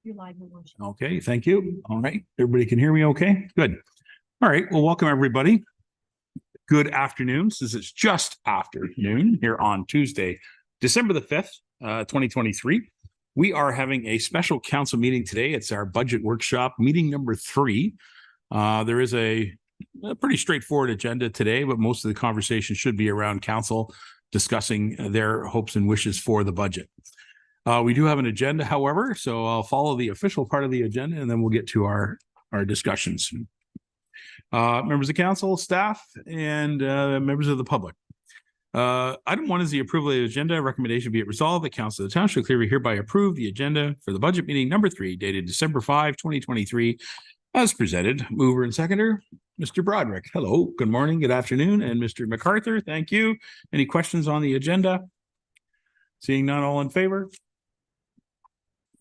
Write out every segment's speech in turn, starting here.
You're live, Your Worship. Okay, thank you. All right, everybody can hear me okay? Good. All right, well, welcome everybody. Good afternoon, since it's just after noon here on Tuesday, December the 5th, 2023. We are having a special council meeting today. It's our budget workshop, meeting number 3. There is a pretty straightforward agenda today, but most of the conversation should be around council discussing their hopes and wishes for the budget. We do have an agenda, however, so I'll follow the official part of the agenda and then we'll get to our discussions. Members of council, staff, and members of the public. Item 1 is the approval of the agenda. Recommendation be it resolved that Council of the Township of Clearview hereby approve the agenda for the budget meeting number 3 dated December 5, 2023 as presented. Mover and seconder, Mr. Broderick. Hello, good morning, good afternoon. And Mr. MacArthur, thank you. Any questions on the agenda? Seeing none, all in favor?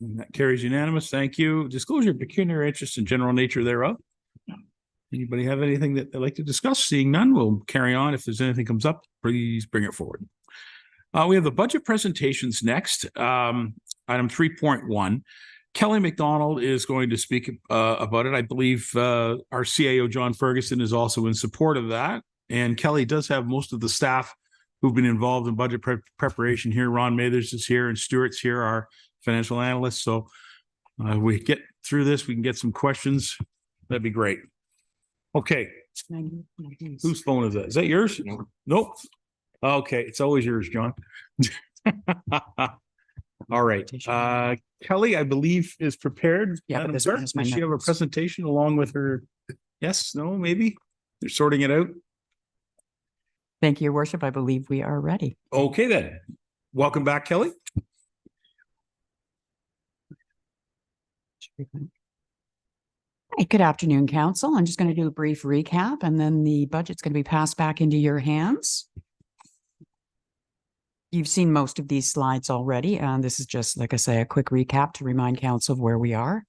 And that carries unanimous. Thank you. Disclosure of pecuniary interest and general nature thereof. Anybody have anything that they'd like to discuss? Seeing none, we'll carry on. If there's anything comes up, please bring it forward. We have the budget presentations next. Item 3.1. Kelly McDonald is going to speak about it. I believe our CAO, John Ferguson, is also in support of that. And Kelly does have most of the staff who've been involved in budget preparation here. Ron Mathers is here and Stuart's here, our financial analyst. So we get through this, we can get some questions. That'd be great. Okay. Whose phone is that? Is that yours? Nope. Okay. It's always yours, John. All right. Kelly, I believe, is prepared. Yeah, but Does she have a presentation along with her? Yes, no, maybe? They're sorting it out. Thank you, Your Worship. I believe we are ready. Okay, then. Welcome back, Kelly. Hey, good afternoon, Council. I'm just going to do a brief recap and then the budget's going to be passed back into your hands. You've seen most of these slides already, and this is just, like I say, a quick recap to remind Council of where we are.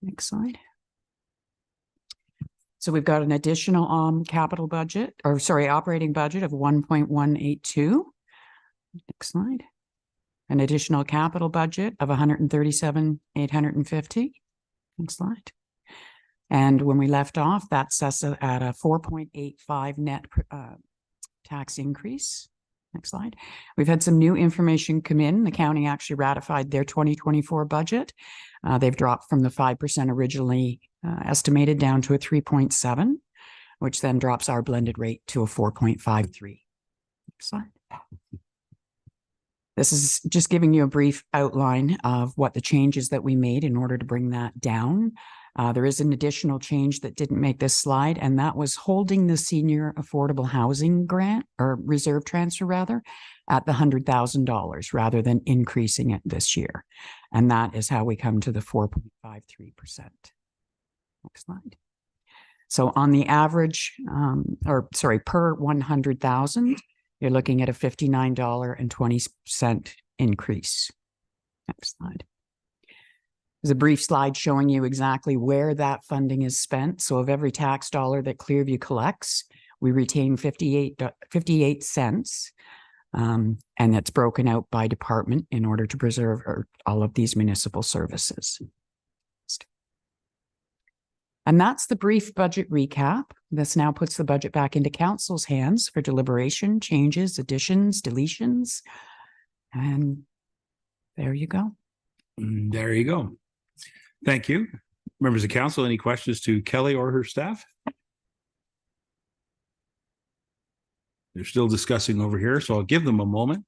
Next slide. So we've got an additional operating budget of 1.182. Next slide. An additional capital budget of 137,850. Next slide. And when we left off, that sets us at a 4.85 net tax increase. Next slide. We've had some new information come in. The county actually ratified their 2024 budget. They've dropped from the 5% originally estimated down to a 3.7, which then drops our blended rate to a 4.53. Next slide. This is just giving you a brief outline of what the changes that we made in order to bring that down. There is an additional change that didn't make this slide, and that was holding the senior affordable housing grant or reserve transfer rather at the $100,000 rather than increasing it this year. And that is how we come to the 4.53%. Next slide. So on the average, per 100,000, you're looking at a $59.20 increase. Next slide. There's a brief slide showing you exactly where that funding is spent. So of every tax dollar that Clearview collects, we retain 58 cents. And that's broken out by department in order to preserve all of these municipal services. And that's the brief budget recap. This now puts the budget back into council's hands for deliberation, changes, additions, deletions. And there you go. There you go. Thank you. Members of council, any questions to Kelly or her staff? They're still discussing over here, so I'll give them a moment.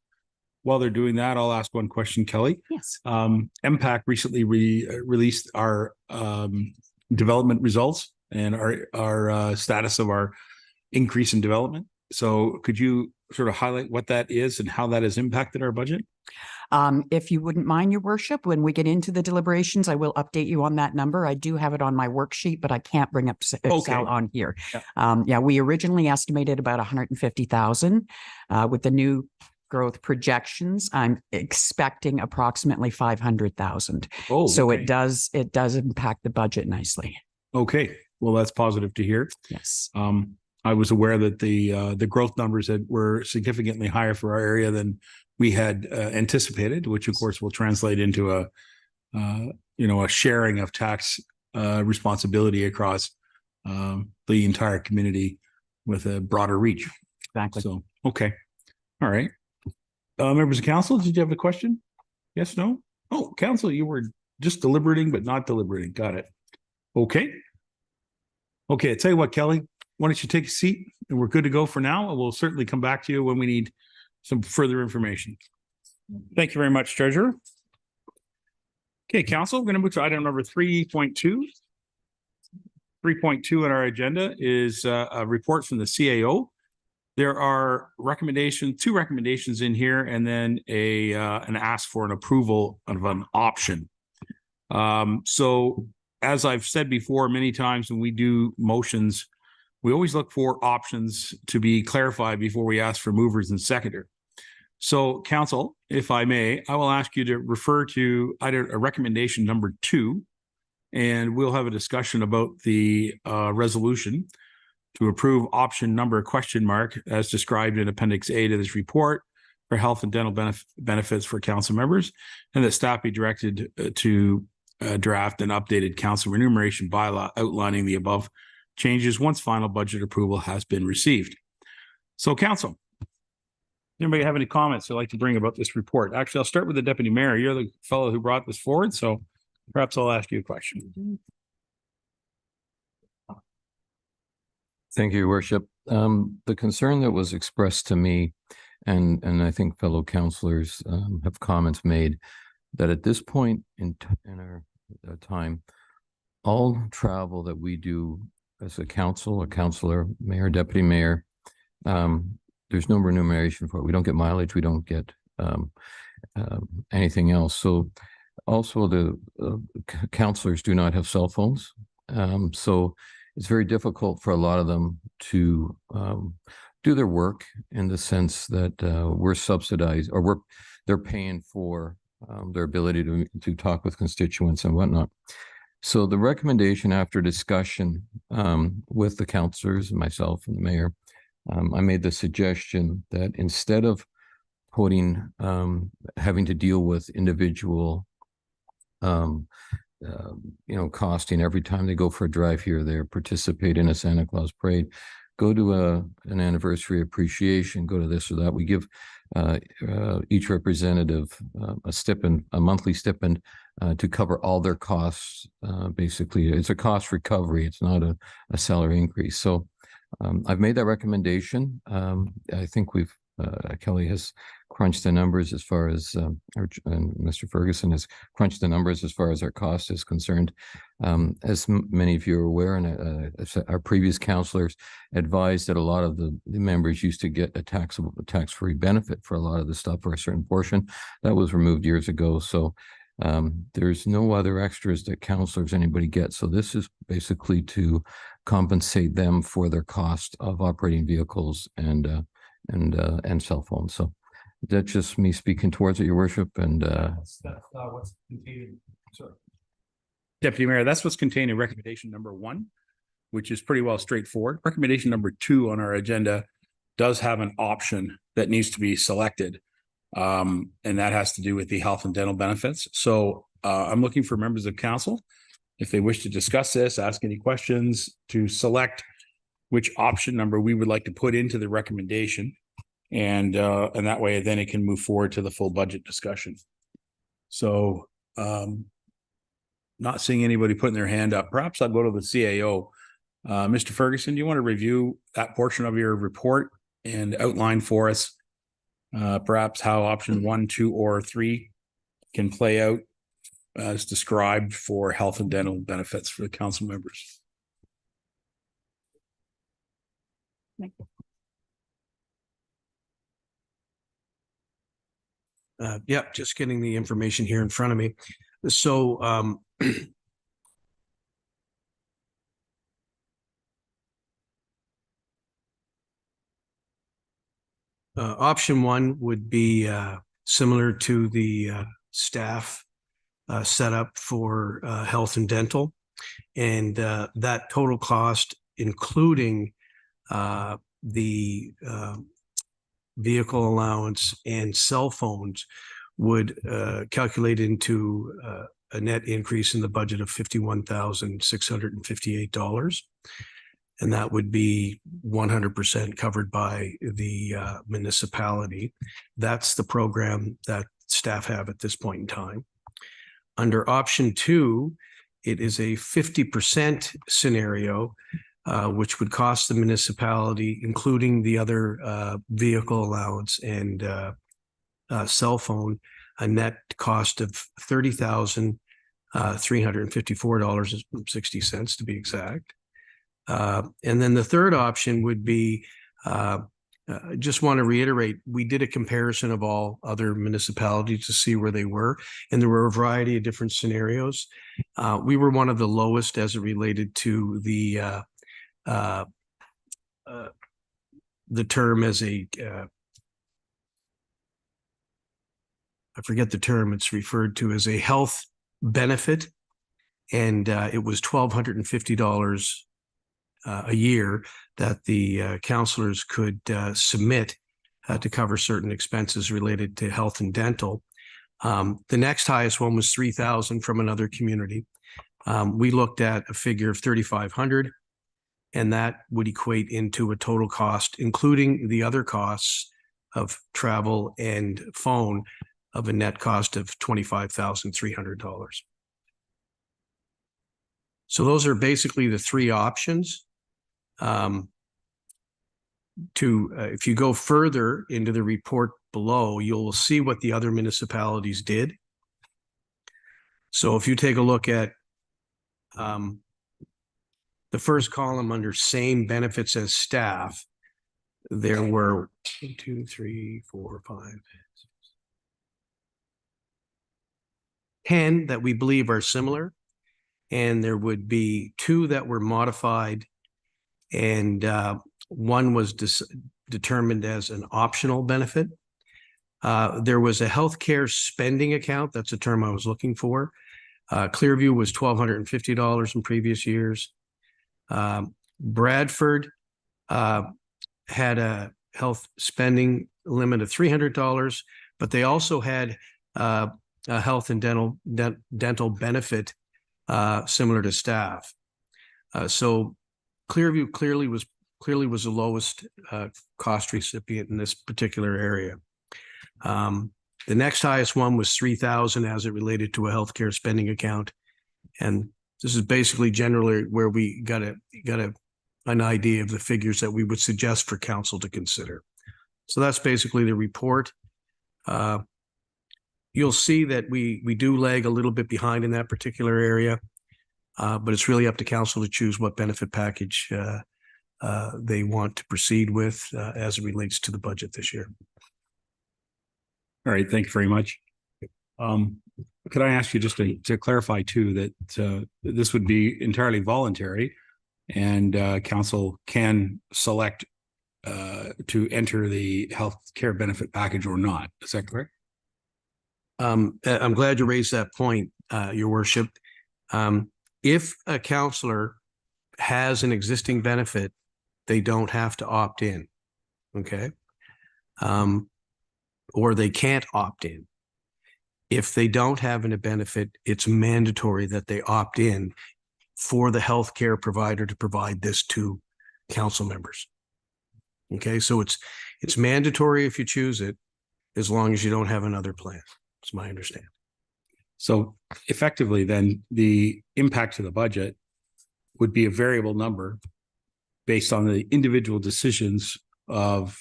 While they're doing that, I'll ask one question, Kelly. Yes. MPAC recently released our development results and our status of our increase in development. So could you sort of highlight what that is and how that has impacted our budget? If you wouldn't mind, Your Worship, when we get into the deliberations, I will update you on that number. I do have it on my worksheet, but I can't bring up Excel on here. Yeah. We originally estimated about 150,000 with the new growth projections. I'm expecting approximately 500,000. Oh, so okay. it does impact the budget nicely. Okay. Well, that's positive to hear. Yes. I was aware that the growth numbers were significantly higher for our area than we had anticipated, which of course will translate into a sharing of tax responsibility across the entire community with a broader reach. Exactly. So, okay. All right. Members of council, did you have a question? Yes, no? Oh, council, you were just deliberating, but not deliberating. Got it. Okay. Okay, I tell you what, Kelly, why don't you take a seat and we're good to go for now. And we'll certainly come back to you when we need some further information. Thank you very much, Treasurer. Okay, council, we're going to move to item number 3.2. 3.2 on our agenda is a report from the CAO. There are two recommendations in here, and then an ask for an approval of an option. So as I've said before many times when we do motions, we always look for options to be clarified before we ask for movers and seconder. So council, if I may, I will ask you to refer to either a recommendation number 2, and we'll have a discussion about the resolution to approve option number ? As described in Appendix A to this report for health and dental benefits for council members, and that staff be directed to draft an updated council remuneration bylaw outlining the above changes once final budget approval has been received. So council, anybody have any comments they'd like to bring about this report? Actually, I'll start with the deputy mayor. You're the fellow who brought this forward, so perhaps I'll ask you a question. Thank you, Your Worship. The concern that was expressed to me, and I think fellow councillors have comments made, that at this point in our time, all travel that we do as a council, a councillor, mayor, deputy mayor, there's no remuneration for it. We don't get mileage. We don't get anything else. So also the councillors do not have cell phones. So it's very difficult for a lot of them to do their work in the sense that we're subsidized, or they're paying for their ability to talk with constituents and whatnot. So the recommendation, after discussion with the councillors, myself and the mayor, I made the suggestion that instead of putting having to deal with individual costing every time they go for a drive here or there, participate in a Santa Claus parade, go to an anniversary appreciation, go to this or that. We give each representative a monthly stipend to cover all their costs. Basically, it's a cost recovery. It's not a salary increase. So I've made that recommendation. I think Kelly has crunched the numbers as far as, and Mr. Ferguson has crunched the numbers as far as our cost is concerned. As many of you are aware, and our previous councillors advised that a lot of the members used to get a tax-free benefit for a lot of the stuff for a certain portion. That was removed years ago. So there's no other extras that councillors anybody gets. So this is basically to compensate them for their cost of operating vehicles and cell phones. So that's just me speaking towards it, Your Worship. And that's what's contained. Sorry, Deputy Mayor, that's what's contained in recommendation number 1, which is pretty well straightforward. Recommendation number 2 on our agenda does have an option that needs to be selected, and that has to do with the health and dental benefits. So I'm looking for members of council, if they wish to discuss this, ask any questions, to select which option number we would like to put into the recommendation. And that way, then it can move forward to the full budget discussion. So not seeing anybody putting their hand up. Perhaps I'll go to the CAO. Mr. Ferguson, do you want to review that portion of your report and outline for us perhaps how option 1, 2, or 3 can play out as described for health and dental benefits for the council members? Yeah, just getting the information here in front of me. So option 1 would be similar to the staff setup for health and dental, and that total cost, including the vehicle allowance and cell phones, would calculate into a net increase in the budget of $51,658. And that would be 100% covered by the municipality. That's the program that staff have at this point in time. Under option 2, it is a 50% scenario, which would cost the municipality, including the other vehicle allowance and cell phone, a net cost of $30,354.60 to be exact. And then the third option would be, just want to reiterate, we did a comparison of all other municipalities to see where they were, and there were a variety of different scenarios. We were one of the lowest as it related to the term as a, I forget the term it's referred to as a health benefit, and it was $1,250 a year that the counselors could submit to cover certain expenses related to health and dental. The next highest one was $3,000 from another community. We looked at a figure of $3,500, and that would equate into a total cost, including the other costs of travel and phone, of a net cost of $25,300. So those are basically the three options. If you go further into the report below, you'll see what the other municipalities did. So if you take a look at the first column under same benefits as staff, there were 1, 2, 3, 4, 5, 6, 10 that we believe are similar, and there would be 2 that were modified, and one was determined as an optional benefit. There was a healthcare spending account. That's a term I was looking for. Clearview was $1,250 in previous years. Bradford had a health spending limit of $300, but they also had a health and dental benefit similar to staff. So Clearview clearly was the lowest cost recipient in this particular area. The next highest one was $3,000 as it related to a healthcare spending account, and this is basically generally where we got an idea of the figures that we would suggest for council to consider. So that's basically the report. You'll see that we do lag a little bit behind in that particular area, but it's really up to council to choose what benefit package they want to proceed with as it relates to the budget this year. All right, thank you very much. Could I ask you just to clarify too that this would be entirely voluntary, and council can select to enter the health care benefit package or not? Is that correct? I'm glad you raised that point, Your Worship. If a counselor has an existing benefit, they don't have to opt in, okay? Or they can't opt in. If they don't have a benefit, it's mandatory that they opt in for the healthcare provider to provide this to council members. Okay, so it's mandatory if you choose it, as long as you don't have another plan. That's my understanding. So effectively, then the impact to the budget would be a variable number based on the individual decisions of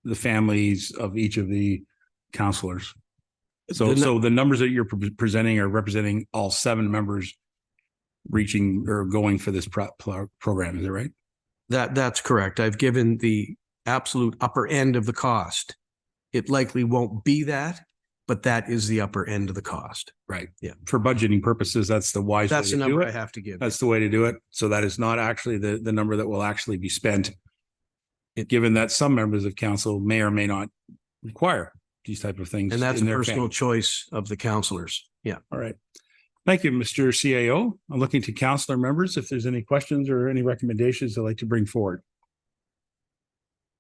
the families of each of the counselors. So the numbers that you're presenting are representing all 7 members reaching or going for this program. Is that right? That's correct. I've given the absolute upper end of the cost. It likely won't be that, but that is the upper end of the cost. Right. Yeah. For budgeting purposes, that's the wise way to do it. That's the number I have to give. That's the way to do it. So that is not actually the number that will actually be spent, given that some members of council may or may not require these type of things. And that's a personal choice of the counselors. Yeah. All right. Thank you, Mr. CAO. I'm looking to councilor members if there's any questions or any recommendations they'd like to bring forward.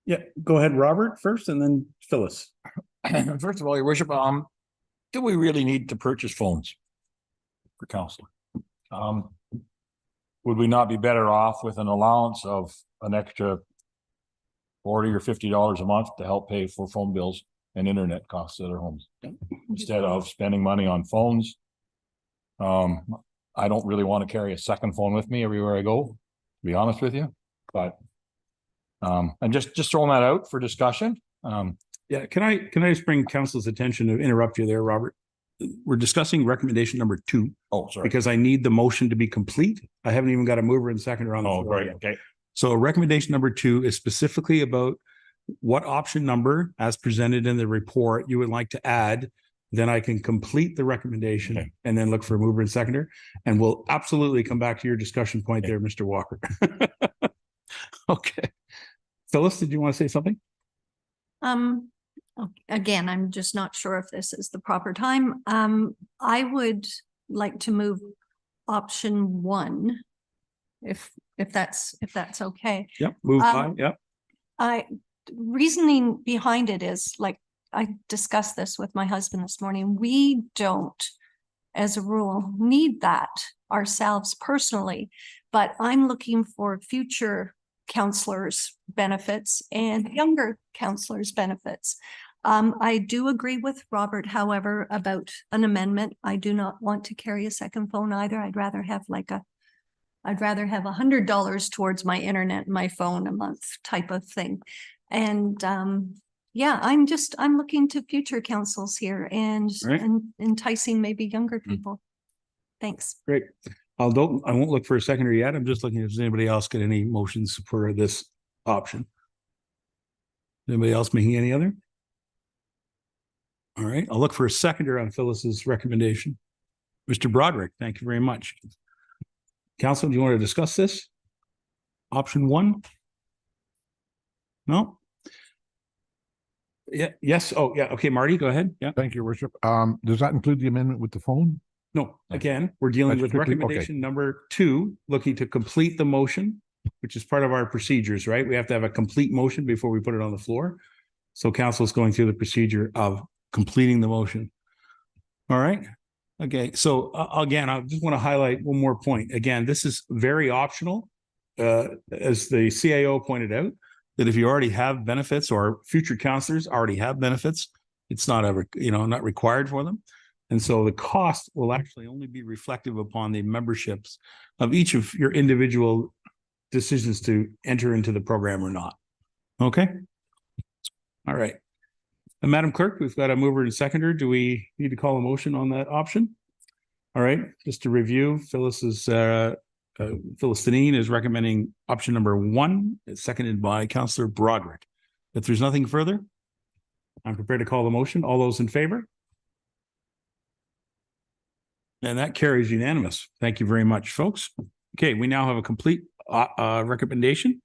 Yeah, go ahead, Robert, first, and then Phyllis. First of all, Your Worship, do we really need to purchase phones? for counselor. Would we not be better off with an allowance of an extra $40 or $50 a month to help pay for phone bills and internet costs at our homes instead of spending money on phones? I don't really want to carry a second phone with me everywhere I go, to be honest with you, but and just throwing that out for discussion. Yeah, can I just bring council's attention to interrupt you there, Robert? We're discussing recommendation number 2. Oh, sorry. Because I need the motion to be complete. I haven't even got a mover and seconder on the floor Right. yet. Okay. So recommendation number 2 is specifically about what option number, as presented in the report, you would like to add. Then I can complete the recommendation Okay. and then look for a mover and seconder. And we'll absolutely come back to your discussion point there, Mr. Walker. Okay. Phyllis, did you want to say something? Again, I'm just not sure if this is the proper time. I would like to move option 1, if that's okay. Yep. Move by. Yep. Reasoning behind it is, like, I discussed this with my husband this morning. We don't, as a rule, need that ourselves personally, but I'm looking for future counselors' benefits and younger counselors' benefits. I do agree with Robert, however, about an amendment. I do not want to carry a second phone either. I'd rather have $100 towards my internet and my phone a month type of thing. And yeah, I'm looking to future councils here and enticing maybe younger people. Thanks. Great. I won't look for a seconder yet. I'm just looking if there's anybody else got any motions for this option. Anybody else making any other? All right, I'll look for a seconder on Phyllis's recommendation. Mr. Broderick, thank you very much. Council, do you want to discuss this? Option 1? No? Yeah, yes. Oh, yeah. Okay, Marty, go ahead. Yeah. Thank you, Your Worship. Does that include the amendment with the phone? No, again, we're dealing That's with strictly- okay. recommendation number 2, looking to complete the motion, which is part of our procedures, right? We have to have a complete motion before we put it on the floor. So council is going through the procedure of completing the motion. All right. Okay. So again, I just want to highlight one more point. Again, this is very optional. As the CAO pointed out, that if you already have benefits or future counselors already have benefits, it's not ever, not required for them. And so the cost will actually only be reflective upon the memberships of each of your individual decisions to enter into the program or not. Okay. All right. And Madam Clerk, we've got a mover and seconder. Do we need to call a motion on that option? All right. Just to review, Phyllis Deneen is recommending option number 1. It's seconded by Councillor Broderick. If there's nothing further, I'm prepared to call the motion. All those in favor? And that carries unanimous. Thank you very much, folks. Okay, we now have a complete recommendation.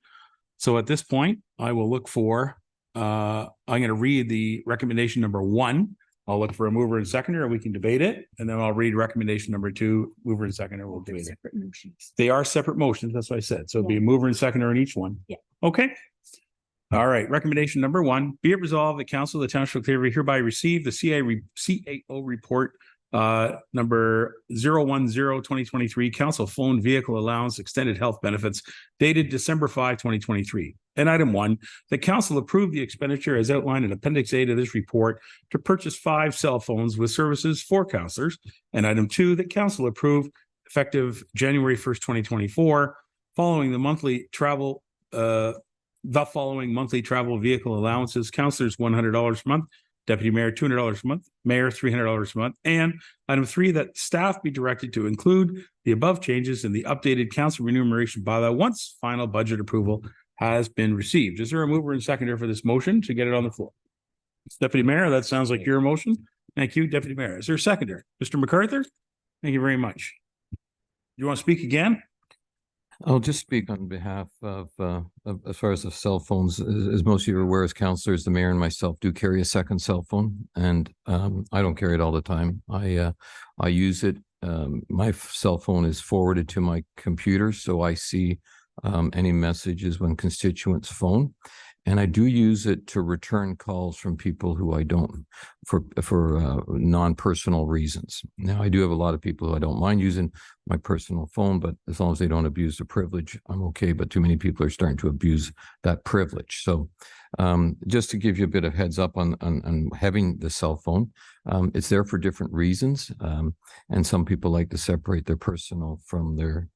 So at this point, I will look for, I'm going to read the recommendation number 1. I'll look for a mover and seconder, and we can debate it. And then I'll read recommendation number 2, mover and seconder. We'll debate it. They are separate motions. That's what I said. So it'll be a mover and seconder in each one. Yeah. Okay. All right. Recommendation number 1, be it resolved, the Council of the Township of Clearview hereby receive the CAO report number 010-2023 Council Phone Vehicle Allowance Extended Health Benefits dated December 5, 2023. And item 1, the council approved the expenditure as outlined in Appendix A to this report to purchase 5 cell phones with services for counselors. And item 2, the council approved effective January 1st, 2024, following monthly travel vehicle allowances, counselors $100 a month, Deputy Mayor $200 a month, Mayor $300 a month, and item 3, that staff be directed to include the above changes in the updated council remuneration bylaw once final budget approval has been received. Is there a mover and seconder for this motion to get it on the floor? Deputy Mayor, that sounds like your motion. Thank you, Deputy Mayor. Is there a seconder? Mr. MacArthur? Thank you very much. You want to speak again? I'll just speak on behalf of as far as the cell phones. As most of you are aware, as counselors, the mayor and myself do carry a second cell phone, and I don't carry it all the time. I use it. My cell phone is forwarded to my computer, so I see any messages when constituents phone. And I do use it to return calls from people who I don't, for non-personal reasons. Now, I do have a lot of people who I don't mind using my personal phone, but as long as they don't abuse the privilege, I'm okay. But too many people are starting to abuse that privilege. So just to give you a bit of heads up on having the cell phone, it's there for different reasons. And some people like to separate their personal from their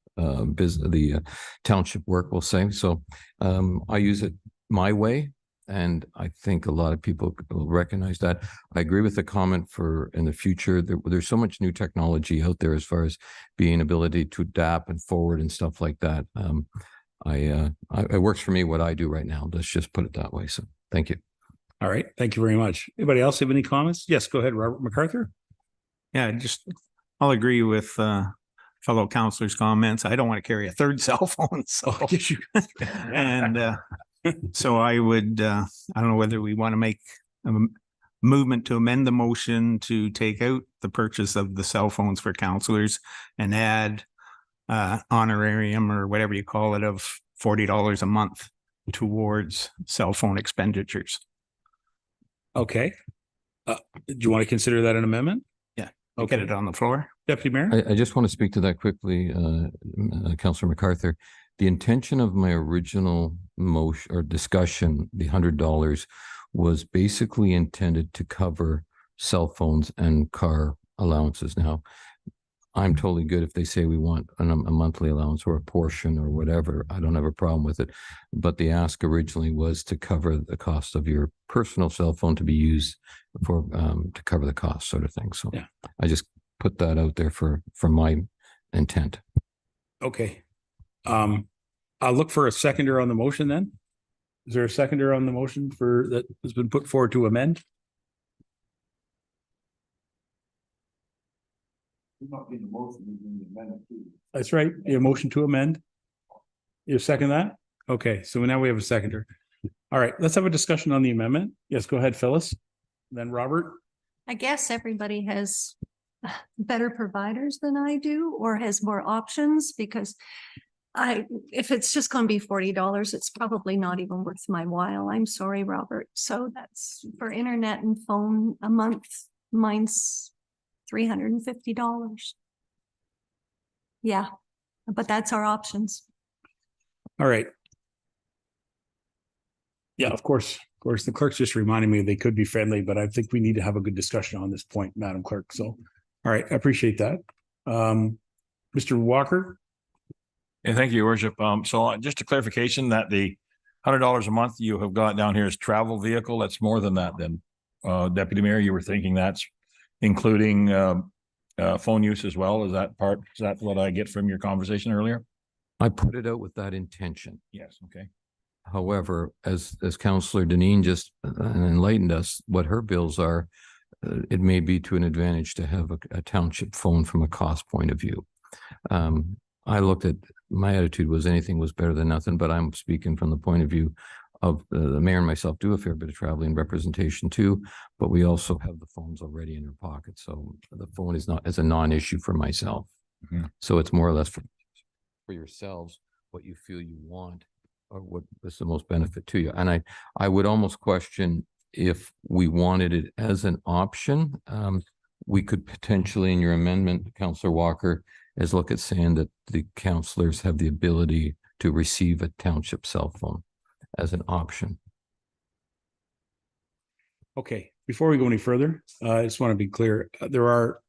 business, the township work, we'll say. So I use it my way, and I think a lot of people will recognize that. I agree with the comment for in the future. There's so much new technology out there as far as being ability to adapt and forward and stuff like that. It works for me what I do right now. Let's just put it that way. So thank you. All right. Thank you very much. Anybody else have any comments? Yes, go ahead, Robert MacArthur. Yeah, I'll agree with fellow counselors' comments. I don't want to carry a third cell phone, so and so I would I don't know whether we want to make a movement to amend the motion to take out the purchase of the cell phones for counselors and add honorarium or whatever you call it of $40 a month towards cell phone expenditures. Okay. Do you want to consider that an amendment? Yeah. Okay. Get it on the floor. Deputy Mayor? I just want to speak to that quickly, Councillor MacArthur. The intention of my original motion or discussion, the $100, was basically intended to cover cell phones and car allowances. Now, I'm totally good if they say we want a monthly allowance or a portion or whatever. I don't have a problem with it. But the ask originally was to cover the cost of your personal cell phone to be used for to cover the cost, sort of thing. So yeah, I just put that out there for my intent. Okay. I'll look for a seconder on the motion then. Is there a seconder on the motion for that has been put forward to amend? That's right. Your motion to amend. You second that? Okay, so now we have a seconder. All right, let's have a discussion on the amendment. Yes, go ahead, Phyllis. Then Robert. I guess everybody has better providers than I do or has more options because if it's just going to be $40, it's probably not even worth my while. I'm sorry, Robert. So that's for internet and phone a month. Mine's $350. Yeah, but that's our options. All right. Yeah, of course. The clerk's just reminding me they could be friendly, but I think we need to have a good discussion on this point, Madam Clerk. So, all right, I appreciate that. Mr. Walker. Yeah, thank you, Your Worship. So just a clarification that the $100 a month you have got down here is travel vehicle. That's more than that then. Deputy Mayor, you were thinking that's including phone use as well. Is that what I get from your conversation earlier? I put it out with that intention. Yes. Okay. However, as Councillor Deneen just enlightened us, what her bills are, it may be to an advantage to have a township phone from a cost point of view. I looked at, my attitude was anything was better than nothing, but I'm speaking from the point of view of the mayor and myself do a fair bit of traveling representation too, but we also have the phones already in our pocket. So the phone is not as a non-issue for myself. Mm-hmm. So it's more or less for yourselves, what you feel you want or what is the most benefit to you. And I would almost question if we wanted it as an option, we could potentially in your amendment, Councillor Walker, is look at saying that the councillors have the ability to receive a township cell phone as an option. Okay, before we go any further, I just want to be clear. There are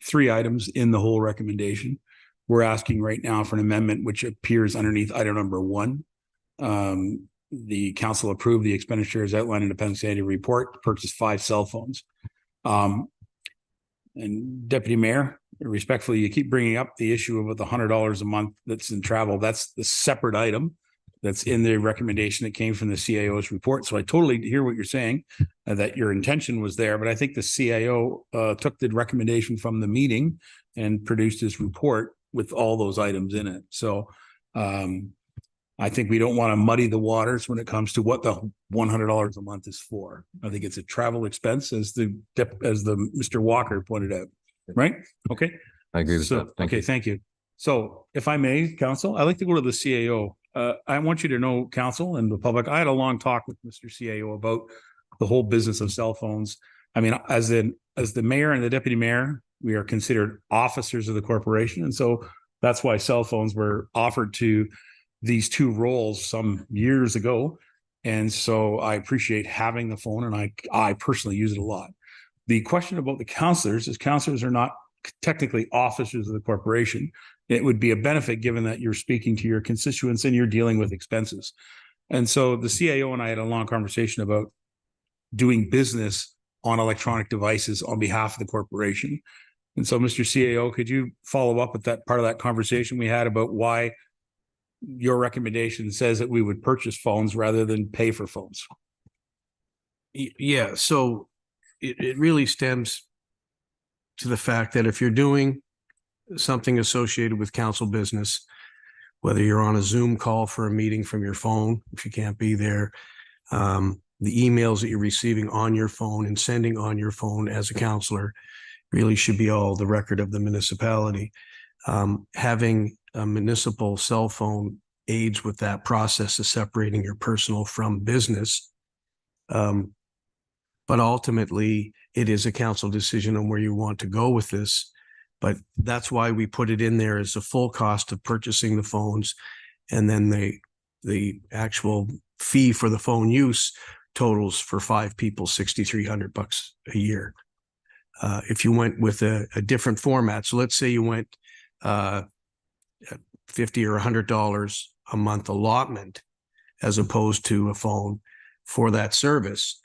3 items in the whole recommendation. We're asking right now for an amendment which appears underneath item number 1. The council approved the expenditures outlined in the Pennsylvania report to purchase 5 cell phones. And Deputy Mayor, respectfully, you keep bringing up the issue of the $100 a month that's in travel. That's the separate item that's in the recommendation that came from the CIO's report. So I totally hear what you're saying, that your intention was there, but I think the CIO took the recommendation from the meeting and produced his report with all those items in it. So I think we don't want to muddy the waters when it comes to what the $100 a month is for. I think it's a travel expense, as the Mr. Walker pointed out. Right? Okay. I agree with that. Thank you. So if I may, council, I'd like to go to the CAO. I want you to know, council and the public, I had a long talk with Mr. CAO about the whole business of cell phones. I mean, as the mayor and the deputy mayor, we are considered officers of the corporation. And so that's why cell phones were offered to these two roles some years ago. And so I appreciate having the phone, and I personally use it a lot. The question about the councillors is councillors are not technically officers of the corporation. It would be a benefit given that you're speaking to your constituents and you're dealing with expenses. And so the CAO and I had a long conversation about doing business on electronic devices on behalf of the corporation. And so, Mr. CAO, could you follow up with that part of that conversation we had about why your recommendation says that we would purchase phones rather than pay for phones? Yeah, so it really stems to the fact that if you're doing something associated with council business, whether you're on a Zoom call for a meeting from your phone, if you can't be there, the emails that you're receiving on your phone and sending on your phone as a counselor really should be all the record of the municipality. Having a municipal cell phone aids with that process of separating your personal from business. But ultimately, it is a council decision on where you want to go with this. But that's why we put it in there as the full cost of purchasing the phones. And then the actual fee for the phone use totals for 5 people, $6,300 a year. If you went with a different format, so let's say you went $50 or $100 a month allotment, as opposed to a phone for that service,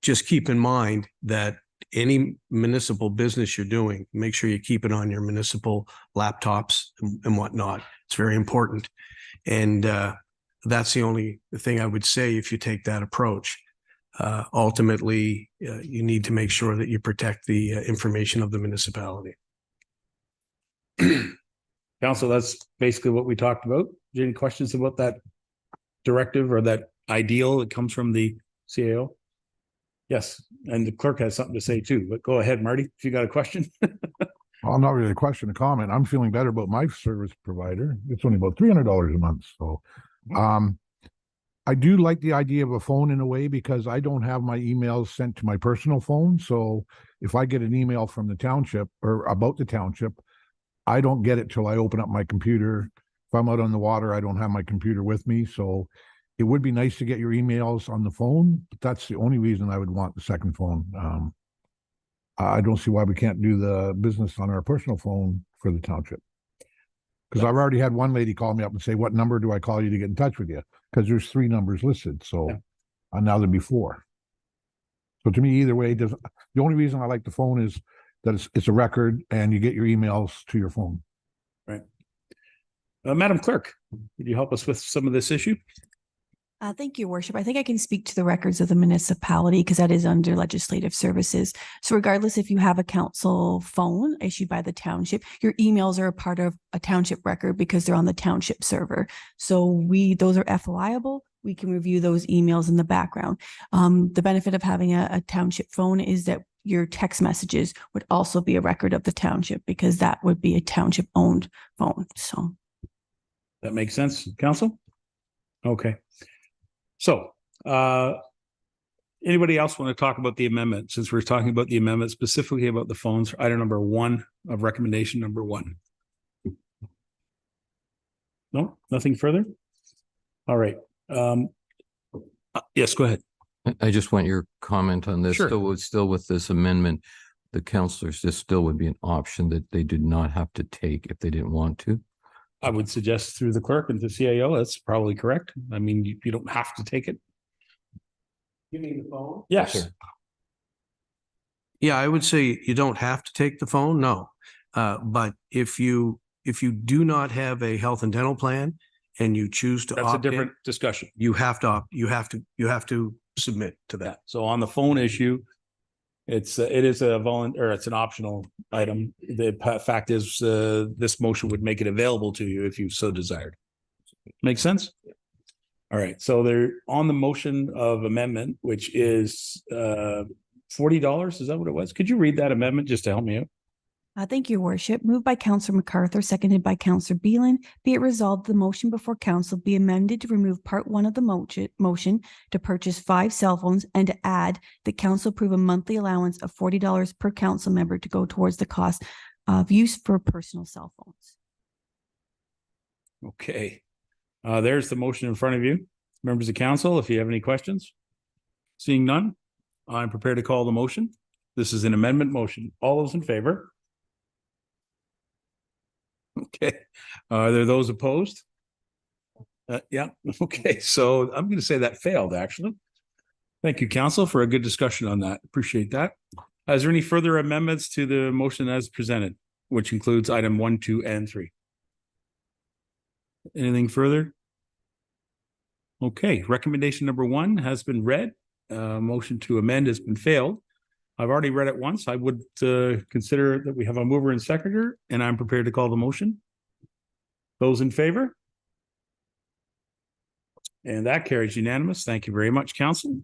just keep in mind that any municipal business you're doing, make sure you keep it on your municipal laptops and whatnot. It's very important. And that's the only thing I would say if you take that approach. Ultimately, you need to make sure that you protect the information of the municipality. Council, that's basically what we talked about. Any questions about that directive or that ideal that comes from the CAO? Yes, and the clerk has something to say too, but go ahead, Marty, if you got a question. Well, not really a question, a comment. I'm feeling better about my service provider. It's only about $300 a month. So, I do like the idea of a phone in a way because I don't have my emails sent to my personal phone. So if I get an email from the township or about the township, I don't get it till I open up my computer. If I'm out on the water, I don't have my computer with me. So it would be nice to get your emails on the phone, but that's the only reason I would want the second phone. I don't see why we can't do the business on our personal phone for the township. Because I've already had one lady call me up and say, what number do I call you to get in touch with you? Because there's 3 numbers listed. So now there'd be 4. So to me, either way, the only reason I like the phone is that it's a record and you get your emails to your phone. Right. Madam Clerk, could you help us with some of this issue? Thank you, Worship. I think I can speak to the records of the municipality because that is under legislative services. So regardless if you have a council phone issued by the township, your emails are a part of a township record because they're on the township server. So those are FOIable. We can review those emails in the background. The benefit of having a township phone is that your text messages would also be a record of the township because that would be a township owned phone. So that makes sense, Council? Okay. So, anybody else want to talk about the amendment? Since we're talking about the amendment specifically about the phones, item number 1 of recommendation number 1. No, nothing further. All right. Yes, go ahead. I just want your comment on this. Sure. Still with this amendment, the councillors, this still would be an option that they did not have to take if they didn't want to. I would suggest through the clerk and the CAO, that's probably correct. I mean, you don't have to take it. You mean the phone? Yes. Sure. Yeah, I would say you don't have to take the phone, no. But if you do not have a health and dental plan and you choose to That's a opt in, different discussion. you have to submit to that. So on the phone issue, it is it's an optional item. The fact is, this motion would make it available to you if you so desired. Make sense? All right. So they're on the motion of amendment, which is $40. Is that what it was? Could you read that amendment just to help me out? Thank you, Your Worship. Moved by Councillor MacArthur, seconded by Councillor Beelan. Be it resolved, the motion before council be amended to remove part 1 of the motion to purchase 5 cell phones and to add that council approve a monthly allowance of $40 per council member to go towards the cost of use for personal cell phones. Okay. There's the motion in front of you. Members of council, if you have any questions. Seeing none, I'm prepared to call the motion. This is an amendment motion. All those in favor? Okay. Are there those opposed? Yeah. Okay. So I'm going to say that failed, actually. Thank you, council, for a good discussion on that. Appreciate that. Is there any further amendments to the motion as presented, which includes item 1, 2, and 3? Anything further? Okay. Recommendation number 1 has been read. Motion to amend has been failed. I've already read it once. I would consider that we have a mover and seconder, and I'm prepared to call the motion. Those in favor? And that carries unanimous. Thank you very much, council.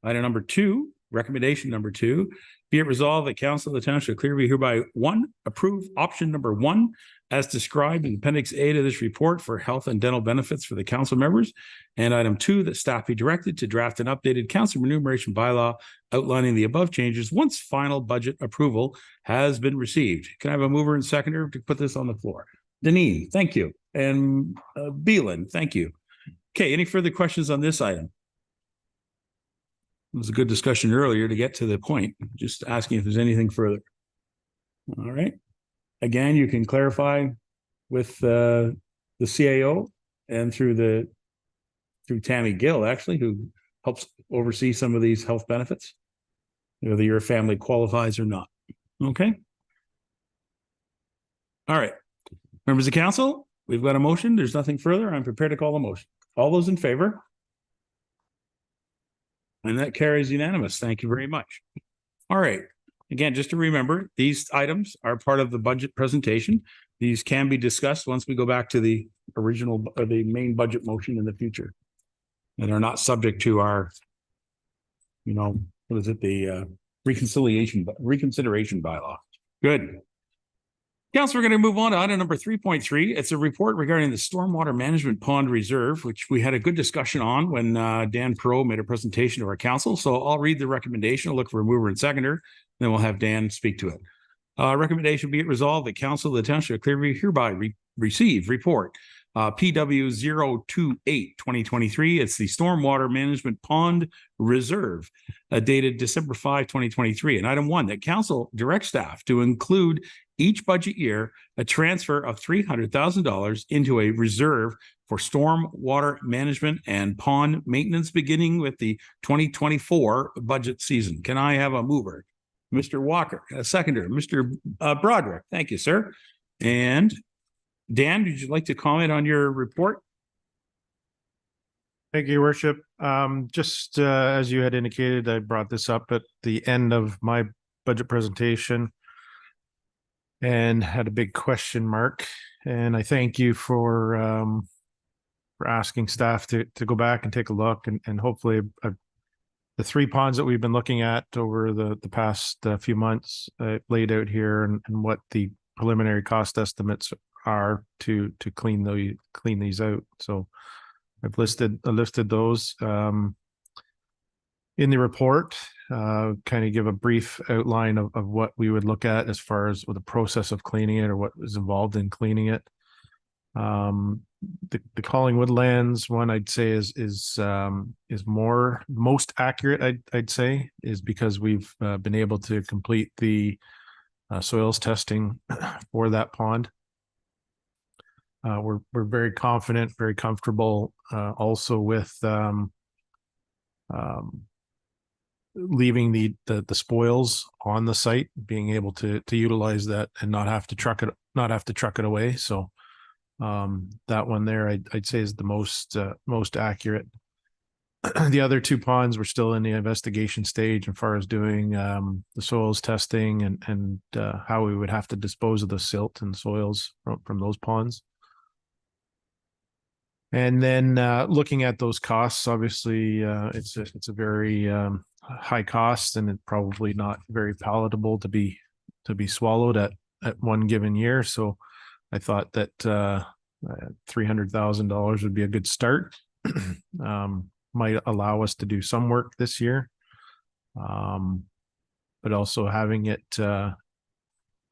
Item number 2, recommendation number 2, be it resolved that council of the township of Clearview hereby 1, approve option number 1 as described in Appendix A to this report for health and dental benefits for the council members. And item 2, that staff be directed to draft an updated council remuneration bylaw outlining the above changes once final budget approval has been received. Can I have a mover and seconder to put this on the floor? Deneen, thank you. And Beelan, thank you. Okay, any further questions on this item? It was a good discussion earlier to get to the point. Just asking if there's anything further. All right. Again, you can clarify with the CAO and through Tammy Gill, actually, who helps oversee some of these health benefits, whether your family qualifies or not. Okay. All right. Members of council, we've got a motion. There's nothing further. I'm prepared to call the motion. All those in favor? And that carries unanimous. Thank you very much. All right. Again, just to remember, these items are part of the budget presentation. These can be discussed once we go back to the original or the main budget motion in the future, and are not subject to our, what is it? The reconsideration bylaw. Good. Council, we're going to move on to item number 3.3. It's a report regarding the Stormwater Management Pond Reserve, which we had a good discussion on when Dan Perot made a presentation to our council. So I'll read the recommendation. I'll look for a mover and seconder, then we'll have Dan speak to it. Recommendation be it resolved that Council of the Township of Clearview hereby receive report PW 028-2023. It's the Stormwater Management Pond Reserve dated December 5, 2023. And item 1, that council direct staff to include each budget year a transfer of $300,000 into a reserve for storm water management and pond maintenance beginning with the 2024 budget season. Can I have a mover? Mr. Walker, a seconder, Mr. Broderick. Thank you, sir. And Dan, would you like to comment on your report? Thank you, Your Worship. Just as you had indicated, I brought this up at the end of my budget presentation and had a big question mark. And I thank you for asking staff to go back and take a look, and hopefully the 3 ponds that we've been looking at over the past few months laid out here, and what the preliminary cost estimates are to clean these out. So I've listed those in the report. Kind of give a brief outline of what we would look at as far as the process of cleaning it, or what was involved in cleaning it. The Collingwood Lands one, I'd say is most accurate. I'd say is because we've been able to complete the soils testing for that pond. We're very confident, very comfortable also with leaving the spoils on the site, being able to utilize that and not have to truck it away. So that one there I'd say is the most accurate. The other 2 ponds were still in the investigation stage as far as doing the soils testing and how we would have to dispose of the silt and soils from those ponds. And then looking at those costs, obviously it's a very high cost, and it's probably not very palatable to be be swallowed at one given year. So I thought that $300,000 would be a good start. Might allow us to do some work this year. But also having it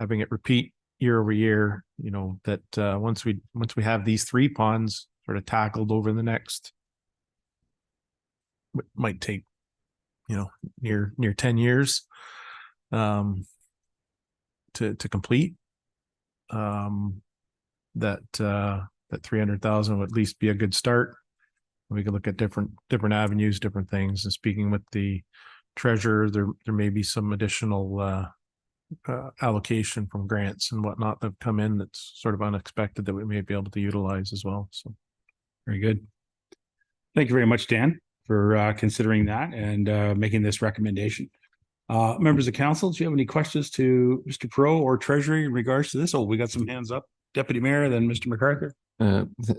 repeat year over year, you know, that once we have these 3 ponds sort of tackled over the next, might take, you know, near 10 years to complete, that 300,000 would at least be a good start. We could look at different avenues, different things. And speaking with the treasurer, there may be some additional allocation from grants and whatnot that have come in that's sort of unexpected that we may be able to utilize as well. So Very good. Thank you very much, Dan, for considering that and making this recommendation. Members of council, do you have any questions to Mr. Pro or Treasury in regards to this? Oh, we got some hands up. Deputy Mayor, then Mr. MacArthur.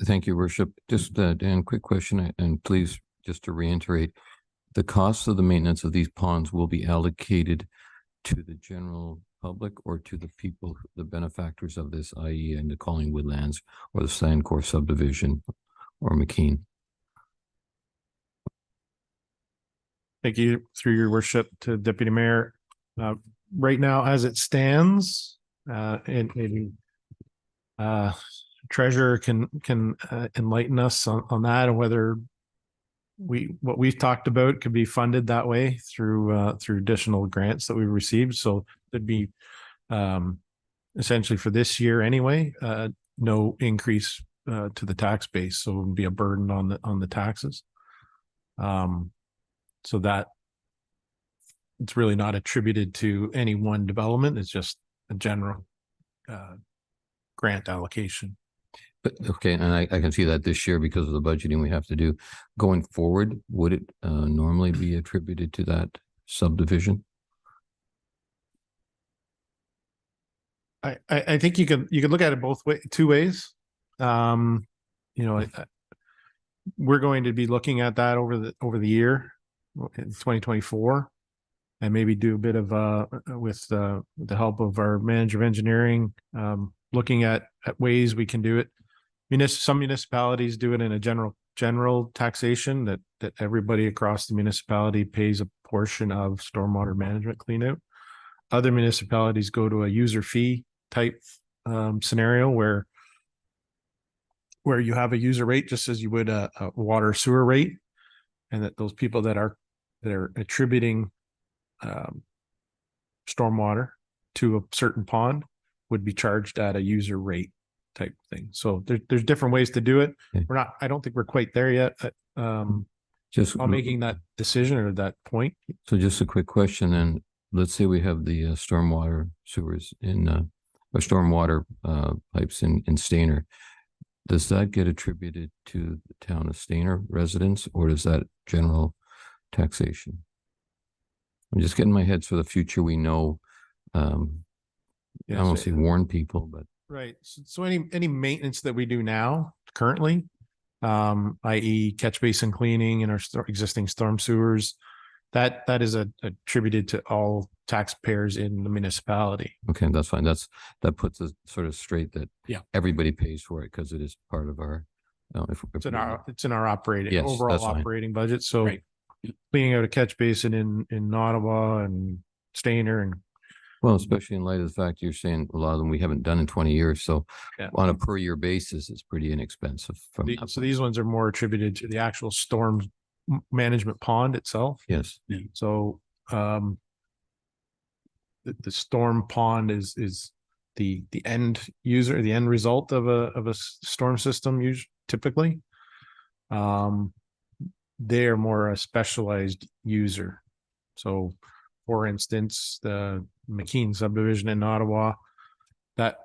Thank you, Worship. Just Dan, quick question, and please, just to reiterate, the costs of the maintenance of these ponds will be allocated to the general public or to the people, the benefactors of this, i.e. in the Collingwood lands or the Sandcore subdivision or McKean? thank you, through your worship, to Deputy Mayor. Right now, as it stands, and maybe Treasurer can enlighten us on that, and whether what we've talked about could be funded that way through additional grants that we've received. So there'd be essentially for this year anyway, no increase to the tax base, so it would be a burden on the taxes. So that it's really not attributed to any one development. It's just a general grant allocation. But okay, and I can see that this year because of the budgeting we have to do. Going forward, would it normally be attributed to that subdivision? I think you could look at it two ways. You know, we're going to be looking at that over the year in 2024, and maybe do a bit of with the help of our manager of engineering, looking at ways we can do it. Some municipalities do it in a general taxation that everybody across the municipality pays a portion of stormwater management cleanout. Other municipalities go to a user fee type scenario where you have a user rate just as you would a water sewer rate, and that those people that are attributing stormwater to a certain pond would be charged at a user rate type thing. So there's different ways to do it. Okay. I don't think we're quite there yet. Just on making that decision or that point. So just a quick question then. Let's say we have the stormwater sewers or stormwater pipes in Stayner. Does that get attributed to the town of Stayner residents, or is that general taxation? I'm just getting my head for the future. We know, I don't want to say warn people, but. Right. So any maintenance that we do now currently, i.e. catch basin cleaning in our existing storm sewers, that is attributed to all taxpayers in the municipality. Okay, that's fine. That puts us sort of straight that everybody pays for it because it is part of our. It's in our operating overall operating budget. So cleaning out a catch basin in Ottawa and Stayner and. Well, especially in light of the fact you're saying a lot of them we haven't done in 20 years. So on a per year basis, it's pretty inexpensive. So these ones are more attributed to the actual storm management pond itself. Yes. Yeah. So the storm pond is the end user, the end result of a storm system typically. They're more a specialized user. So for instance, the McKean subdivision in Ottawa, that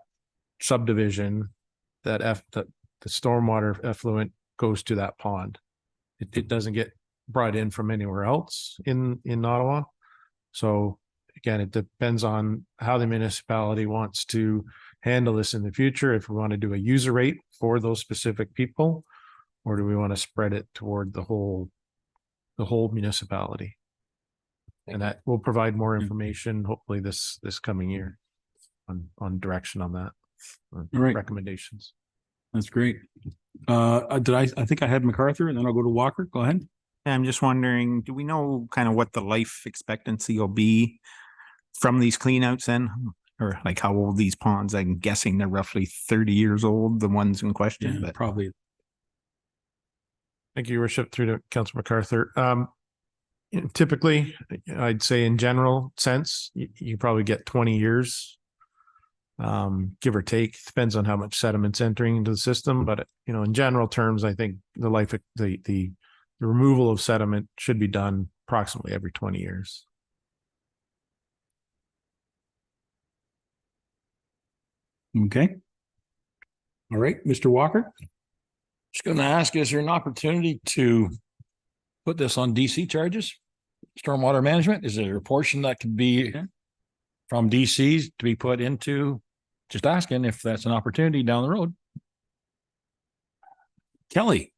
subdivision, the stormwater effluent goes to that pond. It doesn't get brought in from anywhere else in Ottawa. So again, it depends on how the municipality wants to handle this in the future. If we want to do a user rate for those specific people, or do we want to spread it toward the whole municipality? And that will provide more information hopefully this coming year. on direction on that. Or All right. recommendations. That's great. I think I had MacArthur and then I'll go to Walker. Go ahead. I'm just wondering, do we know kind of what the life expectancy will be from these cleanouts then? Or like how old these ponds? I'm guessing they're roughly 30 years old, the ones in question, Yeah, but probably. Thank you, Your Worship, through to Councilor MacArthur. Typically, I'd say in general sense, you probably get 20 years, give or take. Depends on how much sediment's entering into the system, but in general terms, I think the life, the removal of sediment should be done approximately every 20 years. Okay. All right, Mr. Walker. Just going to ask, is there an opportunity to put this on DC charges? Stormwater management, is there a portion that could be from DCs to be put into, just asking if that's an opportunity down the road? Kelly.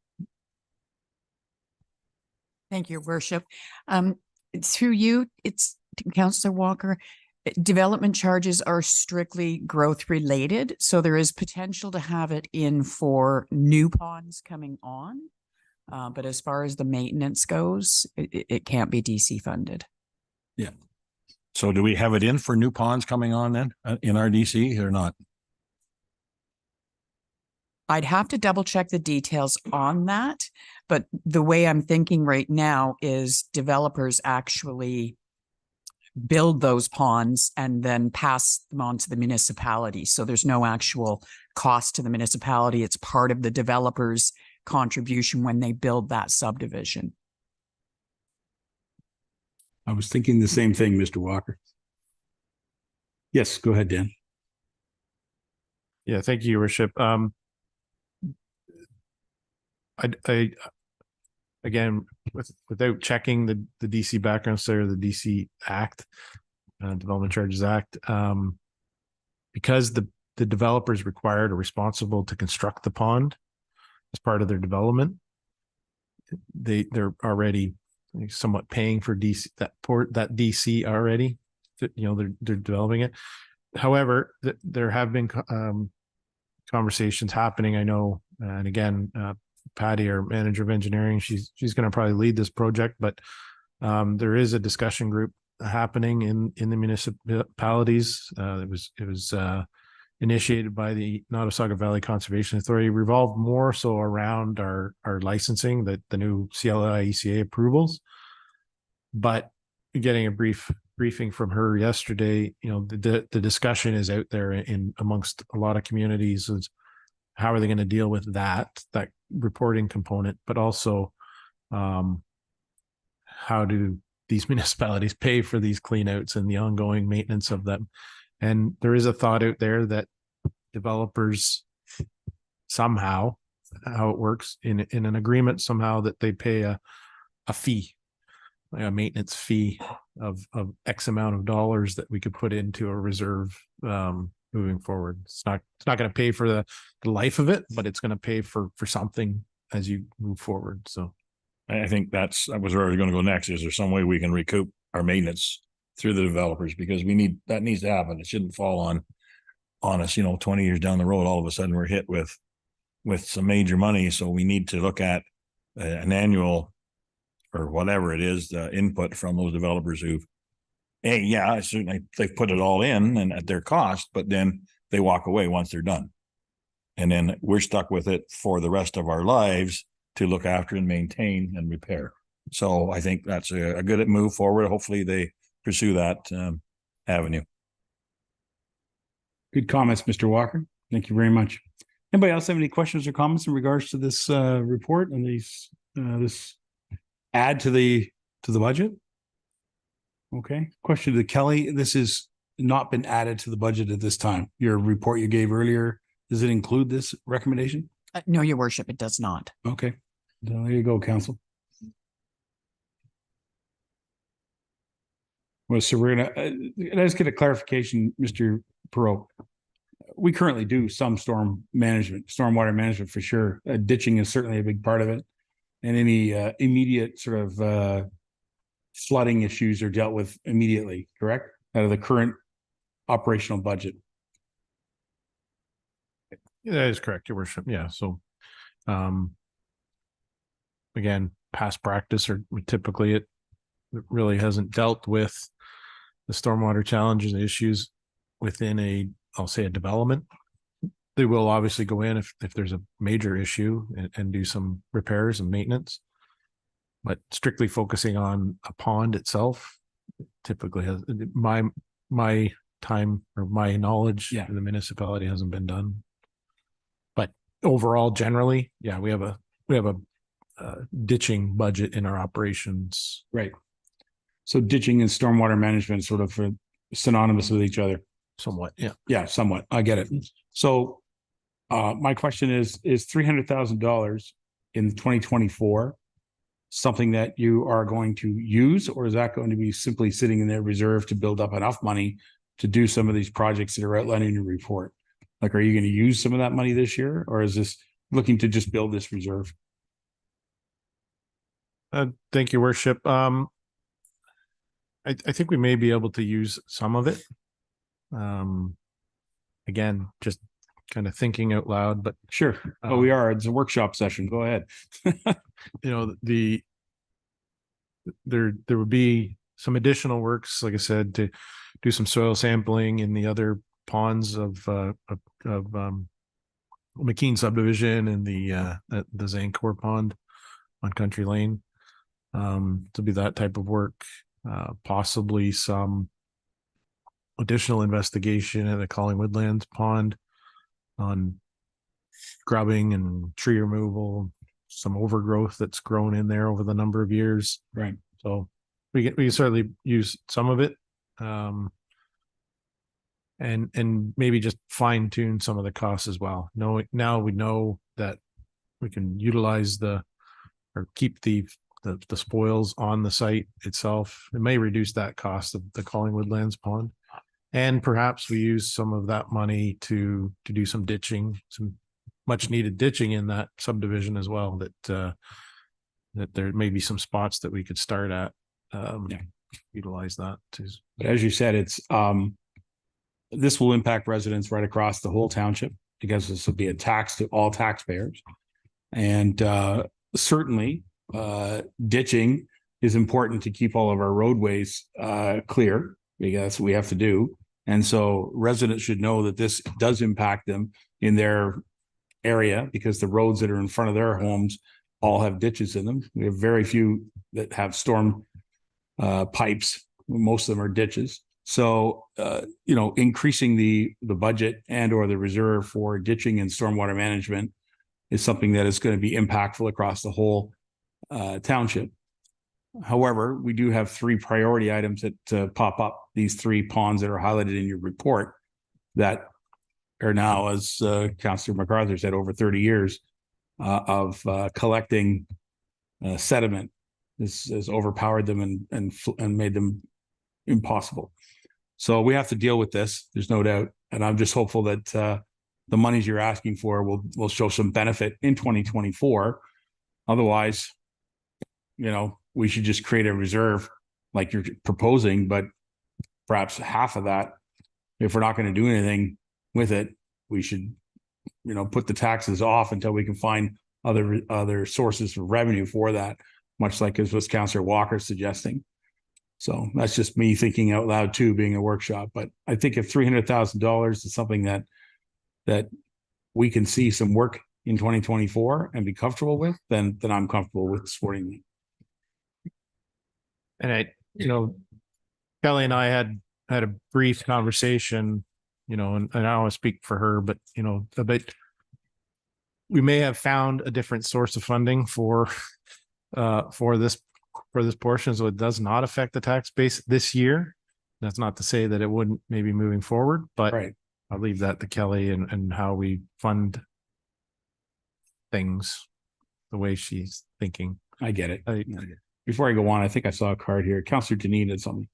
Thank you, Your Worship. Through you, it's Councillor Walker. Development charges are strictly growth related, so there is potential to have it in for new ponds coming on. But as far as the maintenance goes, it can't be DC funded. Yeah. So do we have it in for new ponds coming on then in our DC or not? I'd have to double check the details on that, but the way I'm thinking right now is developers actually build those ponds and then pass them on to the municipality. So there's no actual cost to the municipality. It's part of the developer's contribution when they build that subdivision. I was thinking the same thing, Mr. Walker. Yes, go ahead, Dan. Yeah, thank you, Your Worship. I again, without checking the DC background or the DC Act, Development Charges Act, because the developers required or responsible to construct the pond as part of their development, they're already somewhat paying for DC that DC already. They're developing it. However, there have been conversations happening. I know, and again, Patty, our manager of engineering, she's going to probably lead this project, but there is a discussion group happening in the municipalities. It was initiated by the Nottawasaga Valley Conservation Authority, revolved more so around our licensing, the new CLI ECA approvals. But getting a briefing from her yesterday, the discussion is out there in amongst a lot of communities is how are they going to deal with that reporting component, but also how do these municipalities pay for these cleanouts and the ongoing maintenance of them. And there is a thought out there that developers somehow, how it works in an agreement somehow, that they pay a fee, like a maintenance fee of X amount of dollars that we could put into a reserve moving forward. It's not going to pay for the life of it, but it's going to pay for something as you move forward. So I think that was where I was going to go next. Is there some way we can recoup our maintenance through the developers? Because that needs to happen. It shouldn't fall on us, 20 years down the road, all of a sudden we're hit with some major money. So we need to look at an annual or whatever it is, the input from those developers who've, certainly they've put it all in and at their cost, but then they walk away once they're done. And then we're stuck with it for the rest of our lives to look after and maintain and repair. So I think that's a good move forward. Hopefully they pursue that avenue. Good comments, Mr. Walker. Thank you very much. Anybody else have any questions or comments in regards to this report and this add to the budget? Okay. Question to Kelly. This has not been added to the budget at this time. Your report you gave earlier, does it include this recommendation? No, Your Worship, it does not. Okay. There you go, Council. Well, so we're gonna let's get a clarification, Mr. Perot. We currently do some stormwater management for sure. Ditching is certainly a big part of it, and any immediate sort of flooding issues are dealt with immediately. Correct? Out of the current operational budget. That is correct, your worship. Yeah, so again, past practice or typically it really hasn't dealt with the stormwater challenges and issues within I'll say a development. They will obviously go in if there's a major issue and do some repairs and maintenance. But strictly focusing on a pond itself typically has my time or my knowledge in the municipality hasn't been done. But overall, generally, yeah, we have a ditching budget in our operations. Right. So ditching and stormwater management sort of synonymous with each other. Somewhat, yeah. Yeah, somewhat. I get it. So my question is $300,000 in 2024 something that you are going to use, or is that going to be simply sitting in their reserve to build up enough money to do some of these projects that are outlined in your report? Like, are you going to use some of that money this year, or is this looking to just build this reserve? Thank you, worship. I think we may be able to use some of it. Again, just kind of thinking out loud, but sure. Oh, we are. It's a workshop session. Go ahead. There would be some additional works, like I said, to do some soil sampling in the other ponds of McKean subdivision and the Zancor pond on Country Lane. To be that type of work, possibly some additional investigation at the Collingwood Lands pond on grubbing and tree removal, some overgrowth that's grown in there over the number of years. Right. So we can certainly use some of it. And maybe just fine tune some of the costs as well. Now we know that we can utilize or keep the spoils on the site itself. It may reduce that cost of the Collingwood Lands pond. And perhaps we use some of that money to do some ditching, some much needed ditching in that subdivision as well, that there may be some spots that we could start at, utilize that too. But as you said, it's this will impact residents right across the whole township, because this will be a tax to all taxpayers. And certainly ditching is important to keep all of our roadways clear, because that's what we have to do. And so residents should know that this does impact them in their area, because the roads that are in front of their homes all have ditches in them. We have very few that have storm pipes. Most of them are ditches. So, increasing the budget and or the reserve for ditching and stormwater management is something that is going to be impactful across the whole township. However, we do have 3 priority items that pop up, these 3 ponds that are highlighted in your report that are now, as Councillor MacArthur said, over 30 years of collecting sediment. This has overpowered them and made them impossible. So we have to deal with this. There's no doubt. And I'm just hopeful that the monies you're asking for will show some benefit in 2024. Otherwise, we should just create a reserve like you're proposing, but perhaps half of that, if we're not going to do anything with it, we should, put the taxes off until we can find other sources of revenue for that, much like as was Councillor Walker suggesting. So that's just me thinking out loud too, being a workshop. But I think if $300,000 is something that we can see some work in 2024 and be comfortable with, then I'm comfortable with supporting me. And Kelly and I had a brief conversation, and I don't want to speak for her, but we may have found a different source of funding for this portion, so it does not affect the tax base this year. That's not to say that it wouldn't maybe moving forward, but right. I'll leave that to Kelly and how we fund things the way she's thinking. I get it. Before I go on, I think I saw a card here. Councillor Deneen had something.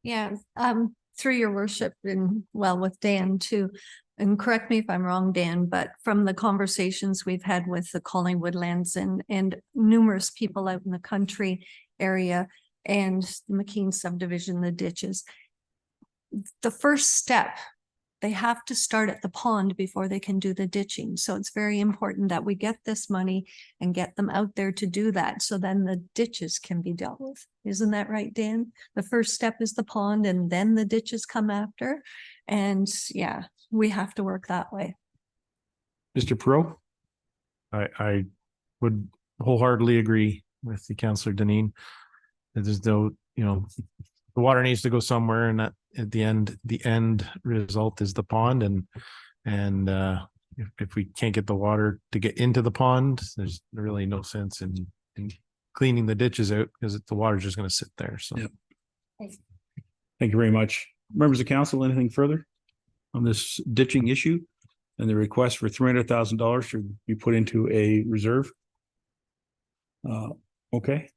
Yeah, through your worship and with Dan too. And correct me if I'm wrong, Dan, but from the conversations we've had with the Collingwood Lands and numerous people out in the country area and the McKean subdivision, the ditches, the first step they have to start at the pond before they can do the ditching. So it's very important that we get this money and get them out there to do that. So then the ditches can be dealt with. Isn't that right, Dan? The first step is the pond and then the ditches come after. And yeah, we have to work that way. Mr. Pro? I would wholeheartedly agree with the Councillor Deneen. There's no, the water needs to go somewhere, and that at the end result is the pond. And if we can't get the water to get into the pond, there's really no sense in cleaning the ditches out, because the water's just going to sit there. So, Yep. Thank you very much. Members of council, anything further on this ditching issue and the request for $300,000 to be put into a reserve? Okay.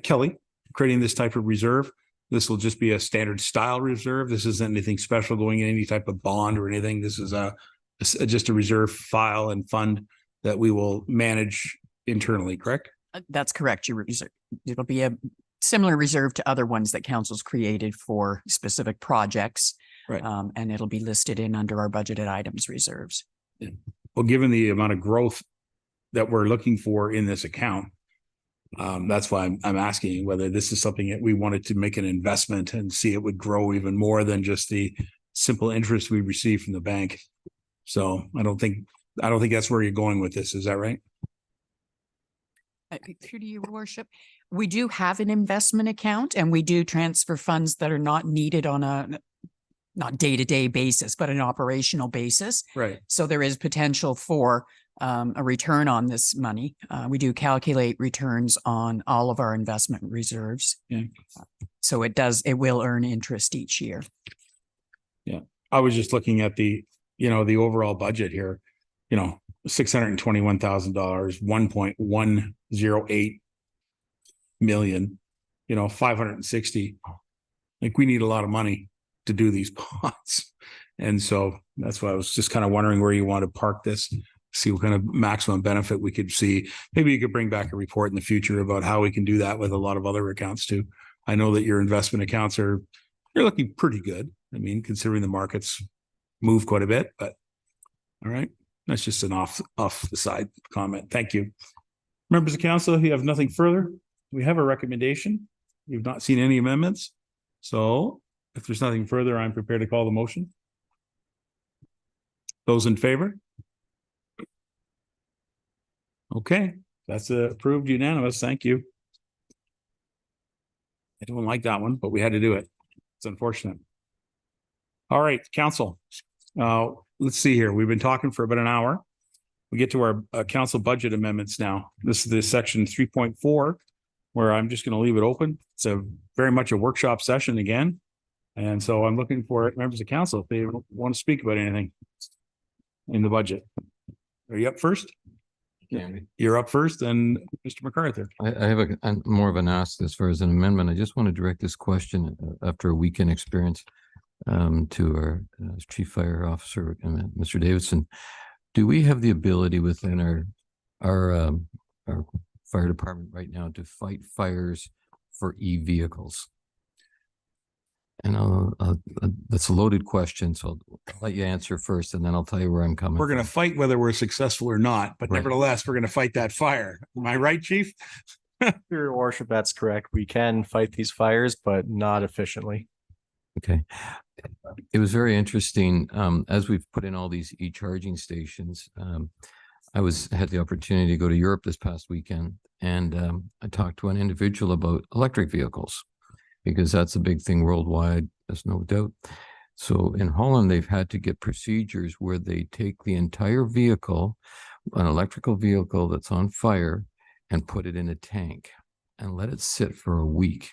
Kelly, creating this type of reserve, this will just be a standard style reserve. This isn't anything special going in any type of bond or anything. This is just a reserve file and fund that we will manage internally, correct? That's correct. It'll be a similar reserve to other ones that council's created for specific projects. Right. And it'll be listed in under our budgeted items reserves. Yeah. Well, given the amount of growth that we're looking for in this account, that's why I'm asking whether this is something that we wanted to make an investment and see it would grow even more than just the simple interest we receive from the bank. So I don't think that's where you're going with this. Is that right? Through to your worship, we do have an investment account and we do transfer funds that are not needed on a not day-to-day basis, but an operational basis. Right. So there is potential for a return on this money. We do calculate returns on all of our investment reserves. Yeah. So it will earn interest each year. Yeah. I was just looking at the overall budget here, $621,000, 1.108 million, 560. Like, we need a lot of money to do these ponds. And so that's why I was just kind of wondering where you want to park this, see what kind of maximum benefit we could see. Maybe you could bring back a report in the future about how we can do that with a lot of other accounts too. I know that your investment accounts they're looking pretty good. I mean, considering the markets move quite a bit, but all right. That's just an off the side comment. Thank you. Members of council, if you have nothing further, we have a recommendation. We've not seen any amendments. So if there's nothing further, I'm prepared to call the motion. Those in favor? Okay, that's approved unanimous. Thank you. I don't like that one, but we had to do it. It's unfortunate. All right, council. Let's see here. We've been talking for about an hour. We get to our council budget amendments now. This is the section 3.4, where I'm just going to leave it open. It's very much a workshop session again. And so I'm looking for members of council if they want to speak about anything in the budget. Are you up first? You're up first, and Mr. MacArthur. I have a more of an ask as far as an amendment. I just want to direct this question after a weekend experience to our Chief Fire Officer, Mr. Davidson. Do we have the ability within our fire department right now to fight fires for e-vehicles? And that's a loaded question, so I'll let you answer first, and then I'll tell you where I'm coming We're going to from. fight whether we're successful or not, but Right. nevertheless, we're going to fight that fire. Am I right, Chief? Your worship, that's correct. We can fight these fires, but not efficiently. Okay. It was very interesting. As we've put in all these e-charging stations, I had the opportunity to go to Europe this past weekend, and I talked to an individual about electric vehicles, because that's a big thing worldwide, there's no doubt. So in Holland, they've had to get procedures where they take the entire vehicle, an electrical vehicle that's on fire, and put it in a tank and let it sit for a week.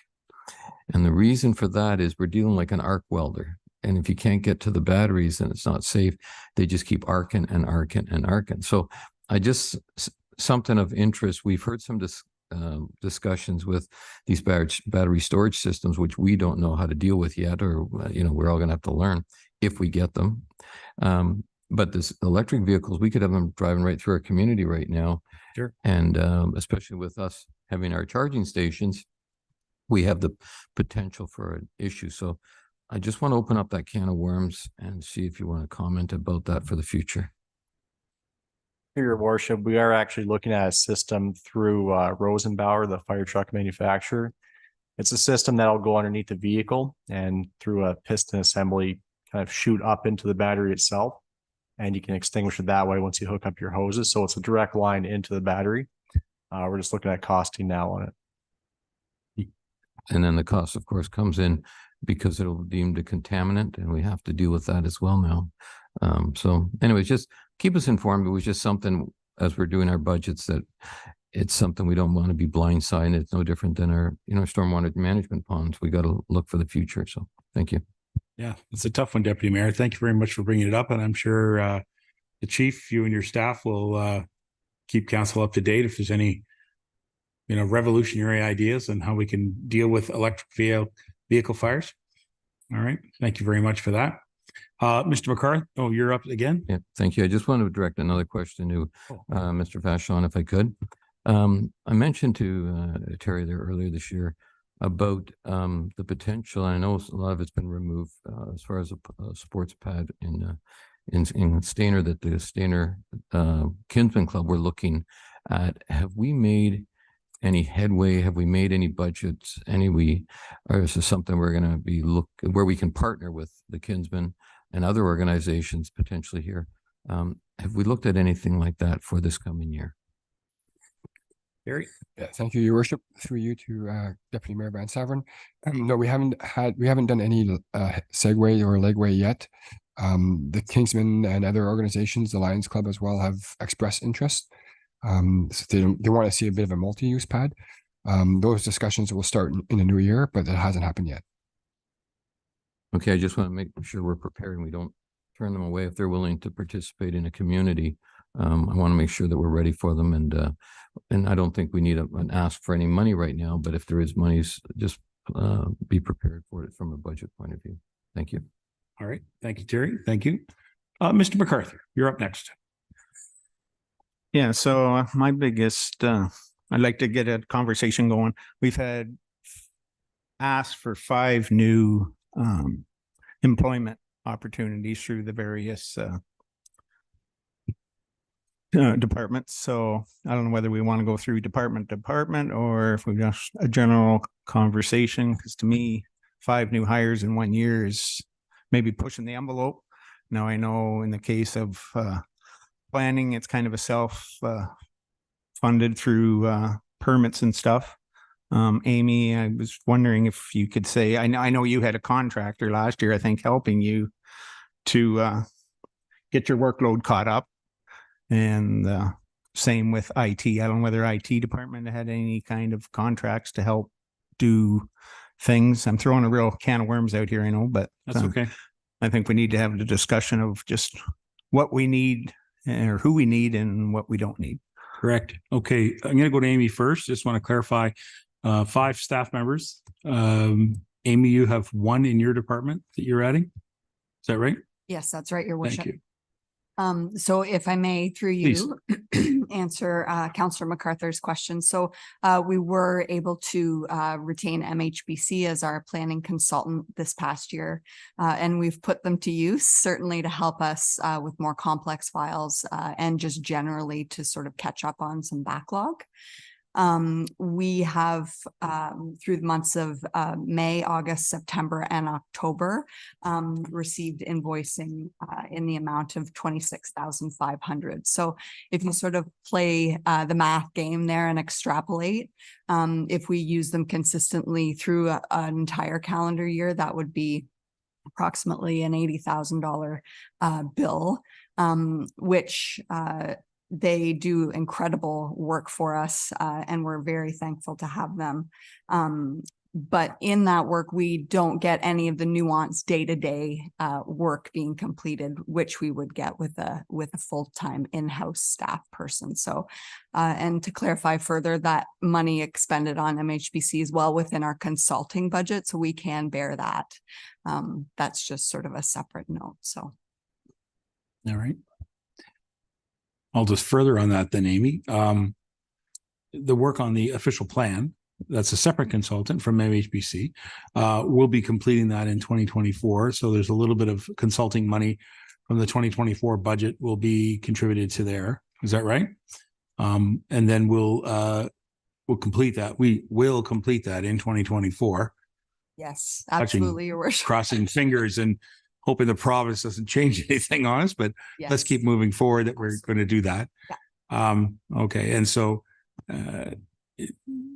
And the reason for that is we're dealing like an arc welder. And if you can't get to the batteries and it's not safe, they just keep arcing and arcing and arcing. So something of interest, we've heard some discussions with these battery storage systems, which we don't know how to deal with yet, or we're all going to have to learn if we get them. But this electric vehicles, we could have them driving right through our community right now. Sure. And especially with us having our charging stations, we have the potential for an issue. So I just want to open up that can of worms and see if you want to comment about that for the future. Your worship, we are actually looking at a system through Rosenbauer, the fire truck manufacturer. It's a system that'll go underneath the vehicle and through a piston assembly kind of shoot up into the battery itself. And you can extinguish it that way once you hook up your hoses. So it's a direct line into the battery. We're just looking at costing now on it. And then the cost, of course, comes in because it'll be deemed a contaminant, and we have to deal with that as well now. So anyways, just keep us informed. It was just something as we're doing our budgets that it's something we don't want to be blindsided. It's no different than our, stormwater management ponds. We got to look for the future. So thank you. Yeah, it's a tough one, Deputy Mayor. Thank you very much for bringing it up. And I'm sure the chief, you and your staff will keep council up to date if there's any revolutionary ideas on how we can deal with electric vehicle fires. All right. Thank you very much for that. Mr. McCarthy, you're up again. Yeah, thank you. I just want to direct another question to Mr. Vachon, if I could. I mentioned to Terry there earlier this year about the potential. I know a lot of it's been removed as far as a sports pad in Stainer, that the Stainer Kinsman Club we're looking at. Have we made any headway? Have we made any budgets? Or is this something we're going to be where we can partner with the Kinsman and other organizations potentially here? Have we looked at anything like that for this coming year? Gary? Yeah, thank you, Your Worship. Through you to Deputy Mayor Van Saveren. No, we haven't done any segue or legway yet. The Kingsmen and other organizations, the Lions Club as well, have expressed interest. So they want to see a bit of a multi-use pad. Those discussions will start in the new year, but that hasn't happened yet. Okay, I just want to make sure we're prepared and we don't turn them away if they're willing to participate in a community. I want to make sure that we're ready for them, and I don't think we need an ask for any money right now, but if there is monies, just be prepared for it from a budget point of view. Thank you. All right. Thank you, Terry. Thank you. Mr. McCarthy, you're up next. Yeah, so my biggest, I'd like to get a conversation going. We've had asked for 5 new employment opportunities through the various departments. So I don't know whether we want to go through department or if we just a general conversation, because to me, 5 new hires in 1 year is maybe pushing the envelope. Now I know in the case of planning, it's kind of a self funded through permits and stuff. Amy, I was wondering if you could say, I know you had a contractor last year, I think, helping you to get your workload caught up. And same with IT. I don't know whether IT department had any kind of contracts to help do things. I'm throwing a real can of worms out here, I know, but that's okay. I think we need to have the discussion of just what we need or who we need and what we don't need. Correct. Okay. I'm going to go to Amy first. Just want to clarify 5 staff members. Amy, you have 1 in your department that you're adding. Is that right? Yes, that's right, Your Worship. Thank you. So if I may, through you, answer Councillor MacArthur's question. So we were able to retain MHBC as our planning consultant this past year, and we've put them to use certainly to help us with more complex files and just generally to sort of catch up on some backlog. We have through the months of May, August, September, and October received invoicing in the amount of 26,500. So if you sort of play the math game there and extrapolate, if we use them consistently through an entire calendar year, that would be approximately an $80,000 bill, which they do incredible work for us, and we're very thankful to have them. But in that work, we don't get any of the nuanced day-to-day work being completed, which we would get with a full-time in-house staff person. So, and to clarify further, that money expended on MHBC is well within our consulting budget, so we can bear that. That's just sort of a separate note. So, all right. I'll just further on that then, Amy. The work on the official plan, that's a separate consultant from MHBC. We'll be completing that in 2024. So there's a little bit of consulting money from the 2024 budget will be contributed to there. Is that right? And then we'll complete that. We will complete that in 2024. Yes, Touching- absolutely, your worship. Crossing fingers and hoping the province doesn't change anything on us, but let's Yes. keep moving forward that we're going to do that. Okay. And so,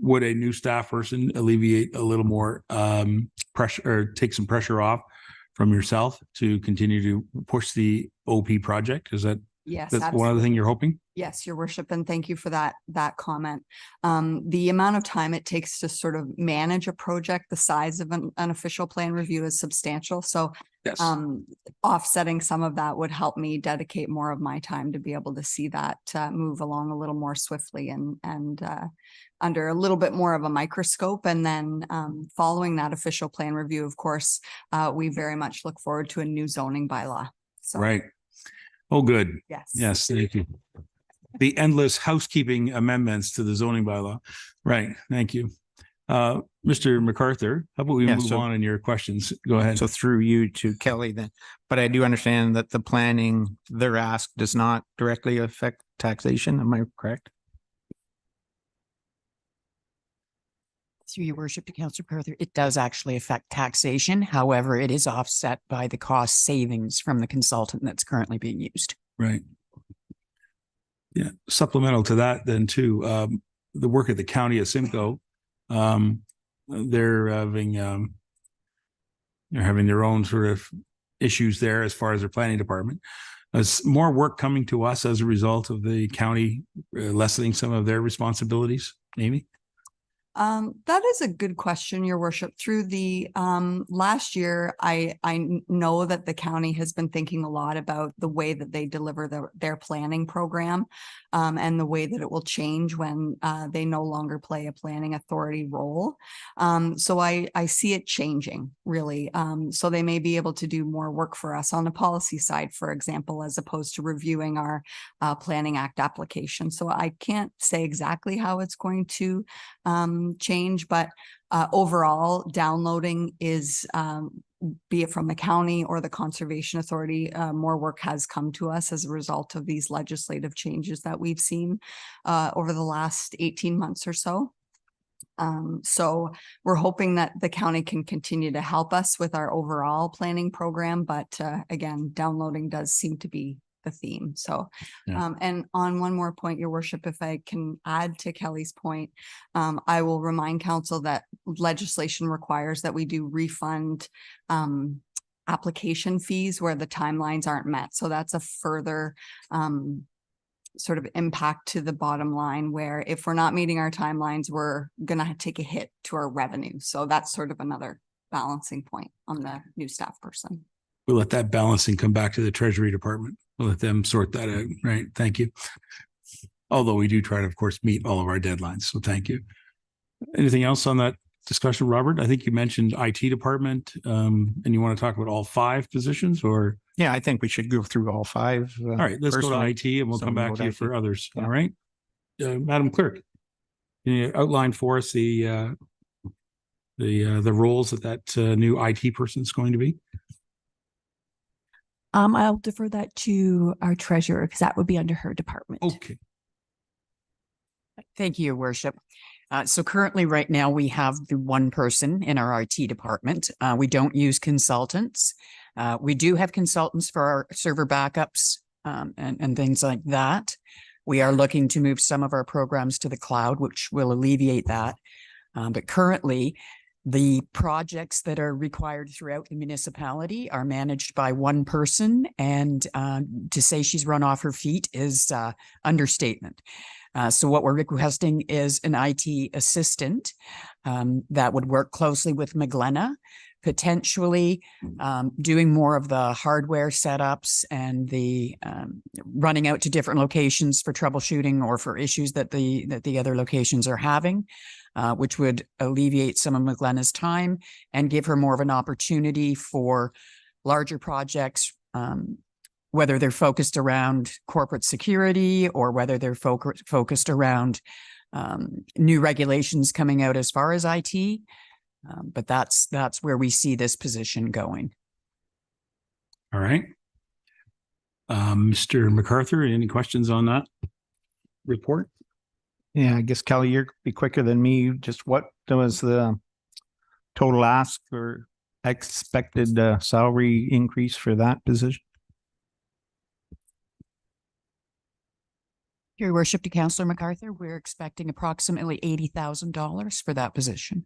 would a new staff person alleviate a little more pressure or take some pressure off from yourself to continue to push the OP project? Is that Yes, that's one other thing you're hoping? Yes, your worship, and thank you for that comment. The amount of time it takes to sort of manage a project the size of an official plan review is substantial. So Yes. offsetting some of that would help me dedicate more of my time to be able to see that move along a little more swiftly and under a little bit more of a microscope. And then following that official plan review, of course, we very much look forward to a new zoning bylaw. So, Right. Oh, good. Yes. Yes. Thank you. The endless housekeeping amendments to the zoning bylaw. Right. Thank you. Mr. MacArthur, how about we Yeah, move so- on in your questions? Go ahead. So through you to Kelly then, but I do understand that the planning they're asked does not directly affect taxation. Am I correct? Through your worship to Councillor MacArthur, it does actually affect taxation. However, it is offset by the cost savings from the consultant that's currently being used. Right. Yeah. Supplemental to that then too, the work at the county of Simcoe, they're having their own sort of issues there as far as their planning department. Is more work coming to us as a result of the county lessening some of their responsibilities, Amy? That is a good question, your worship. Through the last year, I know that the county has been thinking a lot about the way that they deliver their planning program and the way that it will change when they no longer play a planning authority role. So I see it changing really. So they may be able to do more work for us on the policy side, for example, as opposed to reviewing our Planning Act application. So I can't say exactly how it's going to change, but overall downloading is be it from the county or the Conservation Authority, more work has come to us as a result of these legislative changes that we've seen over the last 18 months or so. So we're hoping that the county can continue to help us with our overall planning program, but again, downloading does seem to be the theme. So, and on one more point, your worship, if I can add to Kelly's point, I will remind council that legislation requires that we do refund application fees where the timelines aren't met. So that's a further sort of impact to the bottom line, where if we're not meeting our timelines, we're going to take a hit to our revenue. So that's sort of another balancing point on the new staff person. We'll let that balancing come back to the Treasury Department. We'll let them sort that out. Right. Thank you. Although we do try to, of course, meet all of our deadlines. So thank you. Anything else on that discussion, Robert? I think you mentioned IT department and you want to talk about all 5 positions or? Yeah, I think we should go through all 5. All right, let's go to personally. IT and we'll So come we'll back go to you to for IT. others. Yeah. All right. Madam Clerk, can you outline for us the roles that new IT person is going to be? I'll defer that to our treasurer because that would be under her department. Okay. Thank you, your worship. So currently right now we have the one person in our IT department. We don't use consultants. We do have consultants for our server backups and things like that. We are looking to move some of our programs to the cloud, which will alleviate that. But currently the projects that are required throughout the municipality are managed by one person, and to say she's run off her feet is understatement. So what we're requesting is an IT assistant that would work closely with Magdalena, potentially doing more of the hardware setups and the running out to different locations for troubleshooting or for issues that the other locations are having, which would alleviate some of Magdalena's time and give her more of an opportunity for larger projects, whether they're focused around corporate security or whether they're focused around new regulations coming out as far as IT. But that's where we see this position going. All right. Mr. MacArthur, any questions on that report? Yeah, I guess Kelly, you're be quicker than me. Just what was the total ask or expected salary increase for that position? Your worship, to Councillor MacArthur, we're expecting approximately $80,000 for that position.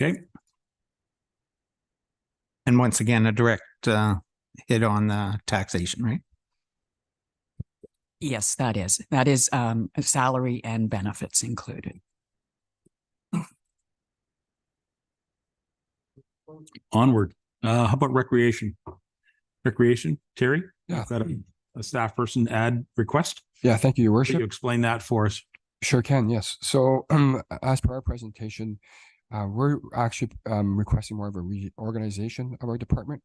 Okay. And once again, a direct hit on the taxation, right? Yes, that is a salary and benefits included. Onward. How about recreation? Recreation, Terry? Yeah. I've got a staff person add request. Yeah, thank you, Your Will Worship. you explain that for us? Sure can, yes. So as per our presentation, we're actually requesting more of a reorganization of our department.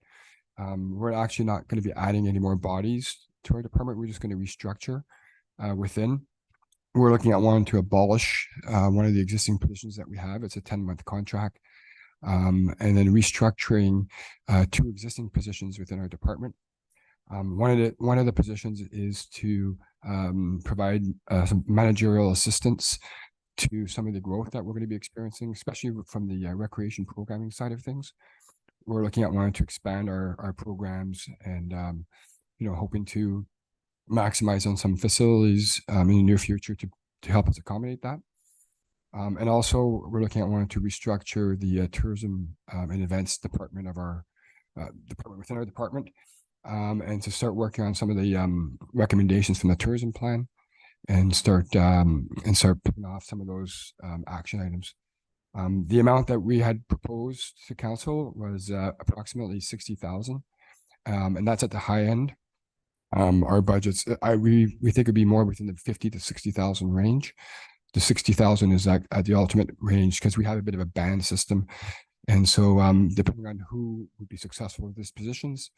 We're actually not going to be adding any more bodies to our department. We're just going to restructure within. We're looking at wanting to abolish one of the existing positions that we have. It's a 10-month contract. And then restructuring 2 existing positions within our department. One of the positions is to provide some managerial assistance to some of the growth that we're going to be experiencing, especially from the recreation programming side of things. We're looking at wanting to expand our programs and, hoping to maximize on some facilities in the near future to help us accommodate that. And also we're looking at wanting to restructure the tourism and events department of our department within our department, and to start working on some of the recommendations from the tourism plan and start putting off some of those action items. The amount that we had proposed to council was approximately 60,000, and that's at the high end. Our budgets, we think it'd be more within the 50 to 60,000 range. The 60,000 is at the ultimate range because we have a bit of a band system, and so depending on who would be successful with these positions,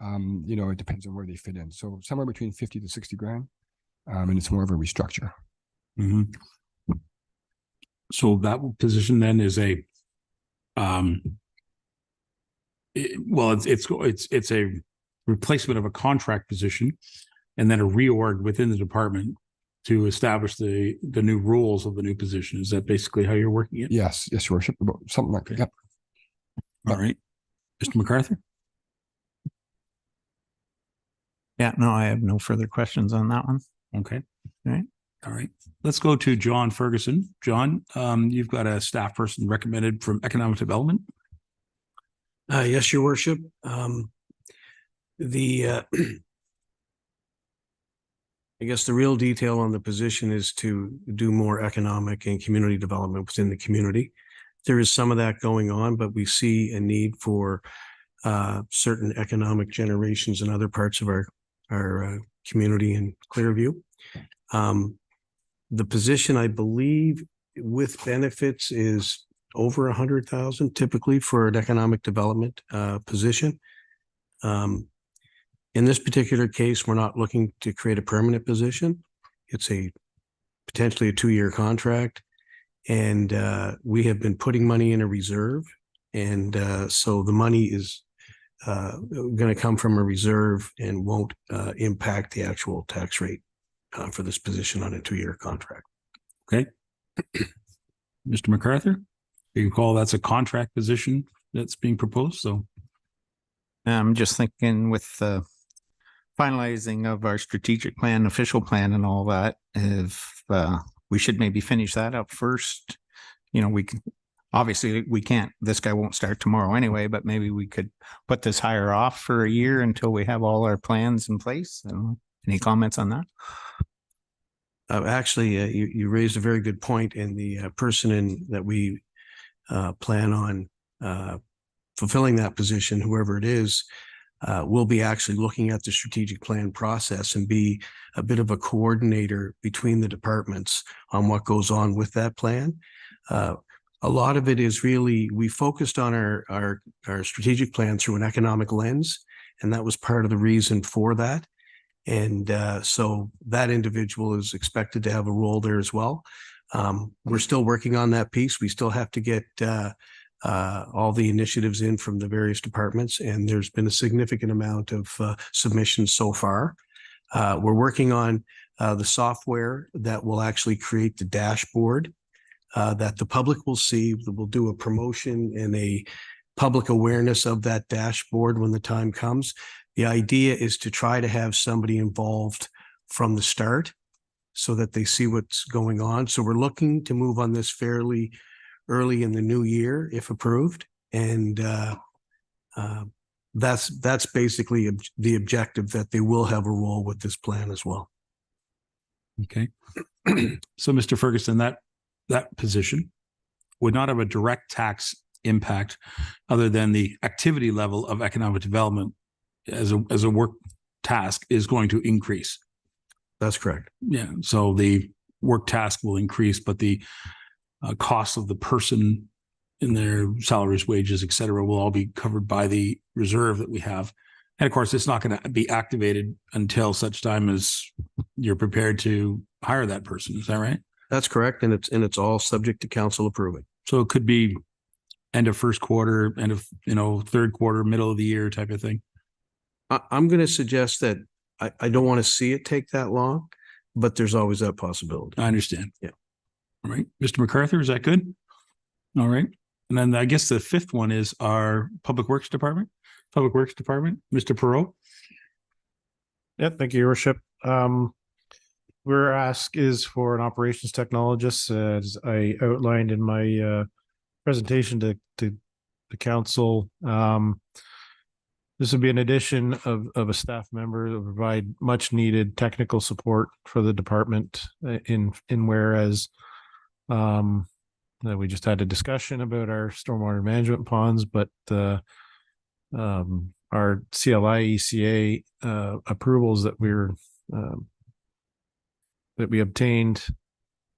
it depends on where they fit in. So somewhere between 50 to 60 grand. And it's more of a restructure. Mm-hmm. So that position then is a, it's a replacement of a contract position, and then a reorg within the department to establish the new rules of the new position. Is that basically how you're working it? Yes, Your Worship, something like that. Yep. All right, Mr. MacArthur. Yeah, no, I have no further questions on that one. Okay. All right. Let's go to John Ferguson. John, you've got a staff person recommended from Economic Development. Yes, Your Worship. I guess the real detail on the position is to do more economic and community development within the community. There is some of that going on, but we see a need for certain economic generations in other parts of our community in Clearview. The position, I believe, with benefits is over 100,000 typically for an economic development position. In this particular case, we're not looking to create a permanent position. It's potentially a 2-year contract, and we have been putting money in a reserve, and so the money is going to come from a reserve and won't impact the actual tax rate for this position on a 2-year contract. Okay. Mr. MacArthur, you recall that's a contract position that's being proposed. So I'm just thinking with the finalizing of our strategic plan, official plan and all that, if we should maybe finish that up first. We can, obviously we can't, this guy won't start tomorrow anyway, but maybe we could put this hire off for a year until we have all our plans in place. Any comments on that? Actually, you raised a very good point, and the person that we plan on fulfilling that position, whoever it is, will be actually looking at the strategic plan process and be a bit of a coordinator between the departments on what goes on with that plan. A lot of it is really, we focused on our strategic plan through an economic lens, and that was part of the reason for that. And so that individual is expected to have a role there as well. We're still working on that piece. We still have to get all the initiatives in from the various departments, and there's been a significant amount of submissions so far. We're working on the software that will actually create the dashboard that the public will see. We'll do a promotion and a public awareness of that dashboard when the time comes. The idea is to try to have somebody involved from the start so that they see what's going on. So we're looking to move on this fairly early in the new year, if approved. And that's basically the objective, that they will have a role with this plan as well. Okay. So, Mr. Ferguson, that position would not have a direct tax impact other than the activity level of economic development as a work task is going to increase. That's correct. Yeah. So the work task will increase, but the cost of the person in their salaries, wages, et cetera, will all be covered by the reserve that we have. And of course, it's not going to be activated until such time as you're prepared to hire that person. Is that right? That's correct. And it's all subject to council approving. So it could be end of first quarter, end of, third quarter, middle of the year type of thing. I'm going to suggest that I don't want to see it take that long, but there's always that possibility. I understand. Yeah. All right. Mr. MacArthur, is that good? All right. And then I guess the fifth one is our Public Works Department. Public Works Department, Mr. Perot. Yeah, thank you, Your Worship. Our ask is for an operations technologist, as I outlined in my presentation to the council. This would be an addition of a staff member to provide much needed technical support for the department in whereas we just had a discussion about our stormwater management ponds, but our CLI ECA approvals that we obtained,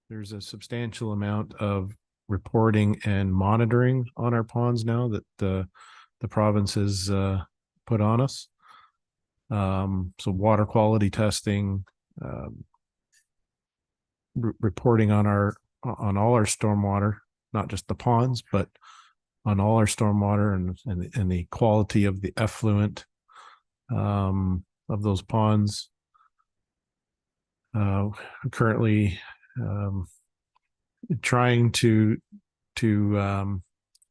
there's a substantial amount of reporting and monitoring on our ponds now that the province has put on us. So water quality testing, reporting on all our stormwater, not just the ponds, but on all our stormwater and the quality of the effluent of those ponds. Currently trying to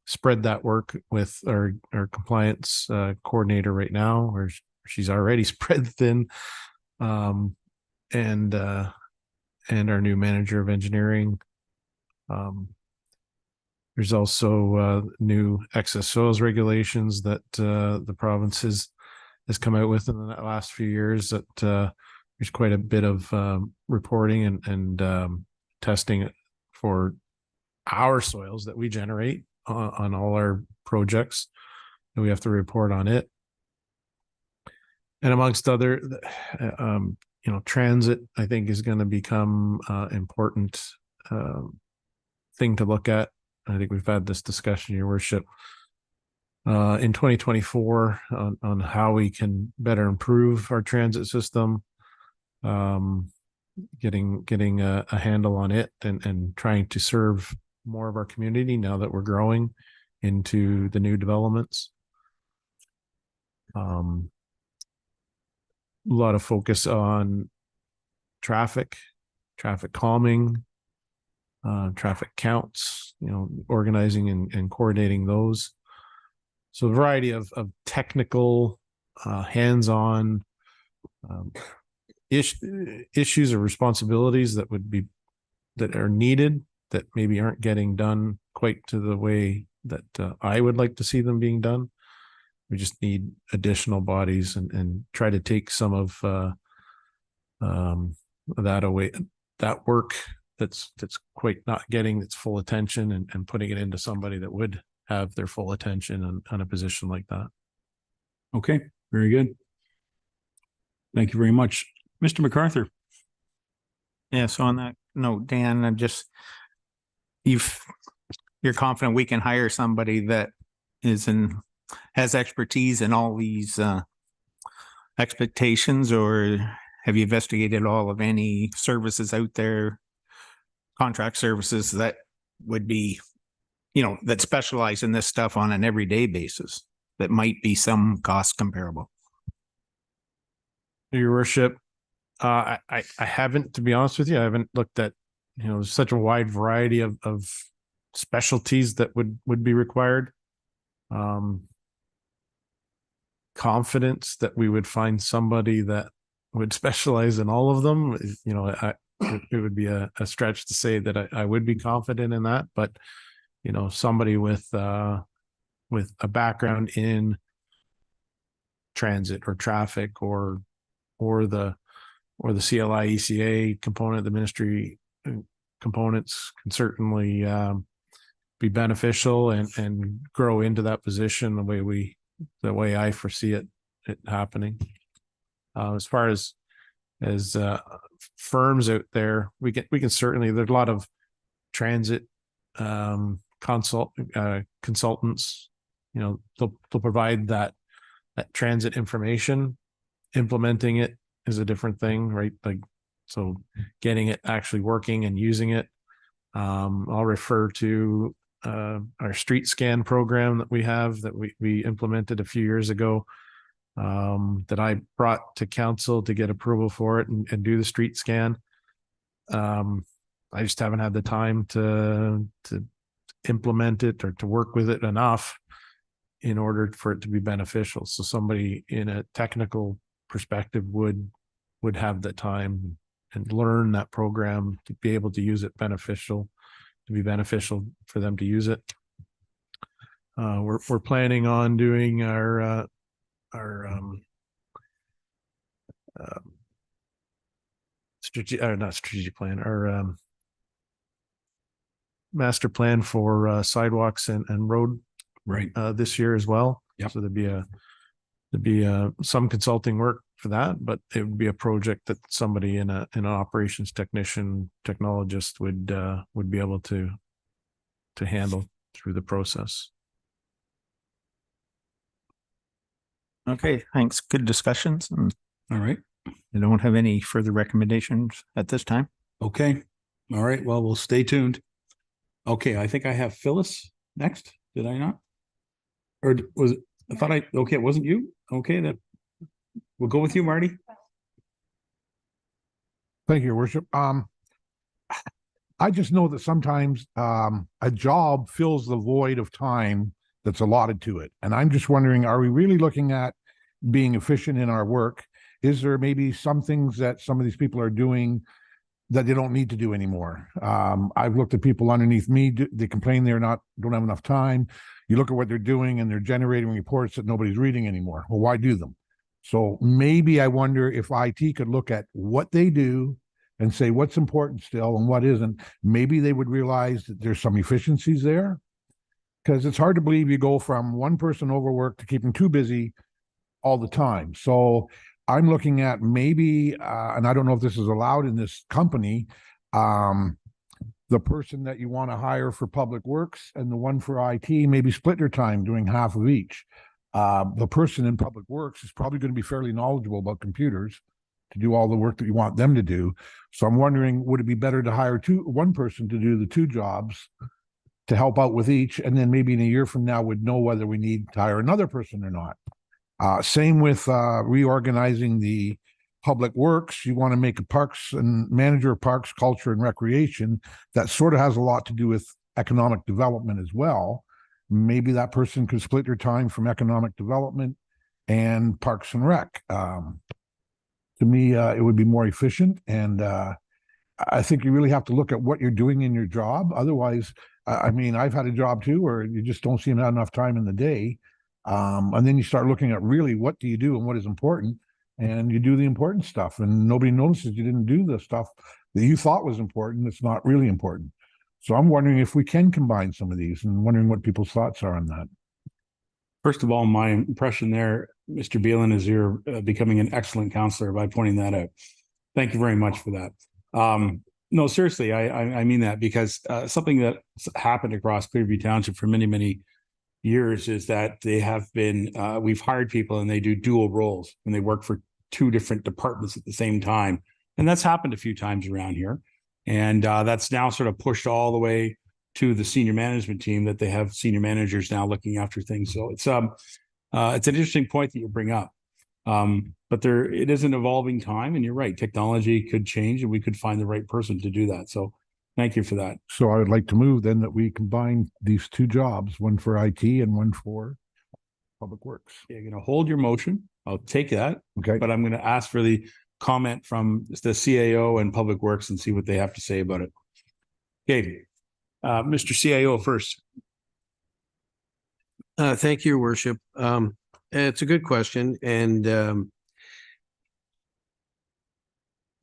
spread that work with our compliance coordinator right now, where she's already spread thin, and our new manager of engineering. There's also new excess soils regulations that the province has come out with in the last few years, that there's quite a bit of reporting and testing for our soils that we generate on all our projects, and we have to report on it. And amongst other, transit, I think, is going to become important thing to look at. I think we've had this discussion, Your Worship, in 2024 on how we can better improve our transit system, getting a handle on it and trying to serve more of our community now that we're growing into the new developments. A lot of focus on traffic calming, traffic counts, organizing and coordinating those. So a variety of technical, hands-on issues or responsibilities that are needed, that maybe aren't getting done quite to the way that I would like to see them being done. We just need additional bodies and try to take some of that away, that work that's quite not getting its full attention, and putting it into somebody that would have their full attention on a position like that. Okay, very good. Thank you very much. Mr. MacArthur. Yeah, so on that note, Dan, you're confident we can hire somebody that has expertise in all these expectations, or have you investigated all of any services out there, contract services that would be, that specialize in this stuff on an everyday basis that might be some cost comparable? Your worship, I haven't, to be honest with you, I haven't looked at, there's such a wide variety of specialties that would be required. Confidence that we would find somebody that would specialize in all of them. It would be a stretch to say that I would be confident in that, but somebody with a background in transit or traffic or the CLI ECA component, the ministry components can certainly be beneficial and grow into that position the way I foresee it happening. As far as firms out there, we can certainly, there's a lot of transit consultants, they'll provide that transit information. Implementing it is a different thing, right? Like, so getting it actually working and using it. I'll refer to our street scan program that we have that we implemented a few years ago, that I brought to council to get approval for it and do the street scan. I just haven't had the time to implement it or to work with it enough in order for it to be beneficial. So somebody in a technical perspective would have the time and learn that program to be able to use it to be beneficial for them to use it. We're planning on doing our master plan for sidewalks and road this year as well. Yep. So there'd be some consulting work for that, but it would be a project that somebody in an operations technologist would be able to handle through the process. Okay, thanks. Good discussions. All right. I don't have any further recommendations at this time. Okay. All right. Well, we'll stay tuned. Okay. I think I have Phyllis next. Did I not? Or was it? I thought okay, it wasn't you. Okay, then we'll go with you, Marty. Thank you, Your Worship. I just know that sometimes a job fills the void of time that's allotted to it. And I'm just wondering, are we really looking at being efficient in our work? Is there maybe some things that some of these people are doing that they don't need to do anymore? I've looked at people underneath me, they complain don't have enough time. You look at what they're doing and they're generating reports that nobody's reading anymore. Well, why do them? So maybe I wonder if IT could look at what they do and say what's important still and what isn't. Maybe they would realize that there's some efficiencies there, because it's hard to believe you go from one person overworked to keeping too busy all the time. So I'm looking at maybe, and I don't know if this is allowed in this company, the person that you want to hire for public works and the one for IT, maybe split your time doing half of each. The person in public works is probably going to be fairly knowledgeable about computers to do all the work that you want them to do. So I'm wondering, would it be better to hire one person to do the two jobs to help out with each, and then maybe in a year from now would know whether we need to hire another person or not? Same with reorganizing the public works. You want to make a parks and manager of parks, culture and recreation. That sort of has a lot to do with economic development as well. Maybe that person could split their time from economic development and parks and rec. To me, it would be more efficient. And I think you really have to look at what you're doing in your job. Otherwise, I mean, I've had a job too where you just don't seem to have enough time in the day. And then you start looking at really what do you do and what is important, and you do the important stuff, and nobody notices you didn't do the stuff that you thought was important. It's not really important. So I'm wondering if we can combine some of these, and wondering what people's thoughts are on that. First of all, my impression there, Mr. Beelan, is you're becoming an excellent counselor by pointing that out. Thank you very much for that. No, seriously, I mean that, because something that happened across Clearview Township for many, many years is that they have been, we've hired people and they do dual roles and they work for two different departments at the same time. And that's happened a few times around here. And that's now sort of pushed all the way to the senior management team, that they have senior managers now looking after things. So it's an interesting point that you bring up. But it is an evolving time, and you're right. Technology could change, and we could find the right person to do that. So thank you for that. So I would like to move then that we combine these two jobs, one for IT and one for Public Works. You're going to hold your motion. I'll take that. Okay. But I'm going to ask for the comment from the CAO and Public Works and see what they have to say about it. Okay. Mr. CAO first. Thank you, Your Worship. It's a good question, and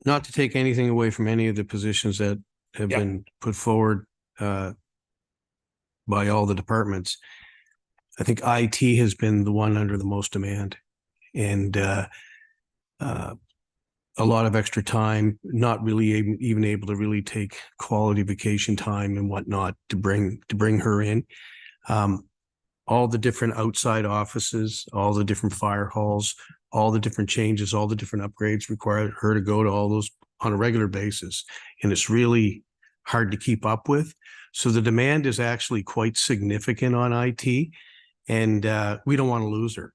not to take anything away from any of the positions that have been put forward by all the departments. I think IT has been the one under the most demand, and a lot of extra time, not really even able to really take quality vacation time and whatnot to bring her in. All the different outside offices, all the different fire halls, all the different changes, all the different upgrades require her to go to all those on a regular basis. And it's really hard to keep up with. So the demand is actually quite significant on IT, and we don't want to lose her.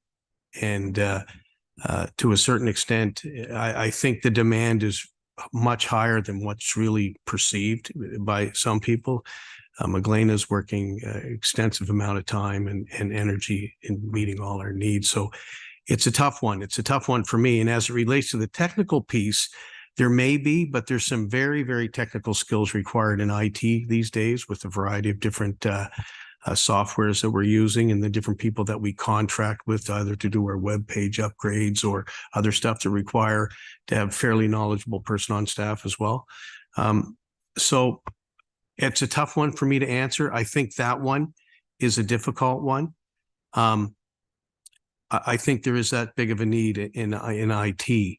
And to a certain extent, I think the demand is much higher than what's really perceived by some people. Magdalena is working extensive amount of time and energy in meeting all our needs. So it's a tough one. It's a tough one for me. And as it relates to the technical piece, there may be, but there's some very, very technical skills required in IT these days with a variety of different softwares that we're using and the different people that we contract with, either to do our web page upgrades or other stuff that require to have fairly knowledgeable person on staff as well. So it's a tough one for me to answer. I think that one is a difficult one. I think there is that big of a need in IT.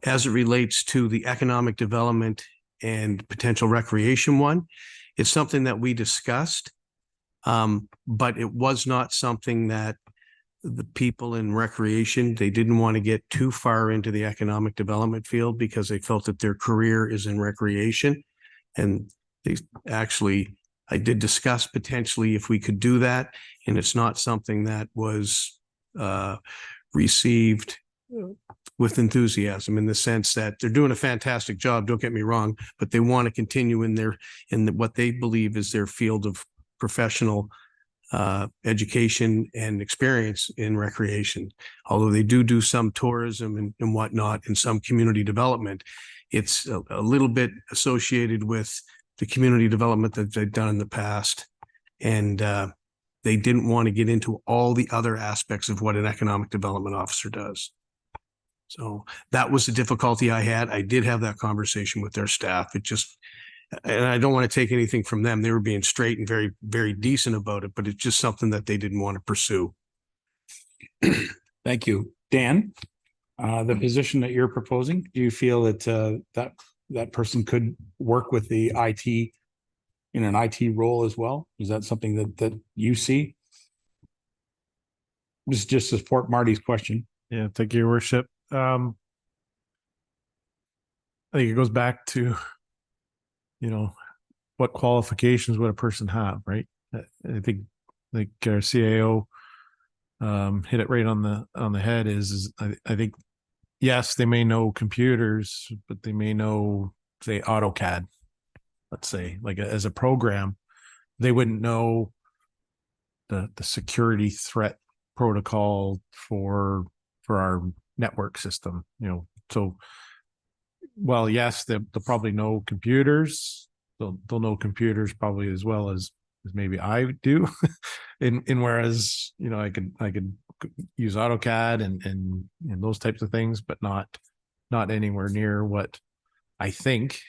As it relates to the economic development and potential recreation one, it's something that we discussed, but it was not something that the people in recreation, they didn't want to get too far into the economic development field because they felt that their career is in recreation. And they actually, I did discuss potentially if we could do that, and it's not something that was received with enthusiasm, in the sense that they're doing a fantastic job, don't get me wrong, but they want to continue in what they believe is their field of professional education and experience in recreation. Although they do some tourism and whatnot and some community development, it's a little bit associated with the community development that they've done in the past. And they didn't want to get into all the other aspects of what an economic development officer does. So that was the difficulty I had. I did have that conversation with their staff. It just, and I don't want to take anything from them. They were being straight and very, very decent about it, but it's just something that they didn't want to pursue. Thank you. Dan, the position that you're proposing, do you feel that that person could work with the IT in an IT role as well? Is that something that you see? Just to support Marty's question. Yeah, thank you, Your Worship. I think it goes back to, what qualifications would a person have, right? I think like our CAO hit it right on the head is I think, yes, they may know computers, but they may know, say, AutoCAD, let's say, like as a program. They wouldn't know the security threat protocol for our network system, so well, yes, they'll probably know computers. They'll know computers probably as well as maybe I do. in whereas, I could use AutoCAD and those types of things, but not anywhere near what I think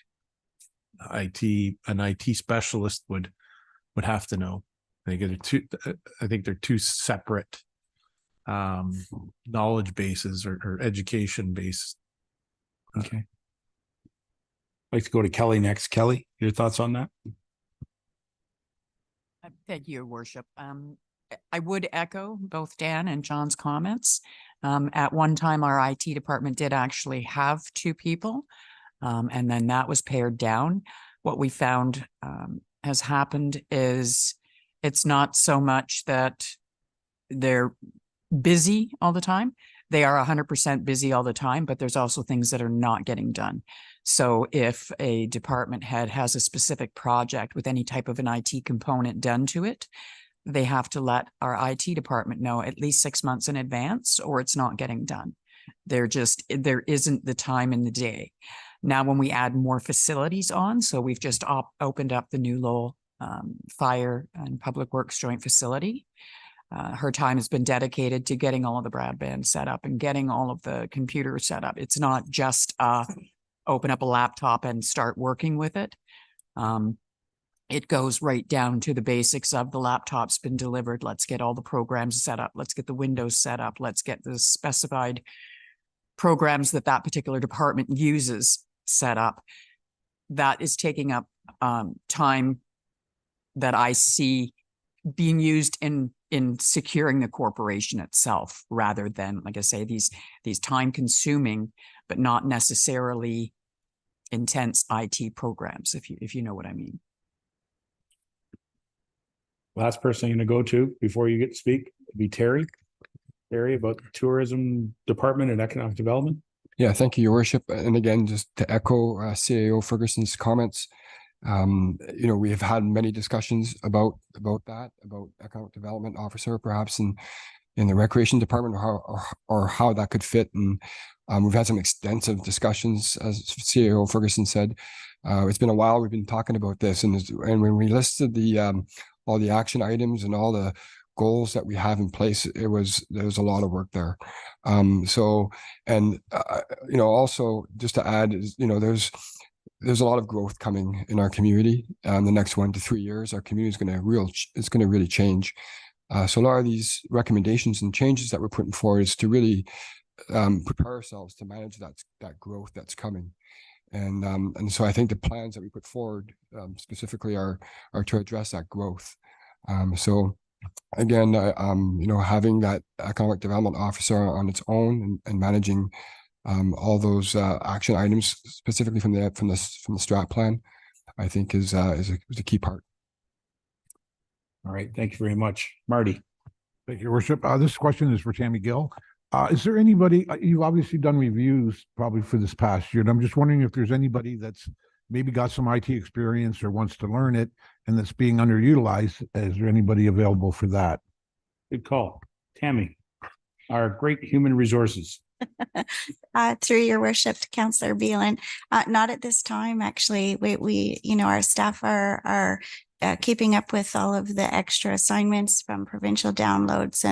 an IT specialist would have to know. I think they're two separate knowledge bases or education based. Okay. I'd like to go to Kelly next. Kelly, your thoughts on that? Thank you, Your Worship. I would echo both Dan and John's comments. At one time, our IT department did actually have 2 people, and then that was pared down. What we found has happened is it's not so much that they're busy all the time. They are 100% busy all the time, but there's also things that are not getting done. So if a department head has a specific project with any type of an IT component done to it, they have to let our IT department know at least 6 months in advance, or it's not getting done. There isn't the time in the day. Now, when we add more facilities on, so we've just opened up the new Lowell Fire and Public Works Joint Facility. Her time has been dedicated to getting all of the broadband set up and getting all of the computers set up. It's not just open up a laptop and start working with it. It goes right down to the basics of the laptop's been delivered. Let's get all the programs set up. Let's get the Windows set up. Let's get the specified programs that that particular department uses set up. That is taking up time that I see being used in securing the corporation itself, rather than, like I say, these time consuming, but not necessarily intense IT programs, if you know what I mean. Last person I'm going to go to before you get to speak would be Terry. Terry, about the tourism department and economic development. Yeah, thank you, Your Worship. And again, just to echo CAO Ferguson's comments, we have had many discussions about economic development officer, perhaps in the recreation department, or how that could fit. And we've had some extensive discussions, as CAO Ferguson said. It's been a while we've been talking about this, and when we listed the all the action items and all the goals that we have in place, there was a lot of work there. Also just to add is, there's a lot of growth coming in our community. The next 1 to 3 years, our community is going to really change. So a lot of these recommendations and changes that we're putting forward is to really prepare ourselves to manage that growth that's coming. And so I think the plans that we put forward specifically are to address that growth. So again, having that economic development officer on its own and managing all those action items specifically from the strat plan, I think is a key part. All right, thank you very much, Marty. Thank you, Your Worship. This question is for Tammy Gill. Is there anybody, you've obviously done reviews probably for this past year, and I'm just wondering if there's anybody that's maybe got some IT experience or wants to learn it and that's being underutilized. Is there anybody available for that? Good call. Tammy, our great human resources. Through Your Worship, Councillor Beelan, not at this time. Actually, we our staff are keeping up with all of the extra assignments from provincial downloads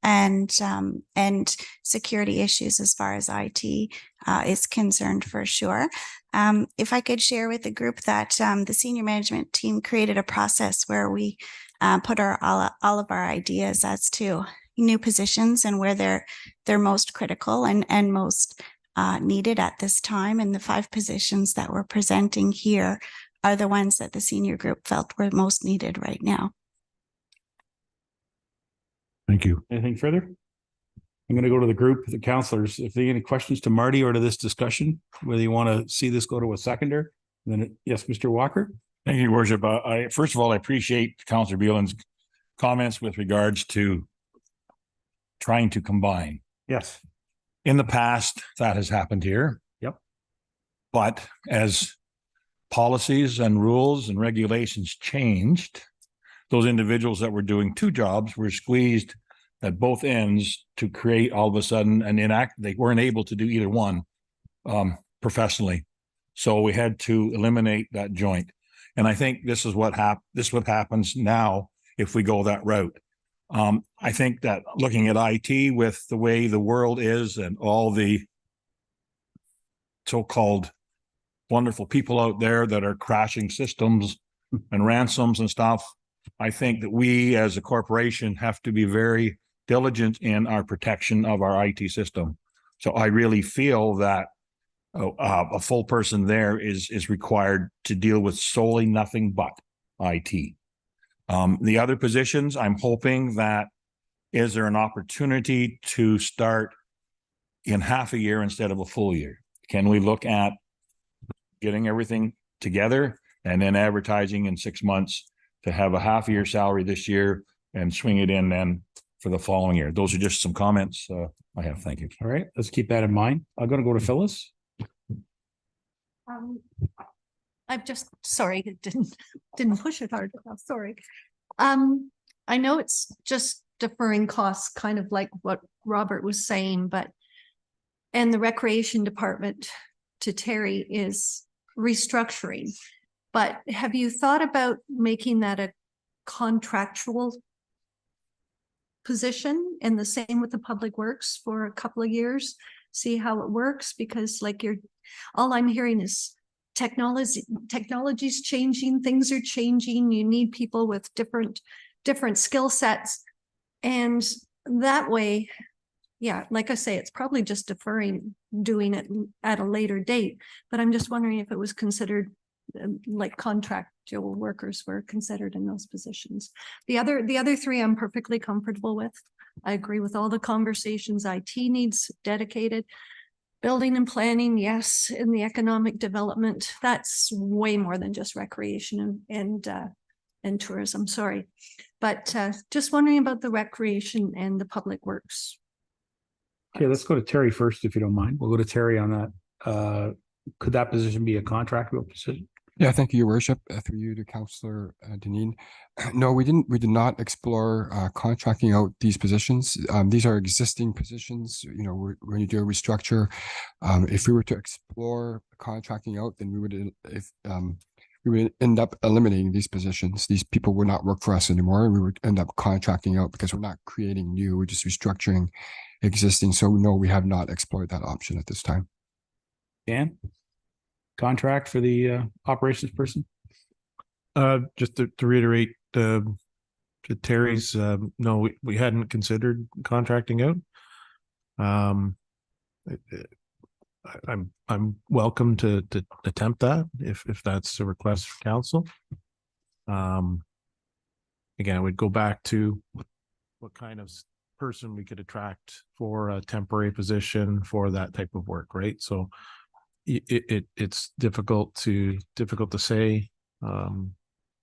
and security issues as far as IT is concerned, for sure. If I could share with the group that the senior management team created a process where we put all of our ideas as to new positions and where they're most critical and most needed at this time. And the 5 positions that we're presenting here are the ones that the senior group felt were most needed right now. Thank you. Anything further? I'm going to go to the group, the councillors. If there are any questions to Marty or to this discussion, whether you want to see this go to a seconder, then yes, Mr. Walker. Thank you, Your Worship. First of all, I appreciate Councillor Beelan's comments with regards to trying to combine. Yes. In the past, that has happened here. Yep. But as policies and rules and regulations changed, those individuals that were doing 2 jobs were squeezed at both ends to create all of a sudden they weren't able to do either one professionally. So we had to eliminate that joint. And I think this is what happens now if we go that route. I think that looking at IT with the way the world is and all the so-called wonderful people out there that are crashing systems and ransoms and stuff, I think that we as a corporation have to be very diligent in our protection of our IT system. So I really feel that a full person there is required to deal with solely nothing but IT. The other positions, I'm hoping that is there an opportunity to start in half a year instead of a full year? Can we look at getting everything together and then advertising in 6 months to have a half a year salary this year and swing it in then for the following year? Those are just some comments I have. Thank you. All right, let's keep that in mind. I'm going to go to Phyllis. I'm just sorry, it didn't push it hard enough. Sorry. I know it's just deferring costs, kind of like what Robert was saying, but and the recreation department to Terry is restructuring. But have you thought about making that a contractual position, and the same with the public works for a couple of years, see how it works? Because like all I'm hearing is technology's changing, things are changing. You need people with different skill sets. And that way, yeah, like I say, it's probably just deferring doing it at a later date. But I'm just wondering if it was considered like contractual workers were considered in those positions. The other three I'm perfectly comfortable with. I agree with all the conversations. IT needs dedicated. Building and planning, yes, in the economic development, that's way more than just recreation and tourism, sorry. But just wondering about the recreation and the public works. Okay, let's go to Terry first, if you don't mind. We'll go to Terry on that. Could that position be a contractual position? Yeah, thank you, Your Worship. Through you to Councillor Deneen. No, we did not explore contracting out these positions. These are existing positions. You know, when you do a restructure, if we were to explore contracting out, then we would end up eliminating these positions. These people would not work for us anymore, and we would end up contracting out because we're not creating new. We're just restructuring existing. So no, we have not explored that option at this time. Dan? Contract for the operations person? Just to reiterate to Terry's, no, we hadn't considered contracting out. I'm welcome to attempt that if that's a request from council. Again, we'd go back to what kind of person we could attract for a temporary position for that type of work, right? So it's difficult to say to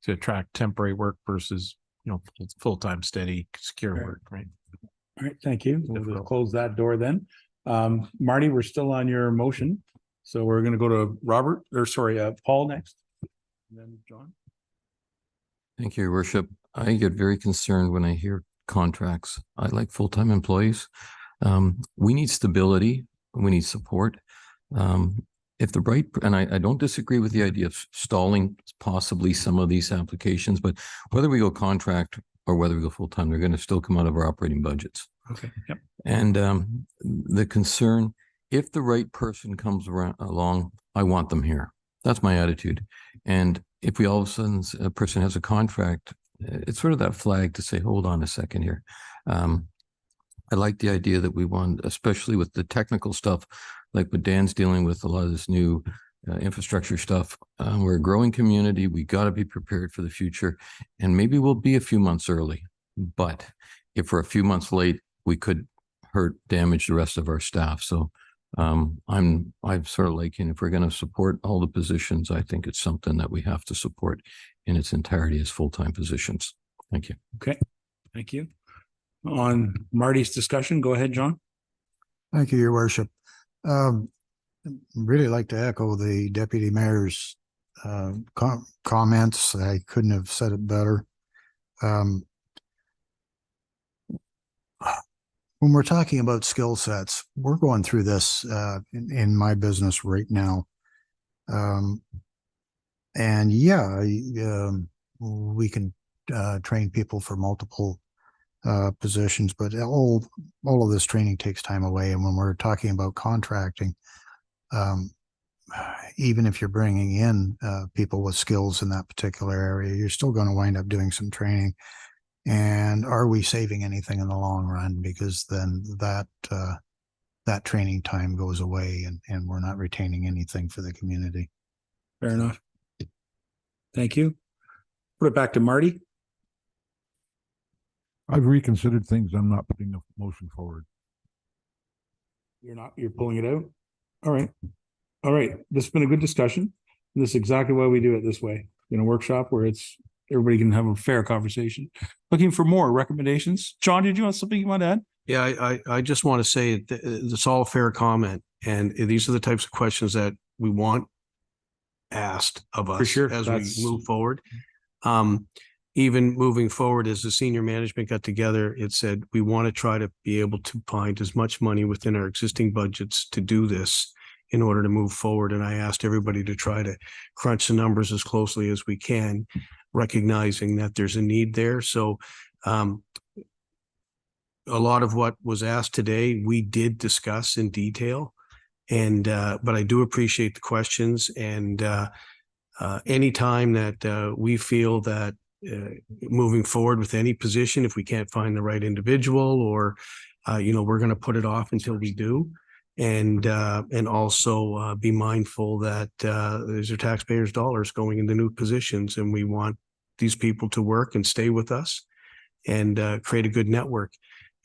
attract temporary work versus, you know, full-time steady secure work, right? All right, thank you. We'll close that door then. Marty, we're still on your motion, so we're going to go to Paul next, and then John. Thank you, Your Worship. I get very concerned when I hear contracts. I like full-time employees. We need stability. We need support. If the right, and I don't disagree with the idea of stalling possibly some of these applications, but whether we go contract or whether we go full-time, they're going to still come out of our operating budgets. Okay. Yep. And the concern, if the right person comes along, I want them here. That's my attitude. And if we all of a sudden a person has a contract, it's sort of that flag to say, hold on a second here. I like the idea that we want, especially with the technical stuff, like what Dan's dealing with, a lot of this new infrastructure stuff. We're a growing community. We got to be prepared for the future, and maybe we'll be a few months early. But if we're a few months late, we could damage the rest of our staff. So I'm sort of like, if we're going to support all the positions, I think it's something that we have to support in its entirety as full-time positions. Thank you. Okay, thank you. On Marty's discussion, go ahead, John. Thank you, Your Worship. Really like to echo the Deputy Mayor's comments. I couldn't have said it better. When we're talking about skill sets, we're going through this in my business right now. And yeah, we can train people for multiple positions, but all of this training takes time away. And when we're talking about contracting, even if you're bringing in people with skills in that particular area, you're still going to wind up doing some training. And are we saving anything in the long run? Because then that training time goes away, and we're not retaining anything for the community. Fair enough. Thank you. Put it back to Marty. I've reconsidered things. I'm not putting the motion forward. You're pulling it out? All right. All right. This has been a good discussion. This is exactly why we do it this way, in a workshop where everybody can have a fair conversation. Looking for more recommendations. John, did you have something you want to add? Yeah, I just want to say that it's all a fair comment. And these are the types of questions that we want asked of us sure. as we move forward. Even moving forward, as the senior management got together, it said, we want to try to be able to find as much money within our existing budgets to do this in order to move forward. And I asked everybody to try to crunch the numbers as closely as we can, recognizing that there's a need there. So a lot of what was asked today, we did discuss in detail. And but I do appreciate the questions. And anytime that we feel that moving forward with any position, if we can't find the right individual, or we're going to put it off until we do. And also be mindful that these are taxpayers' dollars going into new positions, and we want these people to work and stay with us and create a good network.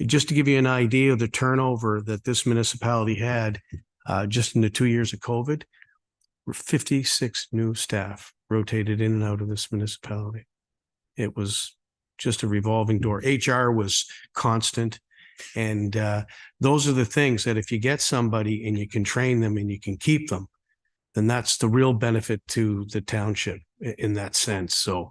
Just to give you an idea of the turnover that this municipality had just in the 2 years of COVID, 56 new staff rotated in and out of this municipality. It was just a revolving door. HR was constant. And those are the things that if you get somebody and you can train them and you can keep them, then that's the real benefit to the township in that sense. So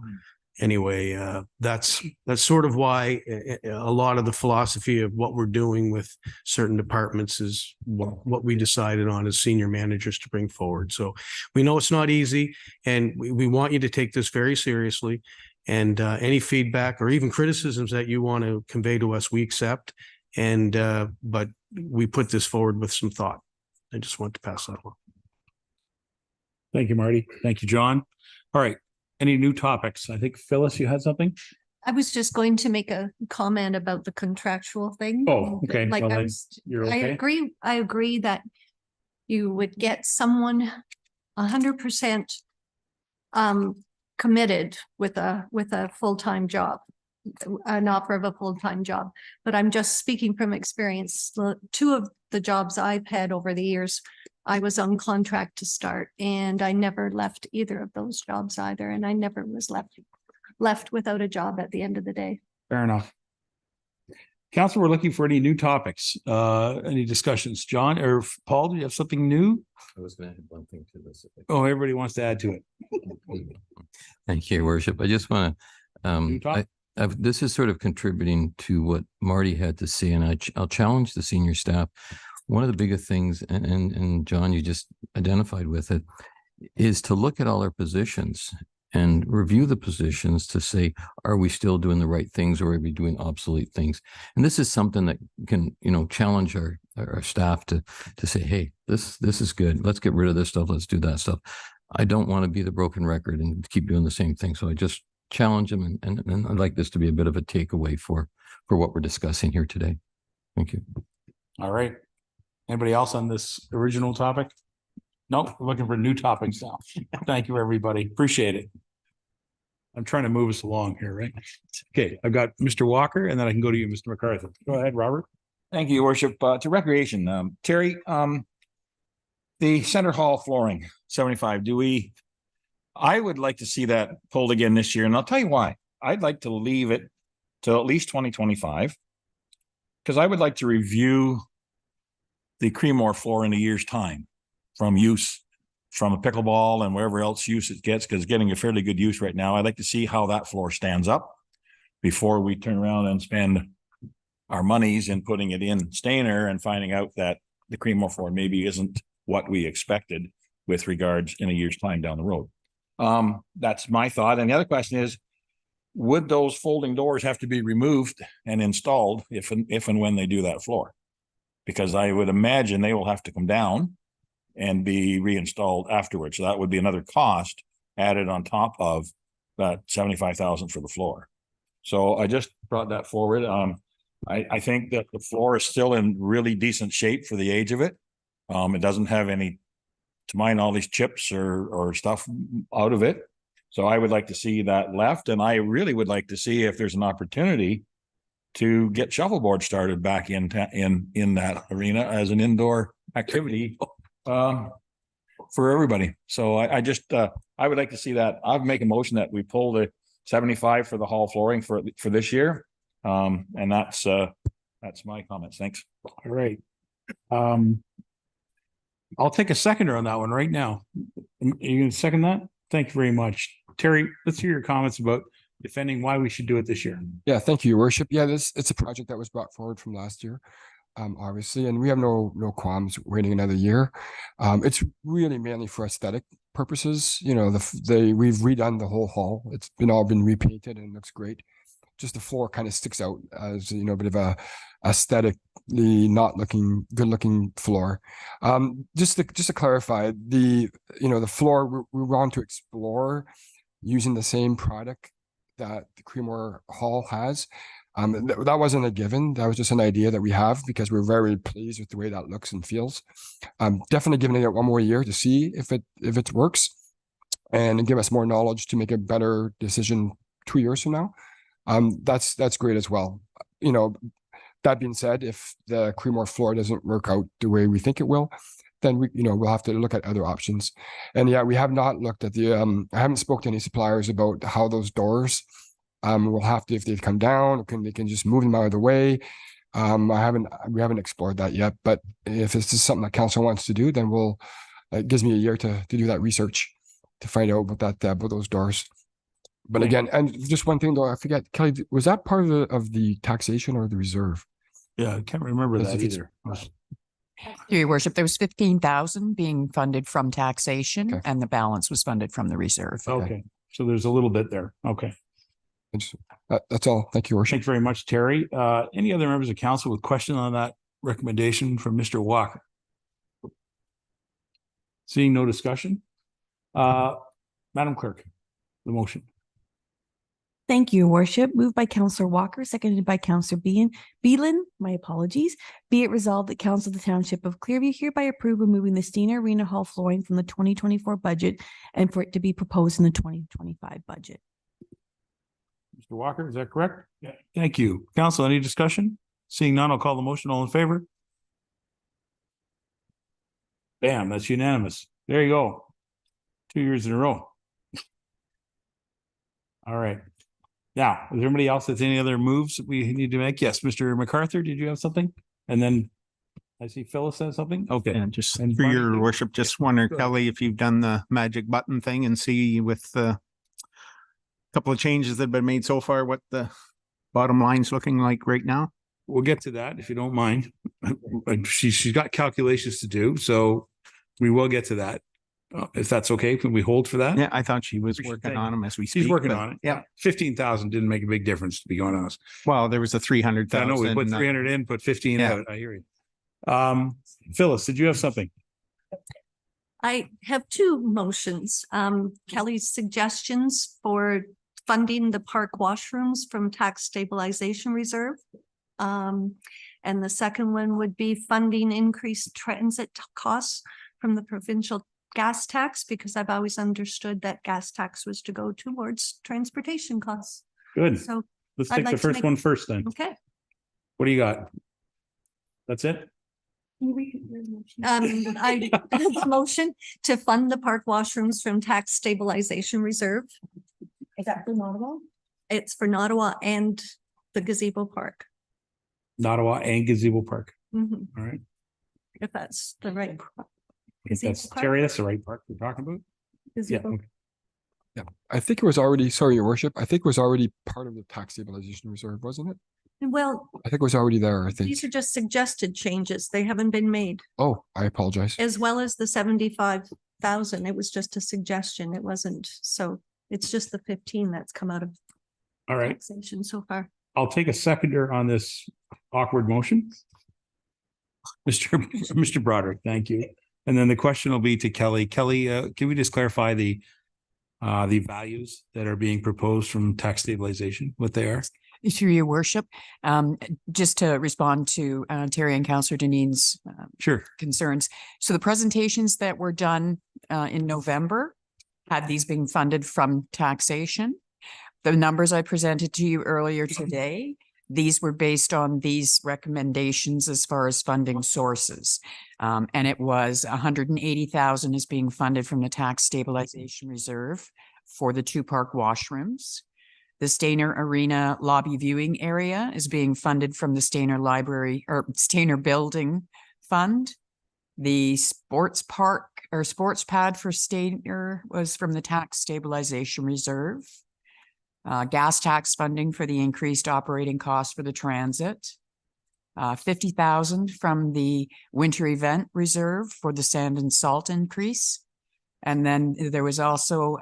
anyway, that's sort of why a lot of the philosophy of what we're doing with certain departments is what we decided on as senior managers to bring forward. So we know it's not easy, and we want you to take this very seriously. And any feedback or even criticisms that you want to convey to us, we accept. And but we put this forward with some thought. I just want to pass that along. Thank you, Marty. Thank you, John. All right. Any new topics? I think Phyllis, you had something? I was just going to make a comment about the contractual thing. Oh, okay. Like Well, I then was, you're okay. I agree that you would get someone 100% committed with a full-time job, an offer of a full-time job. But I'm just speaking from experience. Two of the jobs I've had over the years, I was on contract to start, and I never left either of those jobs either. And I never was left without a job at the end of the day. Fair enough. Council, we're looking for any new topics, any discussions. John or Paul, do you have something new? I was going to add one thing to this. Oh, everybody wants to add to it. Thank you, Your Worship. I just want to, this is sort of contributing to what Marty had to say, and I'll challenge the senior staff. One of the biggest things, and John, you just identified with it, is to look at all our positions and review the positions to say, are we still doing the right things, or are we doing obsolete things? And this is something that can, challenge our staff to say, hey, this is good. Let's get rid of this stuff. Let's do that stuff. I don't want to be the broken record and keep doing the same thing. So I just challenge them, and I'd like this to be a bit of a takeaway for what we're discussing here today. Thank you. All right. Anybody else on this original topic? Nope, we're looking for new topics now. Thank you, everybody. Appreciate it. I'm trying to move us along here, right? Okay, I've got Mr. Walker, and then I can go to you, Mr. MacArthur. Go ahead, Robert. Thank you, Your Worship. To recreation, Terry, the center hall flooring, 75, I would like to see that pulled again this year, and I'll tell you why. I'd like to leave it till at least 2025, because I would like to review the Creemore floor in a year's time from use from a pickleball and wherever else use it gets, because it's getting a fairly good use right now. I'd like to see how that floor stands up before we turn around and spend our monies in putting it in Stainer and finding out that the Creemore floor maybe isn't what we expected with regards in a year's time down the road. That's my thought. And the other question is, would those folding doors have to be removed and installed if and when they do that floor? Because I would imagine they will have to come down and be reinstalled afterwards. So that would be another cost added on top of that 75,000 for the floor. So I just brought that forward. I think that the floor is still in really decent shape for the age of it. It doesn't have any, to my knowledge, chips or stuff out of it. So I would like to see that left. And I really would like to see if there's an opportunity to get shuffleboard started back in that arena as an indoor activity for everybody. So I just I would like to see that. I'd make a motion that we pull the 75 for the hall flooring for this year. And that's my comments. Thanks. All right. I'll take a seconder on that one right now. Are you gonna second that? Thank you very much. Terry, let's hear your comments about defending why we should do it this year. Yeah, thank you, Your Worship. Yeah, it's a project that was brought forward from last year, obviously, and we have no qualms waiting another year. It's really mainly for aesthetic purposes. You know, we've redone the whole hall. It's all been repainted and looks great. Just the floor kind of sticks out as, you know, a bit of a aesthetically not good looking floor. Just to clarify, the floor we want to explore using the same product that the Creemore Hall has. That wasn't a given. That was just an idea that we have because we're very pleased with the way that looks and feels. Definitely giving it one more year to see if it works and give us more knowledge to make a better decision 2 years from now. That's great as well. You know, that being said, if the Creemore floor doesn't work out the way we think it will, then we'll have to look at other options. And yeah, we have not looked at I haven't spoken to any suppliers about how those doors will have to, if they come down, they can just move them out of the way. We haven't explored that yet, but if this is something that council wants to do, then it gives me a year to do that research to find out about those doors. But again, and just one thing though, I forget, Kelly, was that part of the taxation or the reserve? Yeah, I can't remember that either. Your Worship, there was 15,000 being funded from taxation and the balance was funded from the reserve. Okay. So there's a little bit there. Okay. That's all. Thank you, Worship. Thanks very much, Terry. Any other members of council with question on that recommendation from Mr. Walker? Seeing no discussion. Madam Clerk, the motion. Thank you, Your Worship. Moved by Councillor Walker, seconded by Councillor Beelan. My apologies. Be it resolved that Council of the Township of Clearview hereby approve removing the Steiner Arena Hall flooring from the 2024 budget and for it to be proposed in the 2025 budget. Mr. Walker, is that correct? Yeah. Thank you. Council, any discussion? Seeing none, I'll call the motion. All in favor? Bam, that's unanimous. There you go. 2 years in a row. All right. Now, is there anybody else that's any other moves that we need to make? Yes, Mr. MacArthur, did you have something? And then I see Phyllis said something. Okay. And just for your worship, just wonder, Kelly, if you've done the magic button thing and see with the couple of changes that have been made so far, what the bottom line's looking like right now. We'll get to that if you don't mind. She's got calculations to do, so we will get to that. If that's okay, can we hold for that? Yeah, I thought she was working on them as we speak. She's working on it. Yeah. 15,000 didn't make a big difference, to be honest. Well, there was a 300,000. I know we put 300 in, put 15 out. I hear you. Phyllis, did you have something? I have two motions. Kelly's suggestions for funding the park washrooms from tax stabilization reserve. And the second one would be funding increased transit costs from the provincial gas tax, because I've always understood that gas tax was to go towards transportation costs. Good. So let's take the first one first then. Okay. What do you got? That's it? I motion to fund the park washrooms from tax stabilization reserve. Is that for Nottawa? It's for Nottawa and the gazebo park. Nottawa and gazebo park. Mhm. All right. If that's the right. That's Terry, that's the right park we're talking about. Gazebo. Yeah. Okay. Yeah, I think it was already, sorry, Your Worship, I think it was already part of the tax stabilization reserve, wasn't it? Well, I think it was already there, I think. these are just suggested changes. They haven't been made, Oh, I apologize. as well as the 75,000. It was just a suggestion. It wasn't, so it's just the 15 that's come out of All right. taxation so far. I'll take a seconder on this awkward motion. Mr. Broderick, thank you. And then the question will be to Kelly. Kelly, can we just clarify the values that are being proposed from tax stabilization, what they are? Through your worship, just to respond to Terry and Councillor Deneen's concerns. So the presentations that were done in November had these being funded from taxation. The numbers I presented to you earlier today These were based on these recommendations as far as funding sources. And it was 180,000 is being funded from the tax stabilization reserve for the 2 park washrooms. The Stainer Arena lobby viewing area is being funded from the Stainer Library or Stainer Building Fund. The sports park or sports pad for Stainer was from the tax stabilization reserve. Gas tax funding for the increased operating cost for the transit. 50,000 from the winter event reserve for the sand and salt increase. And then there was also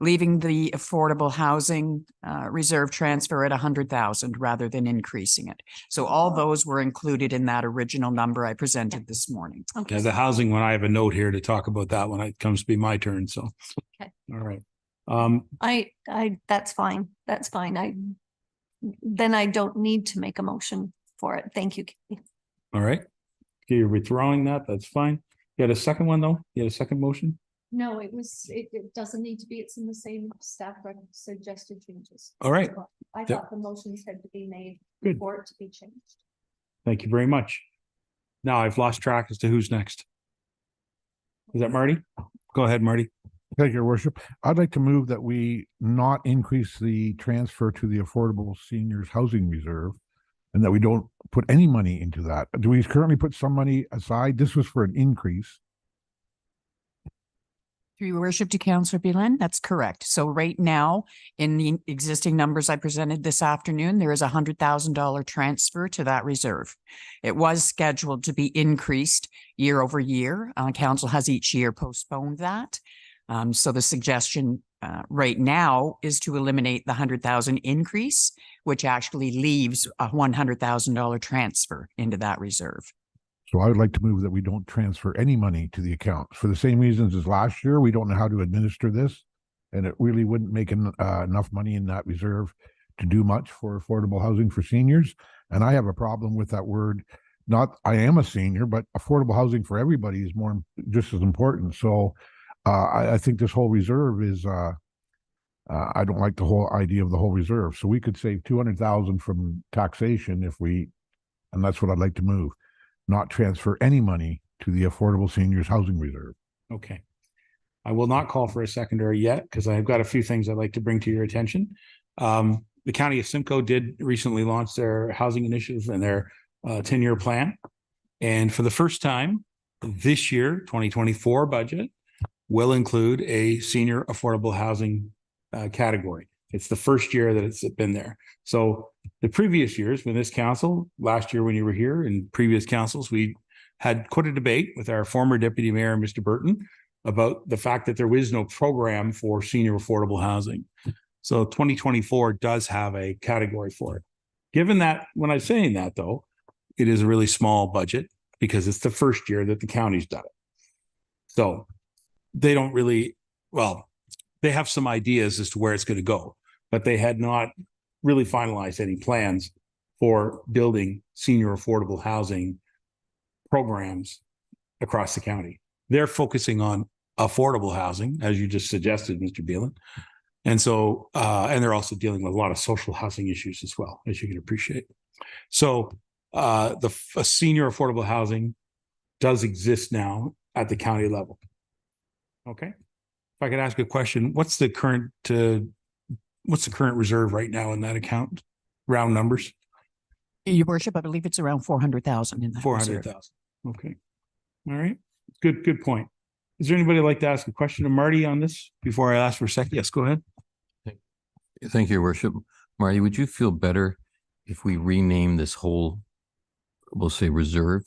leaving the affordable housing reserve transfer at 100,000 rather than increasing it. So all those were included in that original number I presented this morning. Yeah, the housing one, I have a note here to talk about that when it comes to be my turn. So, Okay. All right. That's fine. That's fine. Then I don't need to make a motion for it. Thank you, Katie. All right. Okay, you're withdrawing that. That's fine. You had a second one though? You had a second motion? No, it doesn't need to be. It's in the same staff suggested changes. All right. I thought the motions had to be made Good. for it to be changed. Thank you very much. Now I've lost track as to who's next. Is that Marty? Go ahead, Marty. Thank you, Your Worship. I'd like to move that we not increase the transfer to the Affordable Seniors Housing Reserve and that we don't put any money into that. Do we currently put some money aside? This was for an increase. Through your worship to Councillor Belan, that's correct. So right now, in the existing numbers I presented this afternoon, there is a $100,000 transfer to that reserve. It was scheduled to be increased year over year. Council has each year postponed that. So the suggestion right now is to eliminate the 100,000 increase, which actually leaves a $100,000 transfer into that reserve. So I would like to move that we don't transfer any money to the account for the same reasons as last year. We don't know how to administer this, and it really wouldn't make enough money in that reserve to do much for affordable housing for seniors. And I have a problem with that word. Not I am a senior, but affordable housing for everybody is just as important. So I think this whole reserve is I don't like the whole idea of the whole reserve. So we could save 200,000 from taxation and that's what I'd like to move. Not transfer any money to the Affordable Seniors Housing Reserve. Okay. I will not call for a secondary yet because I've got a few things I'd like to bring to your attention. The County of Simcoe did recently launch their housing initiative and their 10-year plan. And for the first time this year, 2024 budget will include a senior affordable housing category. It's the first year that it's been there. So the previous years when this council, last year when you were here and previous councils, we had quite a debate with our former deputy mayor, Mr. Burton, about the fact that there was no program for senior affordable housing. So 2024 does have a category for it. Given that, when I'm saying that though, it is a really small budget because it's the first year that the county's done it. So they don't really, well, they have some ideas as to where it's going to go, but they had not really finalized any plans for building senior affordable housing programs across the county. They're focusing on affordable housing, as you just suggested, Mr. Beelan. And so, and they're also dealing with a lot of social housing issues as well, as you can appreciate. So the senior affordable housing does exist now at the county level. Okay. If I could ask a question, what's the current reserve right now in that account? Round numbers. Your worship, I believe it's around 400,000 in that. 400,000. Okay. All right. Good point. Is there anybody like to ask a question to Marty on this before I ask for a second? Yes, go ahead. Thank you, Your Worship. Marty, would you feel better if we rename this whole, we'll say reserve?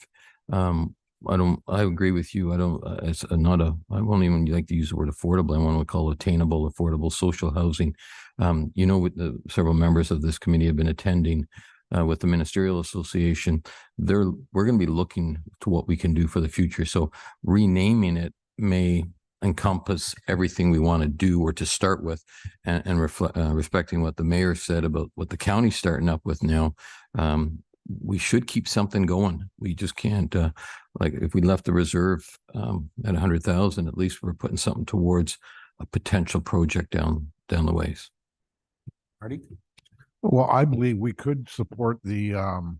I agree with you. I won't even like to use the word affordable. I want to call it attainable, affordable social housing. With the several members of this committee have been attending with the Ministerial Association. We're going to be looking to what we can do for the future. So renaming it may encompass everything we want to do or to start with, and respecting what the mayor said about what the county's starting up with now. We should keep something going. We just can't, like if we left the reserve at 100,000, at least we're putting something towards a potential project down the ways. Marty? Well, I believe we could support the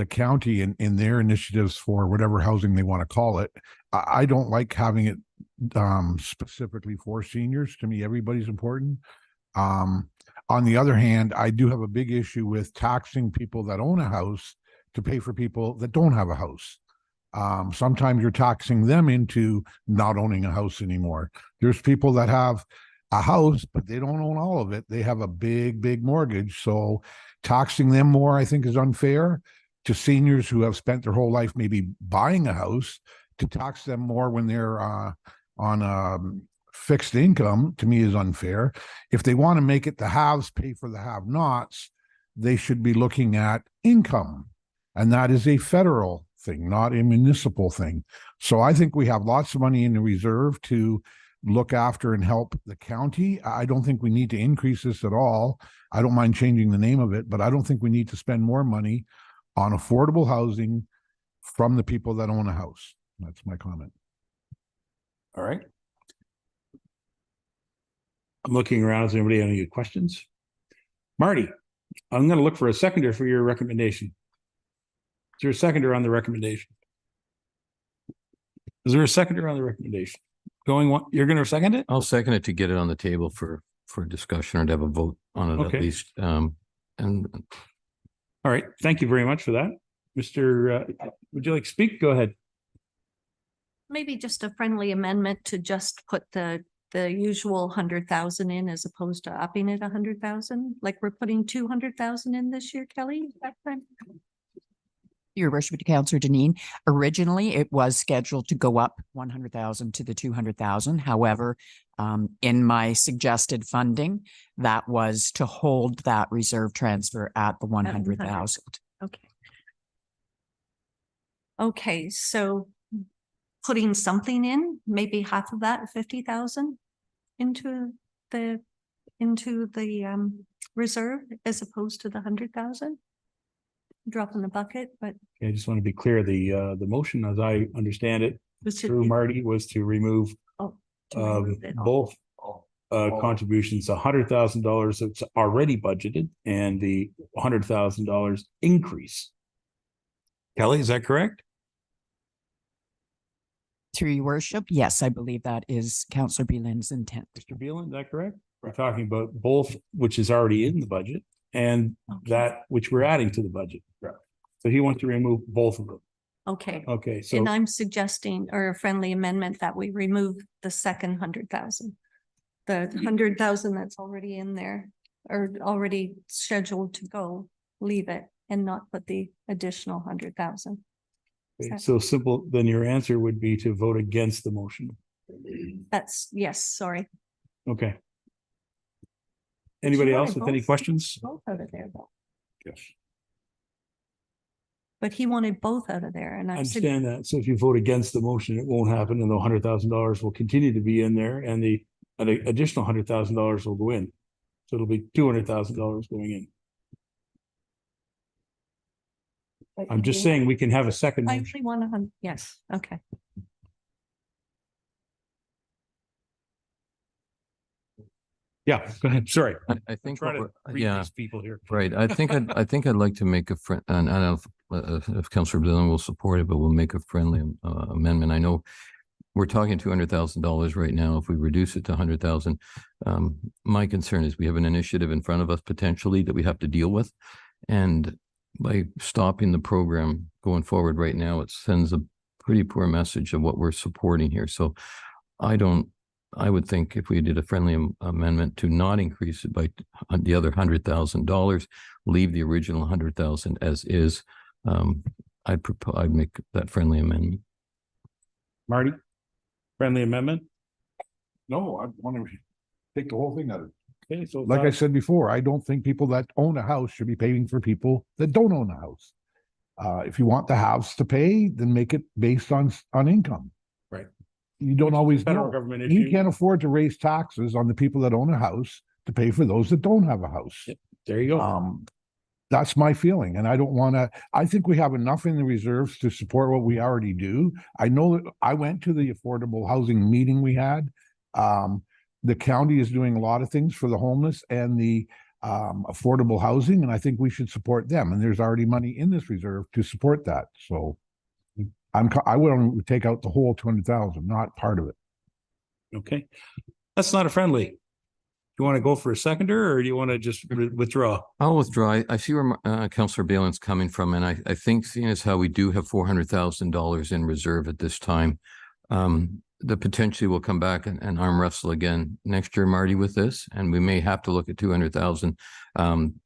county in their initiatives for whatever housing they want to call it. I don't like having it specifically for seniors. To me, everybody's important. On the other hand, I do have a big issue with taxing people that own a house to pay for people that don't have a house. Sometimes you're taxing them into not owning a house anymore. There's people that have a house, but they don't own all of it. They have a big mortgage. So taxing them more, I think, is unfair to seniors who have spent their whole life maybe buying a house. To tax them more when they're on fixed income, to me, is unfair. If they want to make it the haves pay for the have-nots, they should be looking at income. And that is a federal thing, not a municipal thing. So I think we have lots of money in the reserve to look after and help the county. I don't think we need to increase this at all. I don't mind changing the name of it, but I don't think we need to spend more money on affordable housing from the people that own a house. That's my comment. All right. I'm looking around. Does anybody have any questions? Marty, I'm going to look for a seconder for your recommendation. Is there a seconder on the recommendation? Is there a seconder on the recommendation? Going one, you're going to second it? I'll second it to get it on the table for discussion or to have a vote on it Okay. at least. And all right. Thank you very much for that. Mr. Would you like to speak? Go ahead. Maybe just a friendly amendment to just put the usual 100,000 in as opposed to upping it 100,000, like we're putting 200,000 in this year, Kelly. Is that right? Your worship, to Councillor Deneen, originally it was scheduled to go up 100,000 to the 200,000. However, in my suggested funding, that was to hold that reserve transfer at the 100,000. Okay. Okay, so putting something in, maybe half of that, 50,000 into the reserve as opposed to the 100,000. Drop in the bucket, but Okay, I just want to be clear. The motion, as I understand it, through Marty, was to remove both contributions, $100,000 that's already budgeted and the $100,000 increase. Kelly, is that correct? Through your worship, yes, I believe that is Councillor Beelan's intent. Mr. Beelan, is that correct? We're talking about both, which is already in the budget, and that which we're adding to the budget. Right. So he wants to remove both of them. okay. Okay, so And I'm suggesting, or a friendly amendment, that we remove the second 100,000. The 100,000 that's already in there or already scheduled to go, leave it and not put the additional 100,000. okay, so simple, then your answer would be to vote against the motion. That's, yes, sorry. Okay. Anybody you else wanted with any both- questions? Both out of there though. Yes. But he wanted both out of there and I I said, understand that. So if you vote against the motion, it won't happen and the $100,000 will continue to be in there and the additional $100,000 will go in. So it'll be $200,000 going in. I'm just saying we can have a second I motion. actually want 100, yes, okay. Yeah, go ahead. Sorry. I think, Try to what we're- read yeah, these people here. right. I think I'd like to make a friend, and I don't know if Councillor Dillon will support it, but we'll make a friendly amendment. I know we're talking $200,000 right now. If we reduce it to 100,000, my concern is we have an initiative in front of us potentially that we have to deal with. And by stopping the program going forward right now, it sends a pretty poor message of what we're supporting here. So I would think if we did a friendly amendment to not increase it by the other $100,000, leave the original 100,000 as is, I'd make that friendly amendment. Marty, friendly amendment? No, I want to take the whole thing out of it. Okay, so Like I said before, I don't think people that own a house should be paying for people that don't own a house. If you want the house to pay, then make it based on income. Right. You don't always federal know. government We issue. can't afford to raise taxes on the people that own a house to pay for those that don't have a house. Yep. There you go. That's my feeling. And I don't want to, I think we have enough in the reserves to support what we already do. I know that I went to the affordable housing meeting we had. The county is doing a lot of things for the homeless, and the affordable housing, and I think we should support them. And there's already money in this reserve to support that. So I would take out the whole 200,000, not part of it. Okay. That's not a friendly. You want to go for a seconder, or do you want to just withdraw? I'll withdraw. I see where Councillor Balin's coming from, and I think seeing as how we do have $400,000 in reserve at this time, the potentially will come back and arm wrestle again next year, Marty, with this, and we may have to look at 200,000,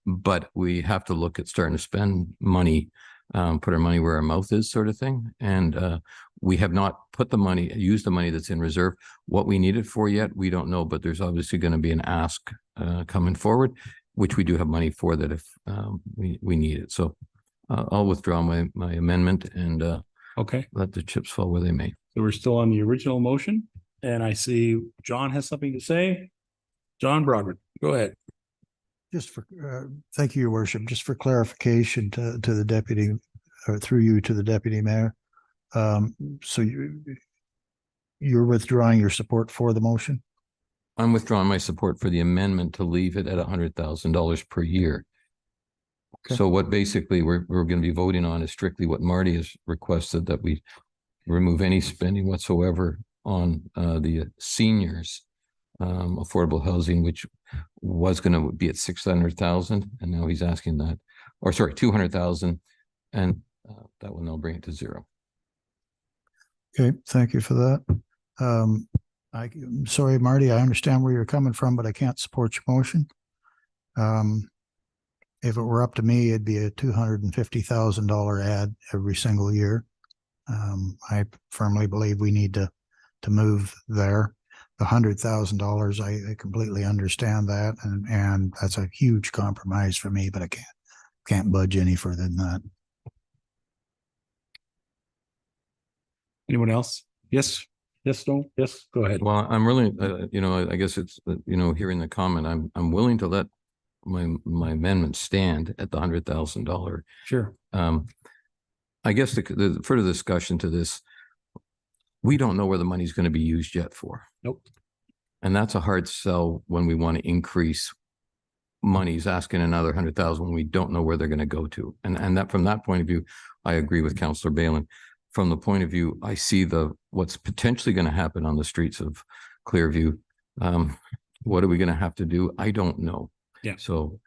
but we have to look at starting to spend money, put our money where our mouth is, sort of thing. And we have not used the money that's in reserve. What we need it for yet, we don't know, but there's obviously going to be an ask coming forward, which we do have money for that if we need it. So I'll withdraw my amendment and okay, let the chips fall where they may. So we're still on the original motion, and I see John has something to say. John Broderick, go ahead. Just for, thank you, Your Worship. Just for clarification to the deputy, or through you to the deputy mayor. So you're withdrawing your support for the motion? I'm withdrawing my support for the amendment to leave it at $100,000 per year. Okay. So what basically we're going to be voting on is strictly what Marty has requested, that we remove any spending whatsoever on the seniors affordable housing, which was going to be at 600,000, and now he's asking that, or sorry, 200,000, and that will now bring it to zero. Okay, thank you for that. I'm sorry, Marty, I understand where you're coming from, but I can't support your motion. If it were up to me, it'd be a $250,000 ad every single year. I firmly believe we need to move there. The $100,000, I completely understand that, and that's a huge compromise for me, but I can't budge any further than that. Anyone else? Yes. Yes, no. Yes, go ahead. Well, I'm really, I guess it's, hearing the comment, I'm willing to let my amendment stand at the $100,000. Sure. I guess the further discussion to this, we don't know where the money's going to be used yet for. Nope. And that's a hard sell when we want to increase monies, asking another 100,000 when we don't know where they're going to go to. And that, from that point of view, I agree with Councillor Balin. From the point of view, I see what's potentially going to happen on the streets of Clearview. What are we going to have to do? I don't know. Yeah. So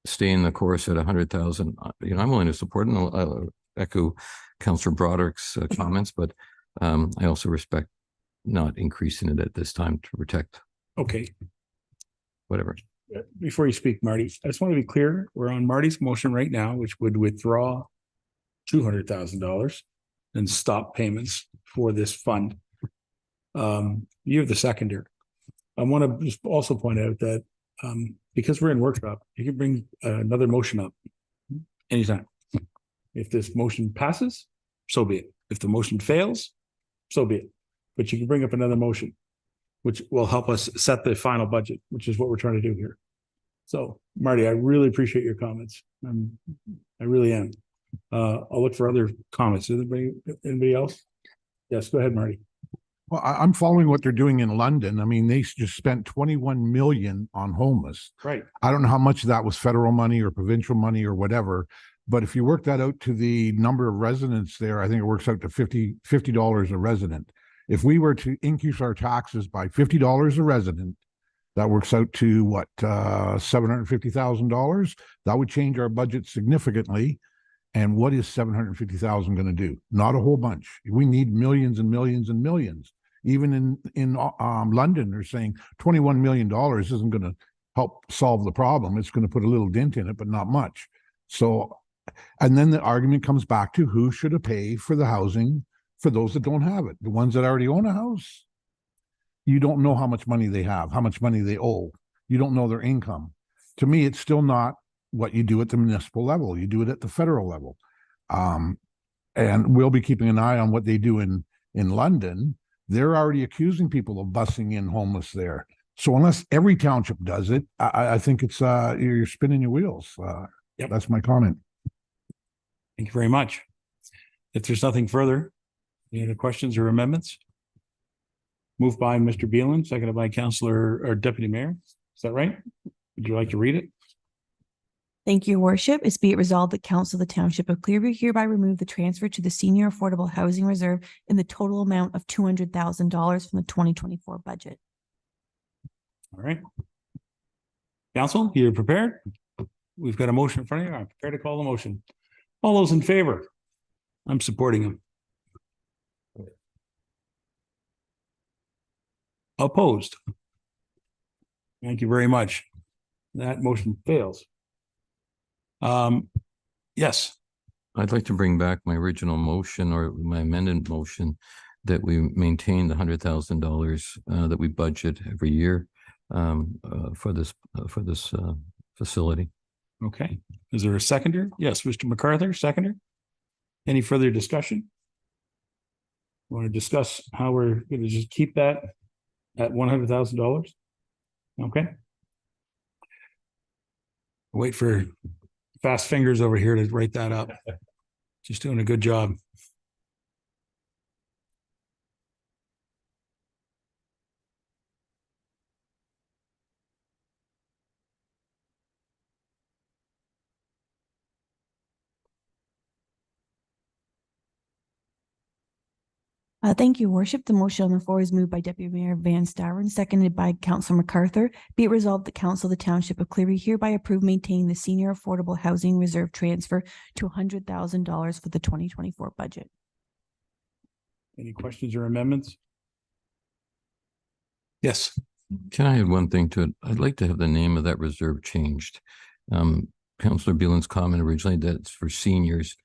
staying the course at 100,000, I'm willing to support, and I'll echo Councillor Broderick's comments, but I also respect not increasing it at this time to protect. Okay. Whatever. Before you speak, Marty, I just want to be clear. We're on Marty's motion right now, which would withdraw $200,000 and stop payments for this fund. You're the seconder. I want to just also point out that because we're in workshop, you can bring another motion up anytime. If this motion passes, so be it. If the motion fails, so be it. But you can bring up another motion, which will help us set the final budget, which is what we're trying to do here. So, Marty, I really appreciate your comments. I really am. I'll look for other comments. Anybody else? Yes, go ahead, Marty. Well, I'm following what they're doing in London. I mean, they just spent 21 million on homeless. Right. I don't know how much of that was federal money or provincial money or whatever, but if you work that out to the number of residents there, I think it works out to $50 a resident. If we were to increase our taxes by $50 a resident, that works out to what, $750,000? That would change our budget significantly. And what is 750,000 going to do? Not a whole bunch. We need millions and millions and millions. Even in London, they're saying $21 million isn't going to help solve the problem. It's going to put a little dent in it, but not much. So, and then the argument comes back to who should pay for the housing for those that don't have it. The ones that already own a house, you don't know how much money they have, how much money they owe. You don't know their income. To me, it's still not what you do at the municipal level. You do it at the federal level. And we'll be keeping an eye on what they do in London. They're already accusing people of bussing in homeless there. So unless every township does it, I think it's you're spinning your wheels. Yep. That's my comment. Thank you very much. If there's nothing further, any other questions or amendments? Moved by Mr. Beelan, seconded by Councillor or Deputy Mayor. Is that right? Would you like to read it? Thank you, Your Worship. It's be it resolved that Council of the Township of Clearview hereby remove the transfer to the Senior Affordable Housing Reserve in the total amount of $200,000 from the 2024 budget. All right. Council, you're prepared? We've got a motion in front of you. I'm prepared to call the motion. All those in favor? I'm supporting him. Opposed? Thank you very much. That motion fails. Yes. I'd like to bring back my original motion or my amended motion that we maintain the $100,000 that we budget every year for this facility. Okay. Is there a seconder? Yes, Mr. MacArthur, seconder. Any further discussion? Want to discuss how we're going to just keep that at $100,000? Okay. Wait for fast fingers over here to write that up. Just doing a good job. Thank you, Worship. The motion on the floor is moved by Deputy Mayor Van Staveren, seconded by Councillor MacArthur. Be it resolved that Council of the Township of Clearview hereby approve maintaining the Senior Affordable Housing Reserve transfer to $100,000 for the 2024 budget. Any questions or amendments? Yes. Can I add one thing to it? I'd like to have the name of that reserve changed. Councillor Beelan's comment originally that it's for seniors.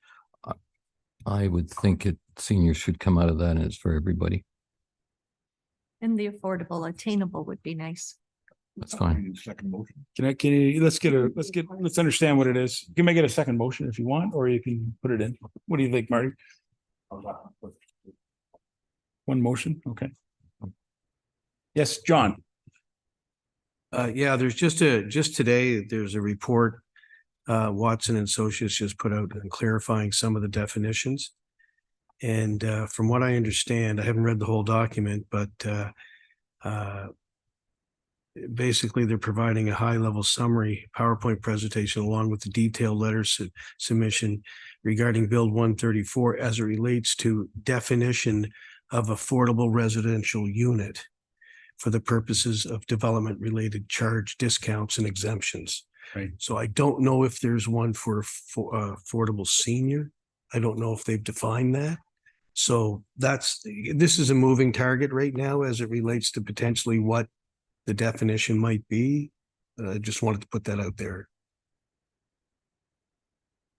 I would think seniors should come out of that, and it's for everybody. And the affordable, attainable would be nice. That's fine. Second motion. Let's understand what it is. You can make it a second motion if you want, or you can put it in. What do you think, Marty? One motion, okay. Yes, John. Yeah, there's just today, there's a report Watson and Associates just put out and clarifying some of the definitions. And from what I understand, I haven't read the whole document, but basically they're providing a high-level summary PowerPoint presentation along with the detailed letter submission regarding Bill 134 as it relates to definition of affordable residential unit for the purposes of development-related charge discounts and exemptions. Right. So I don't know if there's one for affordable senior. I don't know if they've defined that. So this is a moving target right now as it relates to potentially what the definition might be. I just wanted to put that out there.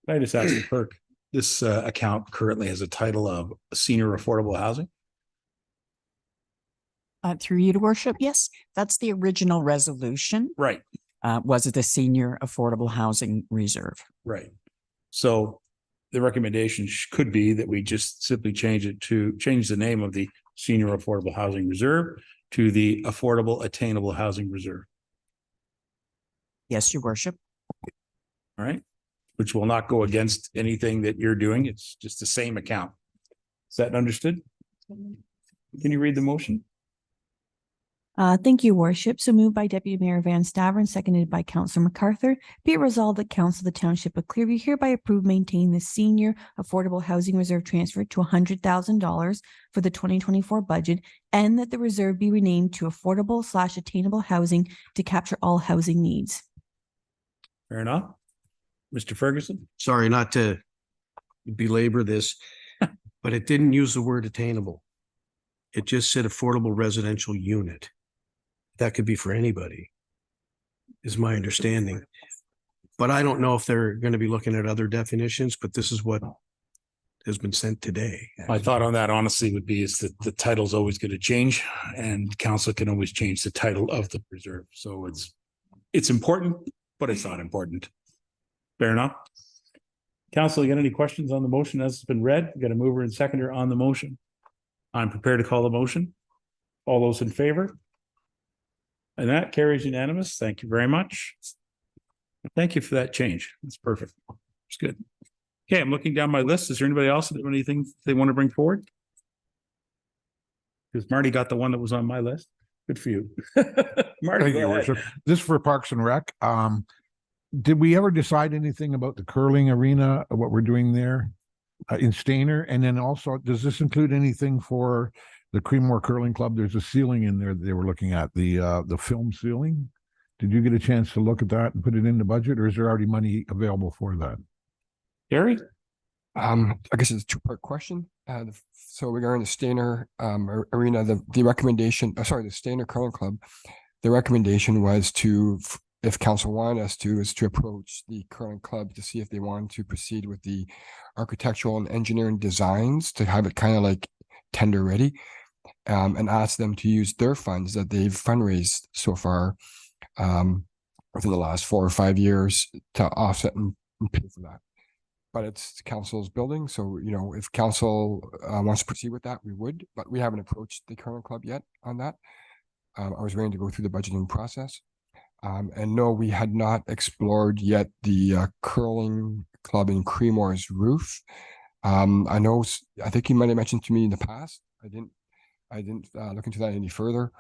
I just asked the clerk, this account currently has a title of Senior Affordable Housing. Through you, to Worship, yes, that's the original resolution. Right. Was it the Senior Affordable Housing Reserve? Right. So the recommendation could be that we just simply change the name of the Senior Affordable Housing Reserve to the Affordable Attainable Housing Reserve. Yes, Your Worship. All right. Which will not go against anything that you're doing. It's just the same account. Is that understood? Can you read the motion? Thank you, Worship. So moved by Deputy Mayor Van Staveren, seconded by Councillor MacArthur. Be it resolved that Council of the Township of Clearview hereby approve maintaining the Senior Affordable Housing Reserve transfer to $100,000 for the 2024 budget, and that the reserve be renamed to Affordable/Attainable Housing to capture all housing needs. Fair enough. Mr. Ferguson? Sorry, not to belabor this, but it didn't use the word attainable. It just said affordable residential unit. That could be for anybody, is my understanding. But I don't know if they're going to be looking at other definitions, but this is what has been sent today. My thought on that honestly would be is that the title's always going to change and council can always change the title of the reserve. So it's important, but it's not important. Fair enough. Council, you got any questions on the motion as it's been read? You got a mover and seconder on the motion. I'm prepared to call the motion. All those in favor? And that carries unanimous. Thank you very much. Thank you for that change. That's perfect. It's good. Okay, I'm looking down my list. Is there anybody else that have anything they want to bring forward? Because Marty got the one that was on my list. Good for you. Marty, Thank you, go ahead. Worship. This is for Parks and Rec. did we ever decide anything about the curling arena, what we're doing there in Stainer? And then also, does this include anything for the Creemore Curling Club? There's a ceiling in there that they were looking at, the film ceiling. Did you get a chance to look at that and put it in the budget, or is there already money available for that? Gary? I guess it's a two-part question. So regarding the Stainer arena, the recommendation, the Stainer Curling Club, the recommendation was to, if council wanted us to, is to approach the curling club to see if they wanted to proceed with the architectural and engineering designs to have it kind of like tender ready, and ask them to use their funds that they've fundraised so far within the last 4 or 5 years to offset and pay for that. But it's council's building, so if council wants to proceed with that, we would. But we haven't approached the curling club yet on that. I was waiting to go through the budgeting process. And no, we had not explored yet the curling club in Creemore's roof. I think you might have mentioned to me in the past. I didn't look into that any further.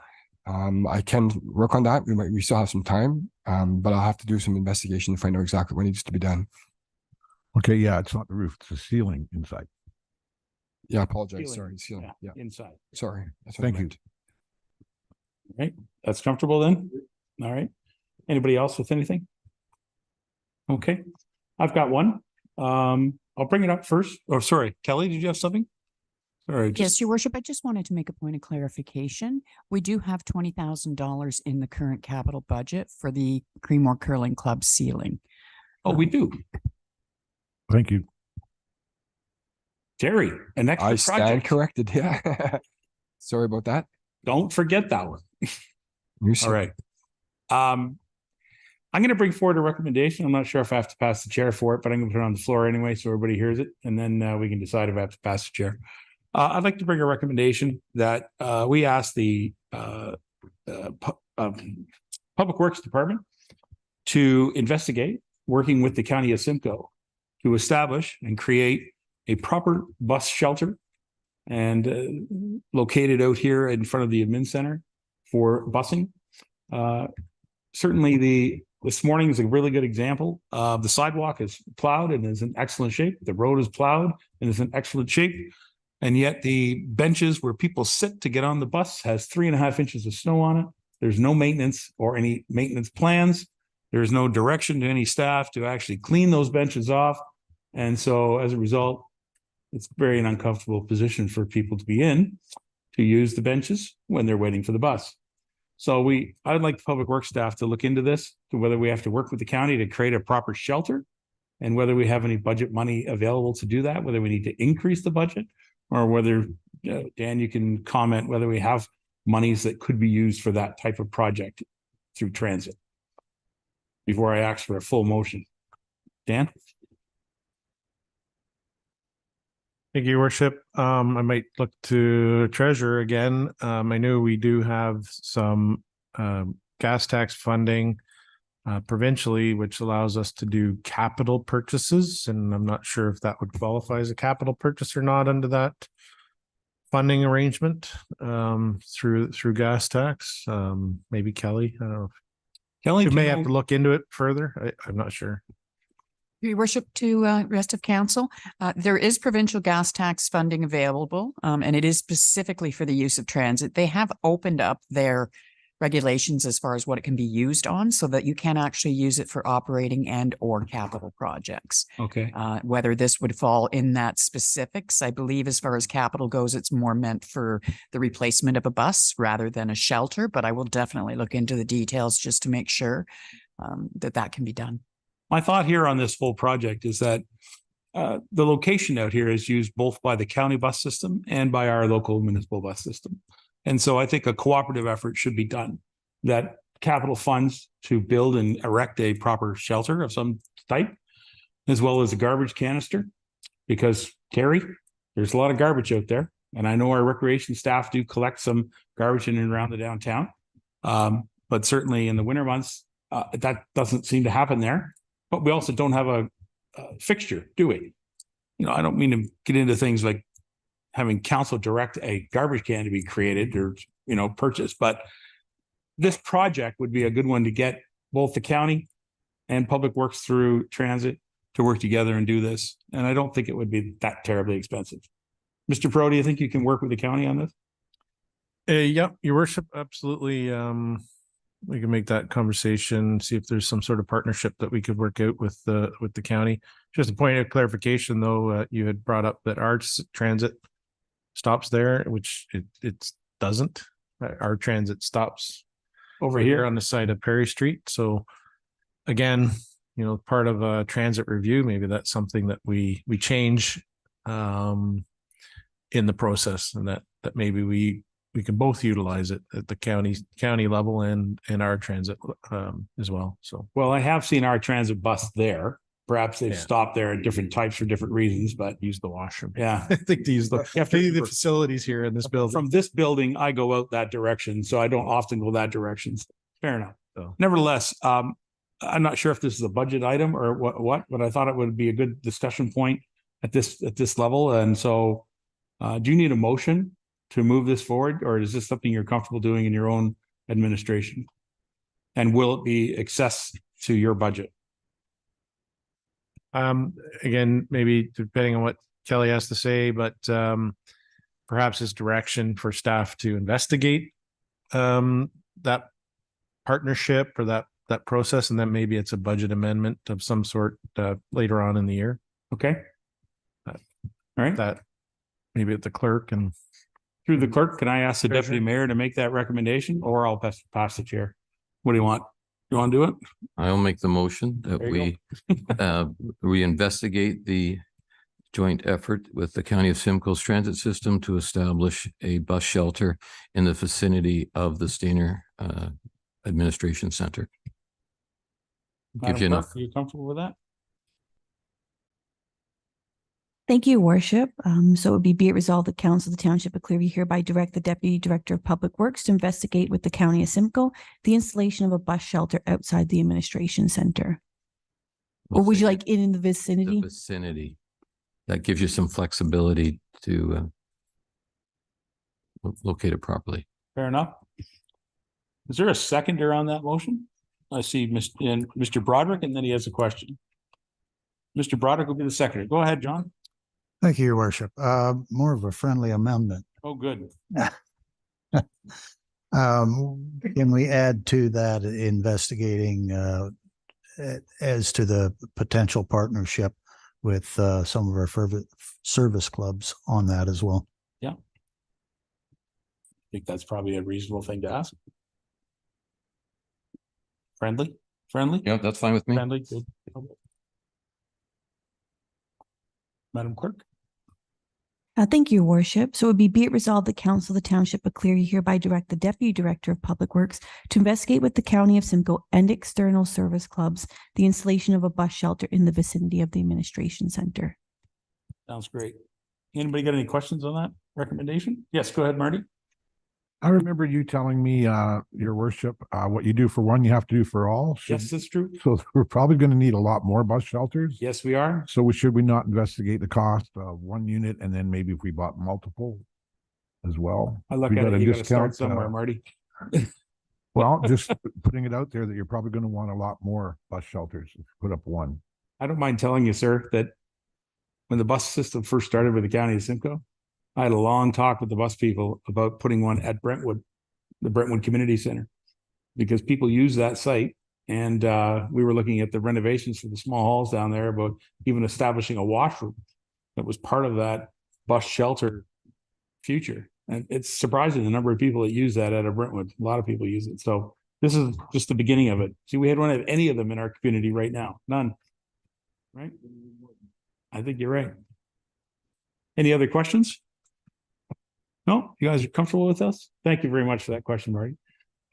I can work on that. We still have some time, but I'll have to do some investigation to find out exactly what needs to be done. Okay, yeah, it's not the roof, it's the ceiling inside. Yeah, I apologize. Ceiling. Sorry, ceiling. Yeah, Inside. sorry. That's what I Thank you. meant. Right. That's comfortable then? All right. Anybody else with anything? Okay. I've got one. I'll bring it up first. Oh, sorry. Kelly, did you have something? Sorry. Yes, Your Worship. I just wanted to make a point of clarification. We do have $20,000 in the current capital budget for the Creemore Curling Club ceiling. Oh, we do. Thank you. Terry, an extra I stand project. corrected. Yeah. Sorry about that. Don't forget that one. All All right. I'm going to bring forward a recommendation. I'm not sure if I have to pass the chair for it, but I'm going to put it on the floor anyway so everybody hears it, and then we can decide if I have to pass the chair. I'd like to bring a recommendation that we ask the Public Works Department to investigate, working with the County of Simcoe, to establish and create a proper bus shelter and located out here in front of the admin center for busing. Certainly this morning is a really good example. The sidewalk is plowed and is in excellent shape. The road is plowed and is in excellent shape. And yet the benches where people sit to get on the bus has 3.5 inches of snow on it. There's no maintenance or any maintenance plans. There's no direction to any staff to actually clean those benches off. And so as a result, it's very an uncomfortable position for people to be in to use the benches when they're waiting for the bus. So I'd like the public works staff to look into this, to whether we have to work with the county to create a proper shelter and whether we have any budget money available to do that, whether we need to increase the budget or whether, Dan, you can comment whether we have monies that could be used for that type of project through transit before I ask for a full motion. Dan? Thank you, Your Worship. I might look to treasurer again. I know we do have some gas tax funding provincially, which allows us to do capital purchases. And I'm not sure if that would qualify as a capital purchase or not under that funding arrangement through gas tax. Maybe Kelly, I don't know. Kelly, you may have to look into it further. I'm not sure. Your Worship, to rest of council, there is provincial gas tax funding available, and it is specifically for the use of transit. They have opened up their regulations as far as what it can be used on so that you can actually use it for operating and or capital projects. Okay. Whether this would fall in that specifics, I believe as far as capital goes, it's more meant for the replacement of a bus rather than a shelter, but I will definitely look into the details just to make sure that can be done. My thought here on this whole project is that the location out here is used both by the county bus system and by our local municipal bus system. And so I think a cooperative effort should be done, that capital funds to build and erect a proper shelter of some type, as well as a garbage canister, because Terry, there's a lot of garbage out there. And I know our recreation staff do collect some garbage in and around the downtown. But certainly in the winter months, that doesn't seem to happen there. But we also don't have a fixture, do we? I don't mean to get into things like having council direct a garbage can to be created or, purchased, but this project would be a good one to get both the county and Public Works through Transit to work together and do this. And I don't think it would be that terribly expensive. Mr. Pro, do you think you can work with the county on this? Yeah, your worship, absolutely. We can make that conversation, see if there's some sort of partnership that we could work out with the county. Just a point of clarification, though, you had brought up that our transit stops there, which it doesn't. Our transit stops Over right here there on the side of Perry Street. So again, you know, part of a transit review, maybe that's something that we change in the process, and that maybe we can both utilize it at the county level and our transit as well. So, Well, I have seen our transit bus there. Perhaps they've Yeah. stopped there at different types for different reasons, but use the washroom. yeah. I think to use the facilities here in this building. From this building, I go out that direction, so I don't often go that direction. Fair enough. So. Nevertheless, I'm not sure if this is a budget item or what, but I thought it would be a good discussion point at this level. And so, do you need a motion to move this forward, or is this something you're comfortable doing in your own administration? And will it be excess to your budget? Again, maybe depending on what Kelly has to say, but perhaps his direction for staff to investigate that partnership or that process, and then maybe it's a budget amendment of some sort later on in the year. Okay. All right. That maybe at the clerk and through the clerk, can I ask the Treasurer? deputy mayor to make that recommendation, or I'll pass the chair? What do you want? You want to do it? I'll make the motion that There you we investigate the joint effort with the County of Simcoe's transit system to establish a bus shelter in the vicinity of the Steiner Administration Center. Gives you Madam enough. Clerk, are you comfortable with that? Thank you, Worship. So it would be it resolved that Council of the Township of Clearview hereby direct the Deputy Director of Public Works to investigate with the County of Simcoe the installation of a bus shelter outside the Administration Center. Or would you like it in the vicinity? The vicinity. That gives you some flexibility to locate it properly. Fair enough. Is there a seconder on that motion? I see Mr. Broderick, and then he has a question. Mr. Broderick will be the seconder. Go ahead, John. Thank you, Your Worship. More of a friendly amendment. Oh, good. Can we add to that investigating as to the potential partnership with some of our service clubs on that as well? Yeah. I think that's probably a reasonable thing to ask. Friendly? Yeah, that's fine with me. Friendly, good. Madam Clerk? Thank you, Your Worship. So it would be it resolved that Council of the Township of Clearview hereby direct the Deputy Director of Public Works to investigate with the County of Simcoe and external service clubs the installation of a bus shelter in the vicinity of the Administration Center. Sounds great. Anybody got any questions on that recommendation? Yes, go ahead, Marty. I remember you telling me, Your Worship, what you do for one, you have to do for all. Yes, that's true. So we're probably going to need a lot more bus shelters. Yes, we are. So should we not investigate the cost of one unit, and then maybe if we bought multiple as well? I look We at got it, a you got to start discount, somewhere, Marty. Well, just putting it out there that you're probably going to want a lot more bus shelters if you put up one. I don't mind telling you, sir, that when the bus system first started with the County of Simcoe, I had a long talk with the bus people about putting one at Brentwood, the Brentwood Community Center, because people use that site. And we were looking at the renovations for the small halls down there, about even establishing a washroom that was part of that bus shelter future. And it's surprising the number of people that use that out of Brentwood. A lot of people use it. So this is just the beginning of it. See, we don't have any of them in our community right now. None. Right? I think you're right. Any other questions? No, you guys are comfortable with us? Thank you very much for that question, Marty.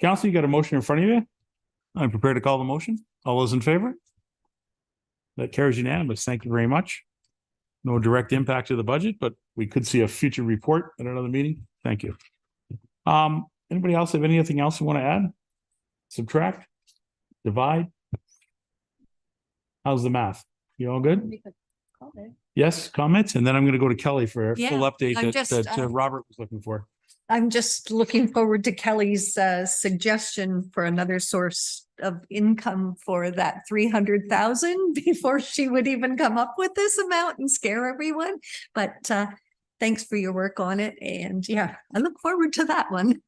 Council, you got a motion in front of you? I'm prepared to call the motion. All those in favor? That carries unanimous. Thank you very much. No direct impact to the budget, but we could see a future report at another meeting. Thank you. Anybody else have anything else you want to add? Subtract? Divide? How's the math? You all good? Yes, comments, and then I'm going to go to Kelly for a full update that Robert was looking for. I'm just looking forward to Kelly's suggestion for another source of income for that 300,000 before she would even come up with this amount and scare everyone. But thanks for your work on it. And yeah, I look forward to that one.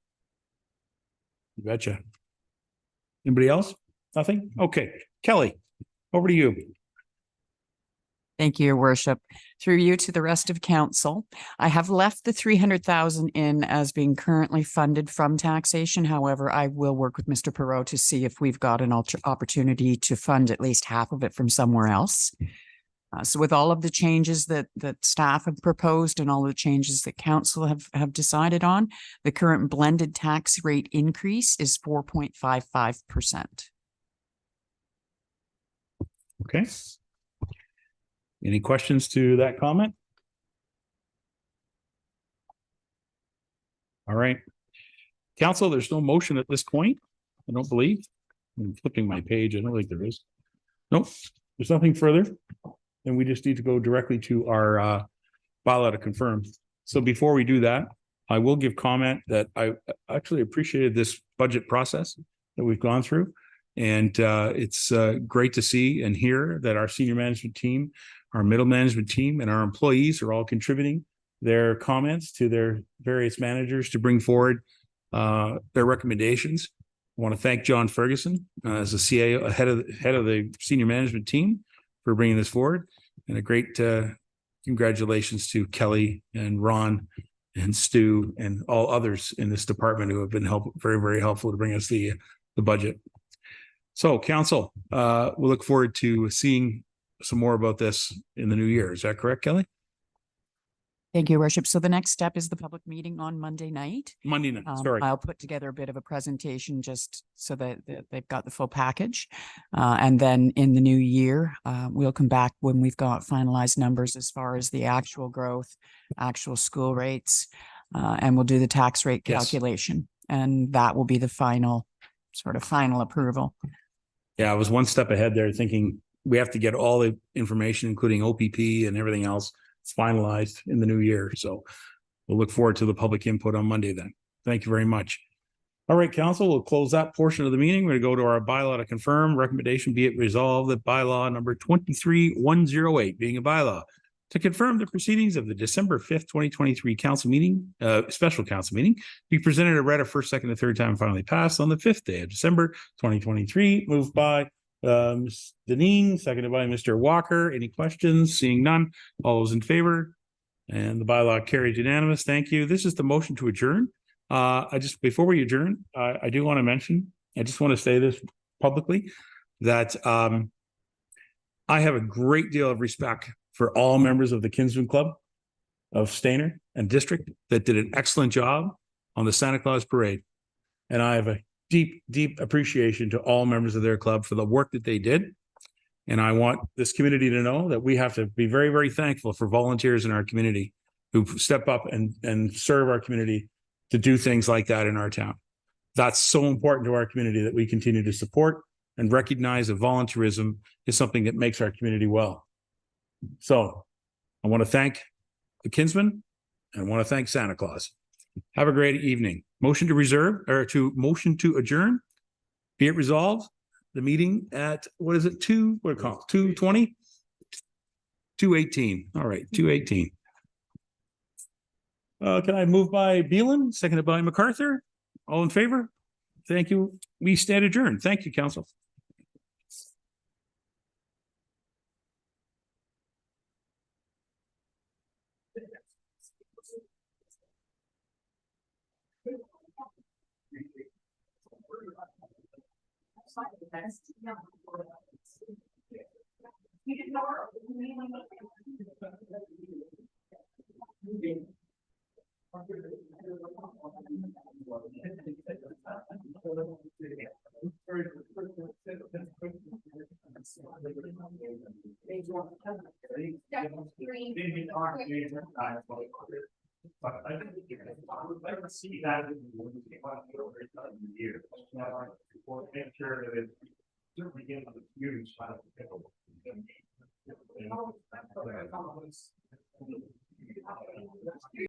You betcha. Anybody else? Nothing? Okay. Kelly, over to you. Thank you, Your Worship. Through you to the rest of council, I have left the 300,000 in as being currently funded from taxation. However, I will work with Mr. Perot to see if we've got an opportunity to fund at least half of it from somewhere else. So with all of the changes that staff have proposed and all the changes that council have decided on, the current blended tax rate increase is 4.55%. Okay. Any questions to that comment? All right. Council, there's no motion at this point. I don't believe. I'm flipping my page. I don't think there is. Nope. There's nothing further. And we just need to go directly to our bylaw to confirm. So before we do that, I will give comment that I actually appreciated this budget process that we've gone through. And it's great to see and hear that our senior management team, our middle management team, and our employees are all contributing their comments to their various managers to bring forward their recommendations. I want to thank John Ferguson as the CAO, head of the senior management team, for bringing this forward, and a great congratulations to Kelly and Ron and Stu and all others in this department who have been very, very helpful to bring us the budget. So, council, we look forward to seeing some more about this in the new year. Is that correct, Kelly? Thank you, Your Worship. So the next step is the public meeting on Monday night. Monday night, sorry. I'll put together a bit of a presentation just so that they've got the full package. And then in the new year, we'll come back when we've got finalized numbers as far as the actual growth, actual school rates, and we'll do the tax rate calculation. And that will be the final approval. Yeah, I was one step ahead there thinking we have to get all the information, including OPP and everything else, finalized in the new year. So we'll look forward to the public input on Monday then. Thank you very much. All right, council, we'll close that portion of the meeting. We're going to go to our bylaw to confirm. Recommendation be it resolved that bylaw number 23108 being a bylaw to confirm the proceedings of the December 5th, 2023 council meeting, special council meeting, be presented and read a first, second, and third time, finally passed on the 5th day of December 2023. Moved by Ms. Deneen, seconded by Mr. Walker. Any questions? Seeing none. All those in favor? And the bylaw carried unanimous. Thank you. This is the motion to adjourn. Before we adjourn, I do want to mention, I just want to say this publicly, that I have a great deal of respect for all members of the Kinsman Club of Stayner and District that did an excellent job on the Santa Claus Parade. And I have a deep, deep appreciation to all members of their club for the work that they did. And I want this community to know that we have to be very, very thankful for volunteers in our community who step up and serve our community to do things like that in our town. That's so important to our community that we continue to support and recognize that volunteerism is something that makes our community well. So I want to thank the Kinsmen and I want to thank Santa Claus. Have a great evening. Motion to adjourn. Be it resolved. The meeting at, what is it? 2:20? 2:18. All right, 2:18. Can I move by Beelan, seconded by MacArthur? All in favor? Thank you. We stand adjourned. Thank you, council. But I would see that in the year. Make sure that it's certainly getting the huge.